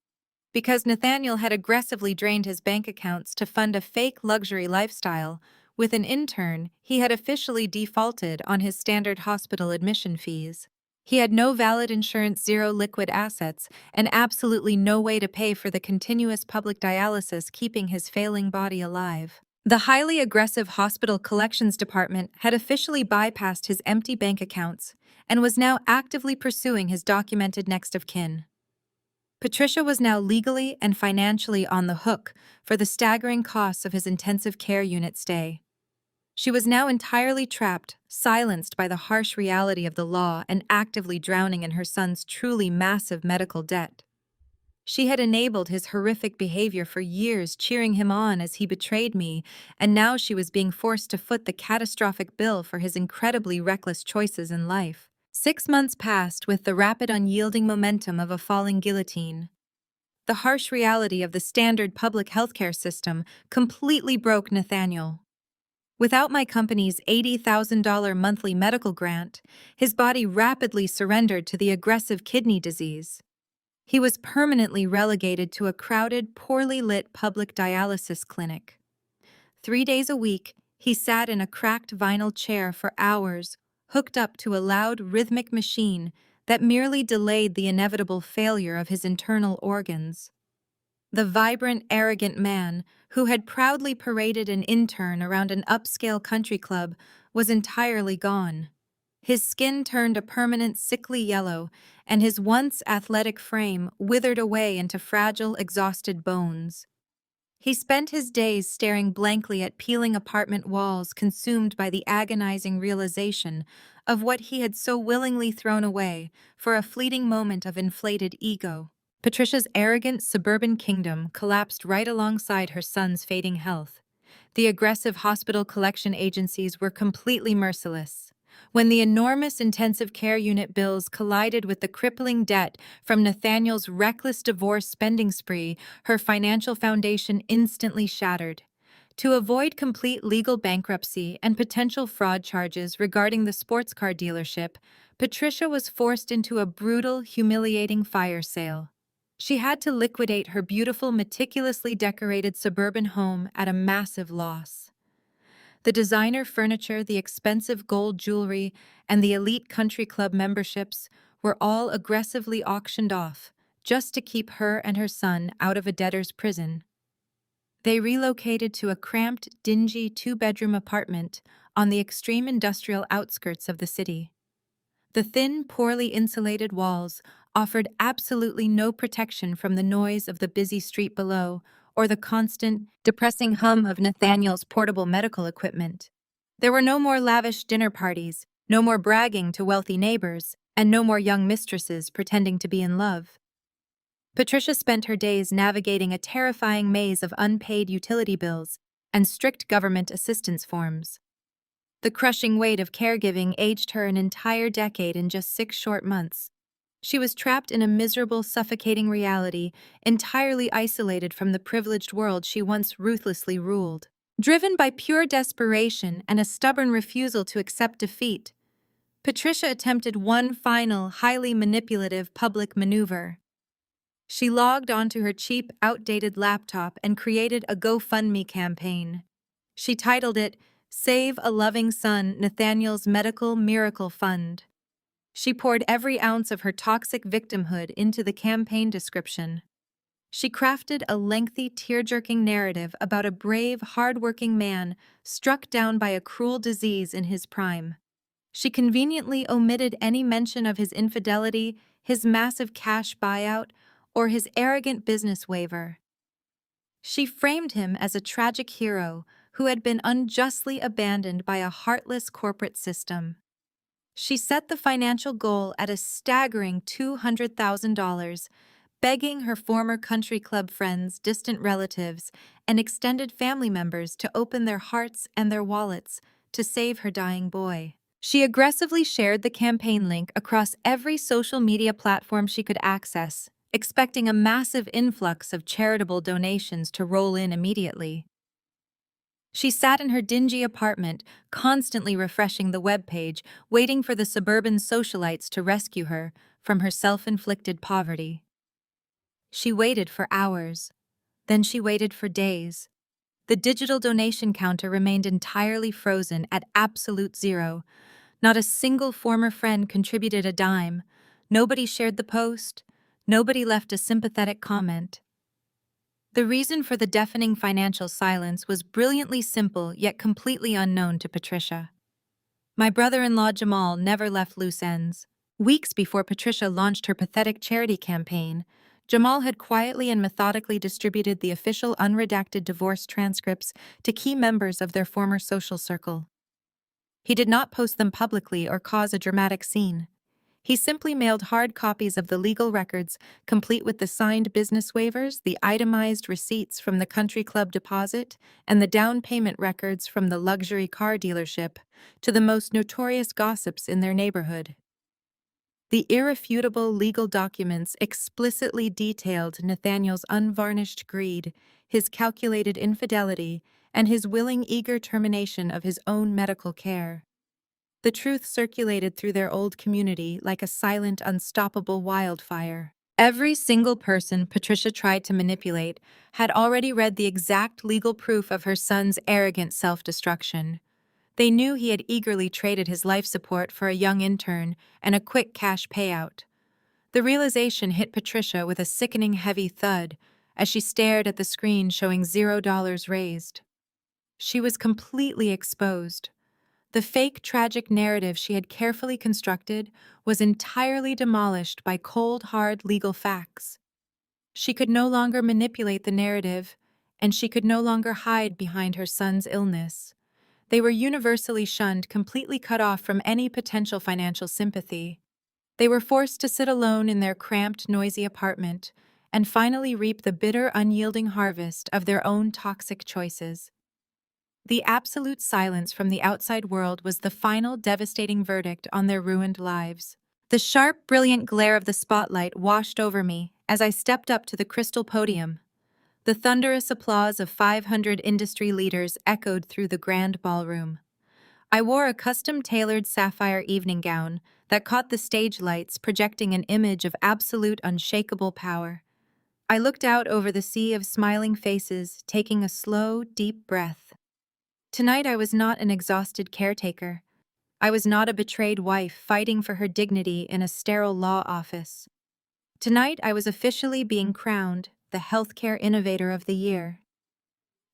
Because Nathaniel had aggressively drained his bank accounts to fund a fake luxury lifestyle, with an intern, he had officially defaulted on his standard hospital admission fees. He had no valid insurance, zero liquid assets, and absolutely no way to pay for the continuous public dialysis keeping his failing body alive. The highly aggressive hospital collections department had officially bypassed his empty bank accounts and was now actively pursuing his documented next of kin. Patricia was now legally and financially on the hook for the staggering costs of his intensive care unit stay. She was now entirely trapped, silenced by the harsh reality of the law and actively drowning in her son's truly massive medical debt. She had enabled his horrific behavior for years, cheering him on as he betrayed me, and now she was being forced to foot the catastrophic bill for his incredibly reckless choices in life. 6 months passed with the rapid, unyielding momentum of a falling guillotine. The harsh reality of the standard public healthcare system completely broke Nathaniel. Without my company's $80,000 monthly medical grant, his body rapidly surrendered to the aggressive kidney disease. He was permanently relegated to a crowded, poorly lit public dialysis clinic. 3 days a week, he sat in a cracked vinyl chair for hours, hooked up to a loud, rhythmic machine that merely delayed the inevitable failure of his internal organs. The vibrant, arrogant man, who had proudly paraded an intern around an upscale country club, was entirely gone. His skin turned a permanent sickly yellow, and his once athletic frame withered away into fragile, exhausted bones. He spent his days staring blankly at peeling apartment walls, consumed by the agonizing realization of what he had so willingly thrown away for a fleeting moment of inflated ego. Patricia's arrogant suburban kingdom collapsed right alongside her son's fading health. The aggressive hospital collection agencies were completely merciless. When the enormous intensive care unit bills collided with the crippling debt from Nathaniel's reckless divorce spending spree, her financial foundation instantly shattered. To avoid complete legal bankruptcy and potential fraud charges regarding the sports car dealership, Patricia was forced into a brutal, humiliating fire sale. She had to liquidate her beautiful, meticulously decorated suburban home at a massive loss. The designer furniture, the expensive gold jewelry, and the elite country club memberships were all aggressively auctioned off, just to keep her and her son out of a debtor's prison. They relocated to a cramped, dingy 2-bedroom apartment on the extreme industrial outskirts of the city. The thin, poorly insulated walls offered absolutely no protection from the noise of the busy street below or the constant, depressing hum of Nathaniel's portable medical equipment. There were no more lavish dinner parties, no more bragging to wealthy neighbors, and no more young mistresses pretending to be in love. Patricia spent her days navigating a terrifying maze of unpaid utility bills and strict government assistance forms. The crushing weight of caregiving aged her an entire decade in just 6 short months. She was trapped in a miserable, suffocating reality, entirely isolated from the privileged world she once ruthlessly ruled. Driven by pure desperation and a stubborn refusal to accept defeat, Patricia attempted one final, highly manipulative public maneuver. She logged onto her cheap, outdated laptop and created a GoFundMe campaign. She titled it, "Save a Loving Son, Nathaniel's Medical Miracle Fund." She poured every ounce of her toxic victimhood into the campaign description. She crafted a lengthy, tear-jerking narrative about a brave, hard-working man struck down by a cruel disease in his prime. She conveniently omitted any mention of his infidelity, his massive cash buyout, or his arrogant business waiver. She framed him as a tragic hero who had been unjustly abandoned by a heartless corporate system. She set the financial goal at a staggering $200,000, begging her former country club friends, distant relatives, and extended family members to open their hearts and their wallets to save her dying boy. She aggressively shared the campaign link across every social media platform she could access, expecting a massive influx of charitable donations to roll in immediately. She sat in her dingy apartment, constantly refreshing the webpage, waiting for the suburban socialites to rescue her from her self-inflicted poverty. She waited for hours. Then she waited for days. The digital donation counter remained entirely frozen at absolute zero. Not a single former friend contributed a dime. Nobody shared the post. Nobody left a sympathetic comment. The reason for the deafening financial silence was brilliantly simple yet completely unknown to Patricia. My brother-in-law Jamal never left loose ends. Weeks before Patricia launched her pathetic charity campaign, Jamal had quietly and methodically distributed the official unredacted divorce transcripts to key members of their former social circle. He did not post them publicly or cause a dramatic scene. He simply mailed hard copies of the legal records, complete with the signed business waivers, the itemized receipts from the country club deposit, and the down payment records from the luxury car dealership, to the most notorious gossips in their neighborhood. The irrefutable legal documents explicitly detailed Nathaniel's unvarnished greed, his calculated infidelity, and his willing, eager termination of his own medical care. The truth circulated through their old community like a silent, unstoppable wildfire. Every single person Patricia tried to manipulate had already read the exact legal proof of her son's arrogant self-destruction. They knew he had eagerly traded his life support for a young intern and a quick cash payout. The realization hit Patricia with a sickening heavy thud as she stared at the screen showing $0 raised. She was completely exposed. The fake, tragic narrative she had carefully constructed was entirely demolished by cold, hard legal facts. She could no longer manipulate the narrative, and she could no longer hide behind her son's illness. They were universally shunned, completely cut off from any potential financial sympathy. They were forced to sit alone in their cramped, noisy apartment and finally reap the bitter, unyielding harvest of their own toxic choices. The absolute silence from the outside world was the final devastating verdict on their ruined lives. The sharp, brilliant glare of the spotlight washed over me as I stepped up to the crystal podium. The thunderous applause of 500 industry leaders echoed through the grand ballroom. I wore a custom-tailored sapphire evening gown that caught the stage lights, projecting an image of absolute, unshakable power. I looked out over the sea of smiling faces, taking a slow, deep breath. Tonight I was not an exhausted caretaker. I was not a betrayed wife fighting for her dignity in a sterile law office. Tonight I was officially being crowned the Healthcare Innovator of the Year.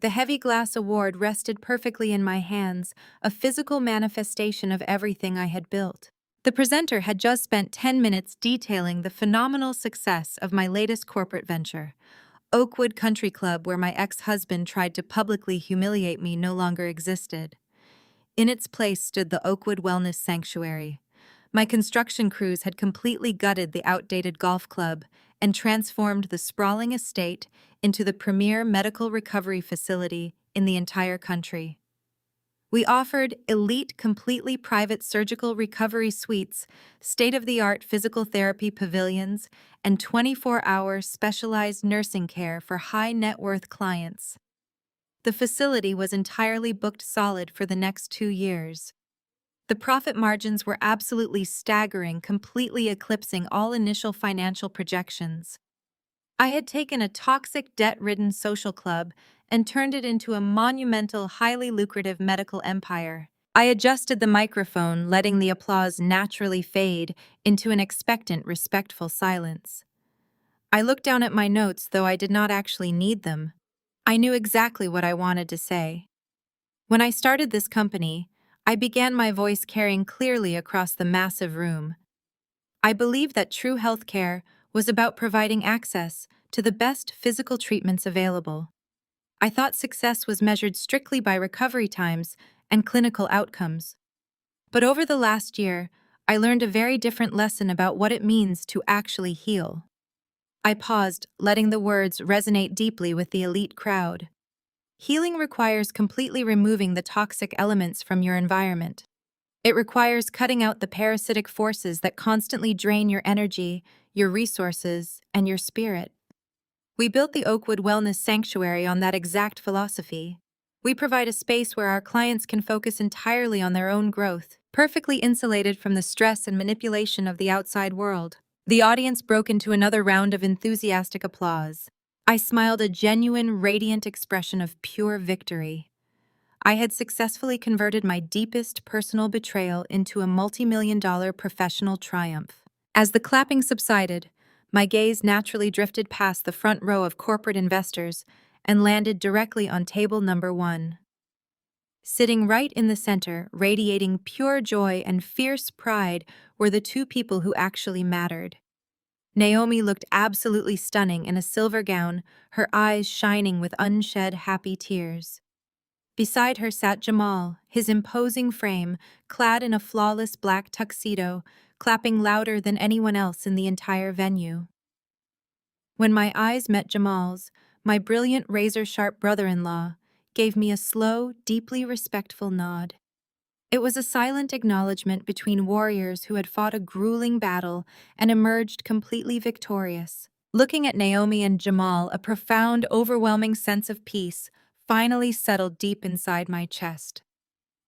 The heavy glass award rested perfectly in my hands, a physical manifestation of everything I had built. The presenter had just spent 10 minutes detailing the phenomenal success of my latest corporate venture. Oakwood Country Club, where my ex-husband tried to publicly humiliate me, no longer existed. In its place stood the Oakwood Wellness Sanctuary. My construction crews had completely gutted the outdated golf club and transformed the sprawling estate into the premier medical recovery facility in the entire country. We offered elite, completely private surgical recovery suites, state-of-the-art physical therapy pavilions, and 24-hour specialized nursing care for high-net-worth clients. The facility was entirely booked solid for the next 2 years. The profit margins were absolutely staggering, completely eclipsing all initial financial projections. I had taken a toxic, debt-ridden social club and turned it into a monumental, highly lucrative medical empire. I adjusted the microphone, letting the applause naturally fade into an expectant, respectful silence. I looked down at my notes, though I did not actually need them. I knew exactly what I wanted to say. When I started this company, I began my voice carrying clearly across the massive room. I believed that true healthcare was about providing access to the best physical treatments available. I thought success was measured strictly by recovery times and clinical outcomes. But over the last year, I learned a very different lesson about what it means to actually heal. I paused, letting the words resonate deeply with the elite crowd. Healing requires completely removing the toxic elements from your environment. It requires cutting out the parasitic forces that constantly drain your energy, your resources, and your spirit. We built the Oakwood Wellness Sanctuary on that exact philosophy. We provide a space where our clients can focus entirely on their own growth, perfectly insulated from the stress and manipulation of the outside world. The audience broke into another round of enthusiastic applause. I smiled, a genuine, radiant expression of pure victory. I had successfully converted my deepest personal betrayal into a multi-million-dollar professional triumph. As the clapping subsided, my gaze naturally drifted past the front row of corporate investors and landed directly on table number 1. Sitting right in the center, radiating pure joy and fierce pride, were the two people who actually mattered. Naomi looked absolutely stunning in a silver gown, her eyes shining with unshed happy tears. Beside her sat Jamal, his imposing frame, clad in a flawless black tuxedo, clapping louder than anyone else in the entire venue. When my eyes met Jamal's, my brilliant razor-sharp brother-in-law gave me a slow, deeply respectful nod. It was a silent acknowledgement between warriors who had fought a grueling battle and emerged completely victorious. Looking at Naomi and Jamal, a profound, overwhelming sense of peace finally settled deep inside my chest.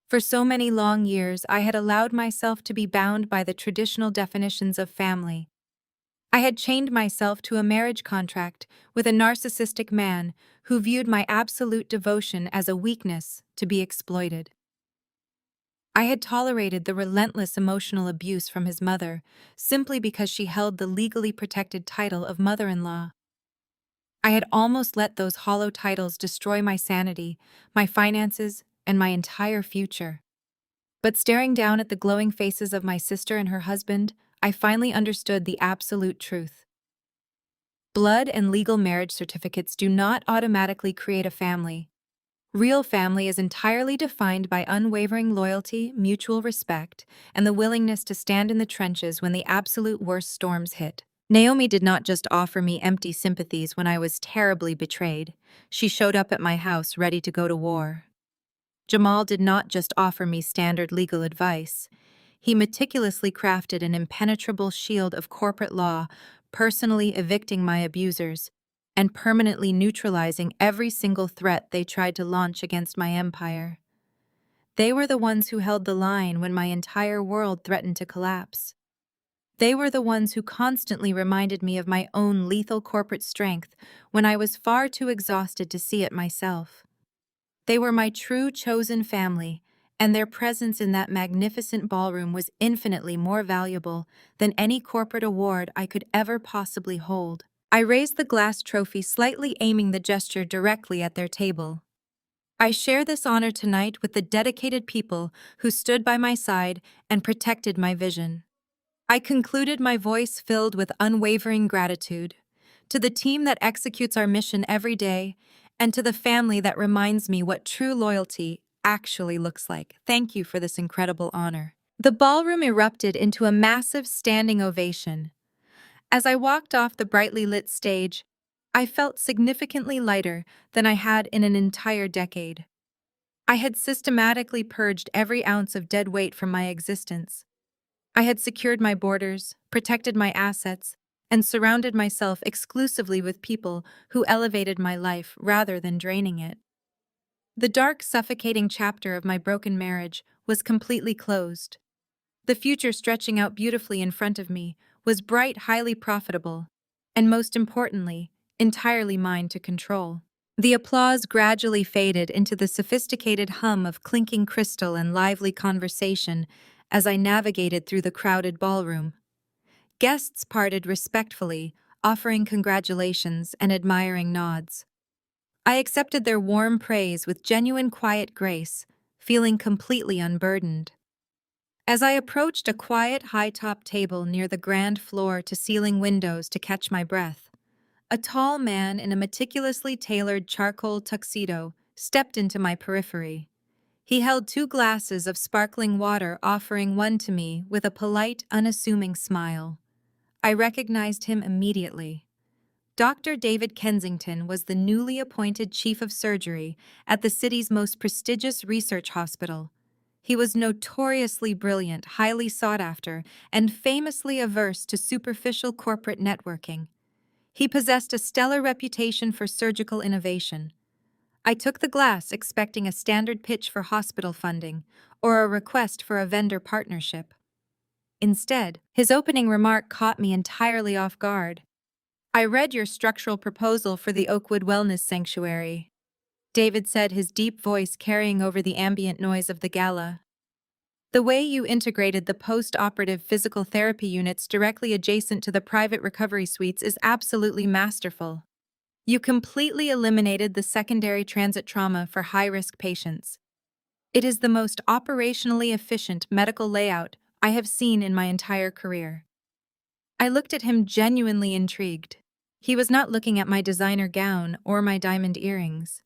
For so many long years, I had allowed myself to be bound by the traditional definitions of family. I had chained myself to a marriage contract with a narcissistic man who viewed my absolute devotion as a weakness to be exploited. I had tolerated the relentless emotional abuse from his mother simply because she held the legally protected title of mother-in-law. I had almost let those hollow titles destroy my sanity, my finances, and my entire future. But staring down at the glowing faces of my sister and her husband, I finally understood the absolute truth. Blood and legal marriage certificates do not automatically create a family. Real family is entirely defined by unwavering loyalty, mutual respect, and the willingness to stand in the trenches when the absolute worst storms hit. Naomi did not just offer me empty sympathies when I was terribly betrayed. She showed up at my house ready to go to war. Jamal did not just offer me standard legal advice. He meticulously crafted an impenetrable shield of corporate law, personally evicting my abusers and permanently neutralizing every single threat they tried to launch against my empire. They were the ones who held the line when my entire world threatened to collapse. They were the ones who constantly reminded me of my own lethal corporate strength when I was far too exhausted to see it myself. They were my true chosen family, and their presence in that magnificent ballroom was infinitely more valuable than any corporate award I could ever possibly hold. I raised the glass trophy, slightly aiming the gesture directly at their table. I share this honor tonight with the dedicated people who stood by my side and protected my vision. I concluded, my voice filled with unwavering gratitude. To the team that executes our mission every day, and to the family that reminds me what true loyalty actually looks like, thank you for this incredible honor. The ballroom erupted into a massive standing ovation. As I walked off the brightly lit stage, I felt significantly lighter than I had in an entire decade. I had systematically purged every ounce of dead weight from my existence. I had secured my borders, protected my assets, and surrounded myself exclusively with people who elevated my life rather than draining it. The dark, suffocating chapter of my broken marriage was completely closed. The future stretching out beautifully in front of me was bright, highly profitable, and most importantly, entirely mine to control. The applause gradually faded into the sophisticated hum of clinking crystal and lively conversation as I navigated through the crowded ballroom. Guests parted respectfully, offering congratulations and admiring nods. I accepted their warm praise with genuine quiet grace, feeling completely unburdened. As I approached a quiet high-top table near the grand floor-to-ceiling windows to catch my breath, a tall man in a meticulously tailored charcoal tuxedo stepped into my periphery. He held two glasses of sparkling water, offering one to me with a polite, unassuming smile. I recognized him immediately. Dr. David Kensington was the newly appointed chief of surgery at the city's most prestigious research hospital. He was notoriously brilliant, highly sought after, and famously averse to superficial corporate networking. He possessed a stellar reputation for surgical innovation. I took the glass expecting a standard pitch for hospital funding or a request for a vendor partnership. Instead, his opening remark caught me entirely off guard. "I read your structural proposal for the Oakwood Wellness Sanctuary," David said, his deep voice carrying over the ambient noise of the gala. "The way you integrated the post-operative physical therapy units directly adjacent to the private recovery suites is absolutely masterful. You completely eliminated the secondary transit trauma for high-risk patients. It is the most operationally efficient medical layout I have seen in my entire career." I looked at him, genuinely intrigued. He was not looking at my designer gown or my diamond earrings.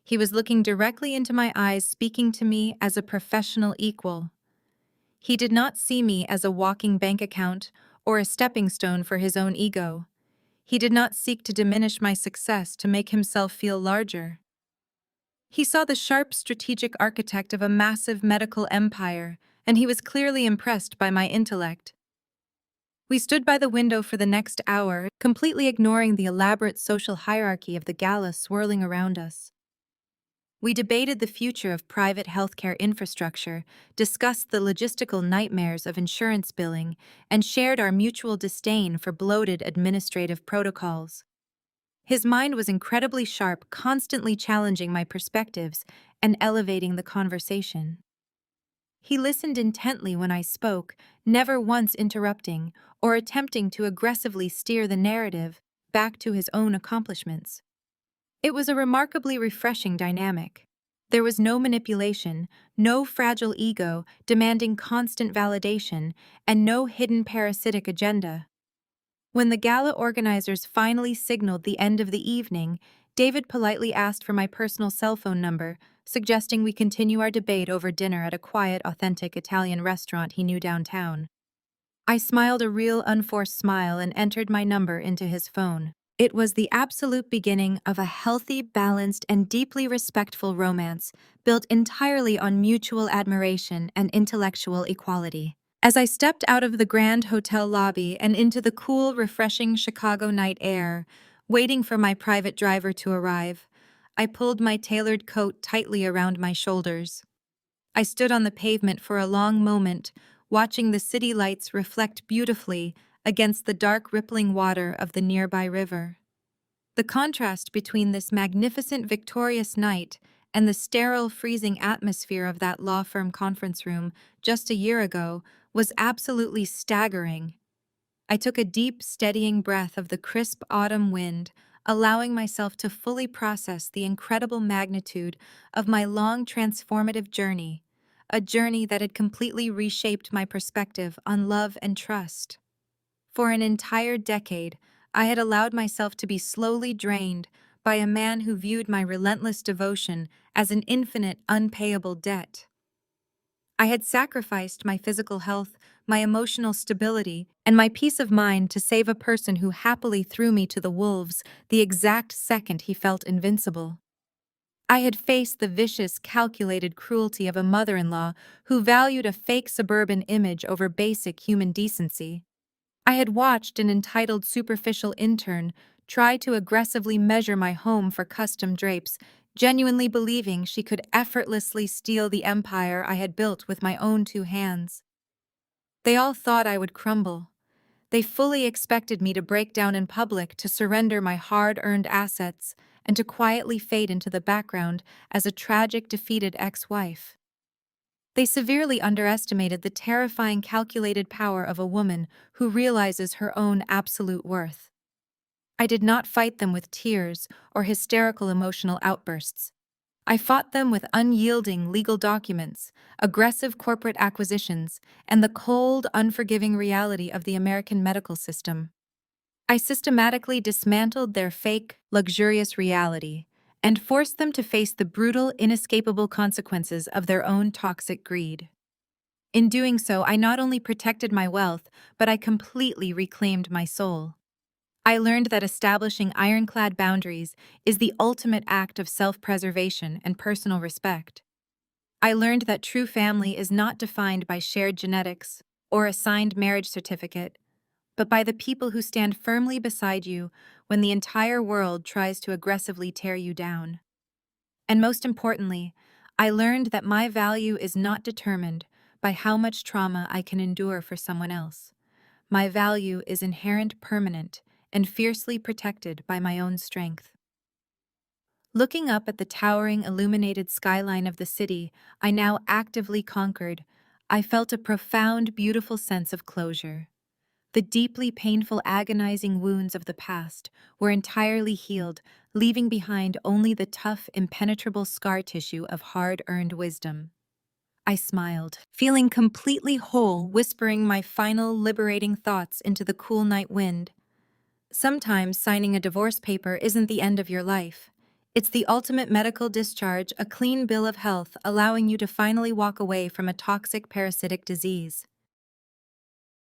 He was looking directly into my eyes, speaking to me as a professional equal. He did not see me as a walking bank account or a stepping stone for his own ego. He did not seek to diminish my success to make himself feel larger. He saw the sharp strategic architect of a massive medical empire, and he was clearly impressed by my intellect. We stood by the window for the next hour, completely ignoring the elaborate social hierarchy of the gala swirling around us. We debated the future of private healthcare infrastructure, discussed the logistical nightmares of insurance billing, and shared our mutual disdain for bloated administrative protocols. His mind was incredibly sharp, constantly challenging my perspectives and elevating the conversation. He listened intently when I spoke, never once interrupting or attempting to aggressively steer the narrative back to his own accomplishments. It was a remarkably refreshing dynamic. There was no manipulation, no fragile ego demanding constant validation, and no hidden parasitic agenda. When the gala organizers finally signaled the end of the evening, David politely asked for my personal cell phone number, suggesting we continue our debate over dinner at a quiet, authentic Italian restaurant he knew downtown. I smiled a real, unforced smile and entered my number into his phone. It was the absolute beginning of a healthy, balanced, and deeply respectful romance, built entirely on mutual admiration and intellectual equality. As I stepped out of the grand hotel lobby and into the cool, refreshing Chicago night air, waiting for my private driver to arrive, I pulled my tailored coat tightly around my shoulders. I stood on the pavement for a long moment, watching the city lights reflect beautifully against the dark, rippling water of the nearby river. The contrast between this magnificent, victorious night and the sterile, freezing atmosphere of that law firm conference room just a year ago was absolutely staggering. I took a deep, steadying breath of the crisp autumn wind, allowing myself to fully process the incredible magnitude of my long, transformative journey, a journey that had completely reshaped my perspective on love and trust. For an entire decade, I had allowed myself to be slowly drained by a man who viewed my relentless devotion as an infinite, unpayable debt. I had sacrificed my physical health, my emotional stability, and my peace of mind to save a person who happily threw me to the wolves the exact second he felt invincible. I had faced the vicious, calculated cruelty of a mother-in-law who valued a fake suburban image over basic human decency. I had watched an entitled, superficial intern try to aggressively measure my home for custom drapes, genuinely believing she could effortlessly steal the empire I had built with my own two hands. They all thought I would crumble. They fully expected me to break down in public, to surrender my hard-earned assets, and to quietly fade into the background as a tragic, defeated ex-wife. They severely underestimated the terrifying, calculated power of a woman who realizes her own absolute worth. I did not fight them with tears or hysterical emotional outbursts. I fought them with unyielding legal documents, aggressive corporate acquisitions, and the cold, unforgiving reality of the American medical system. I systematically dismantled their fake, luxurious reality and forced them to face the brutal, inescapable consequences of their own toxic greed. In doing so, I not only protected my wealth, but I completely reclaimed my soul. I learned that establishing ironclad boundaries is the ultimate act of self-preservation and personal respect. I learned that true family is not defined by shared genetics or a signed marriage certificate, but by the people who stand firmly beside you when the entire world tries to aggressively tear you down. And most importantly, I learned that my value is not determined by how much trauma I can endure for someone else. My value is inherent, permanent, and fiercely protected by my own strength. Looking up at the towering, illuminated skyline of the city I now actively conquered, I felt a profound, beautiful sense of closure. The deeply painful, agonizing wounds of the past were entirely healed, leaving behind only the tough, impenetrable scar tissue of hard-earned wisdom. I smiled, feeling completely whole, whispering my final, liberating thoughts into the cool night wind. Sometimes signing a divorce paper isn't the end of your life. It's the ultimate medical discharge, a clean bill of health allowing you to finally walk away from a toxic parasitic disease.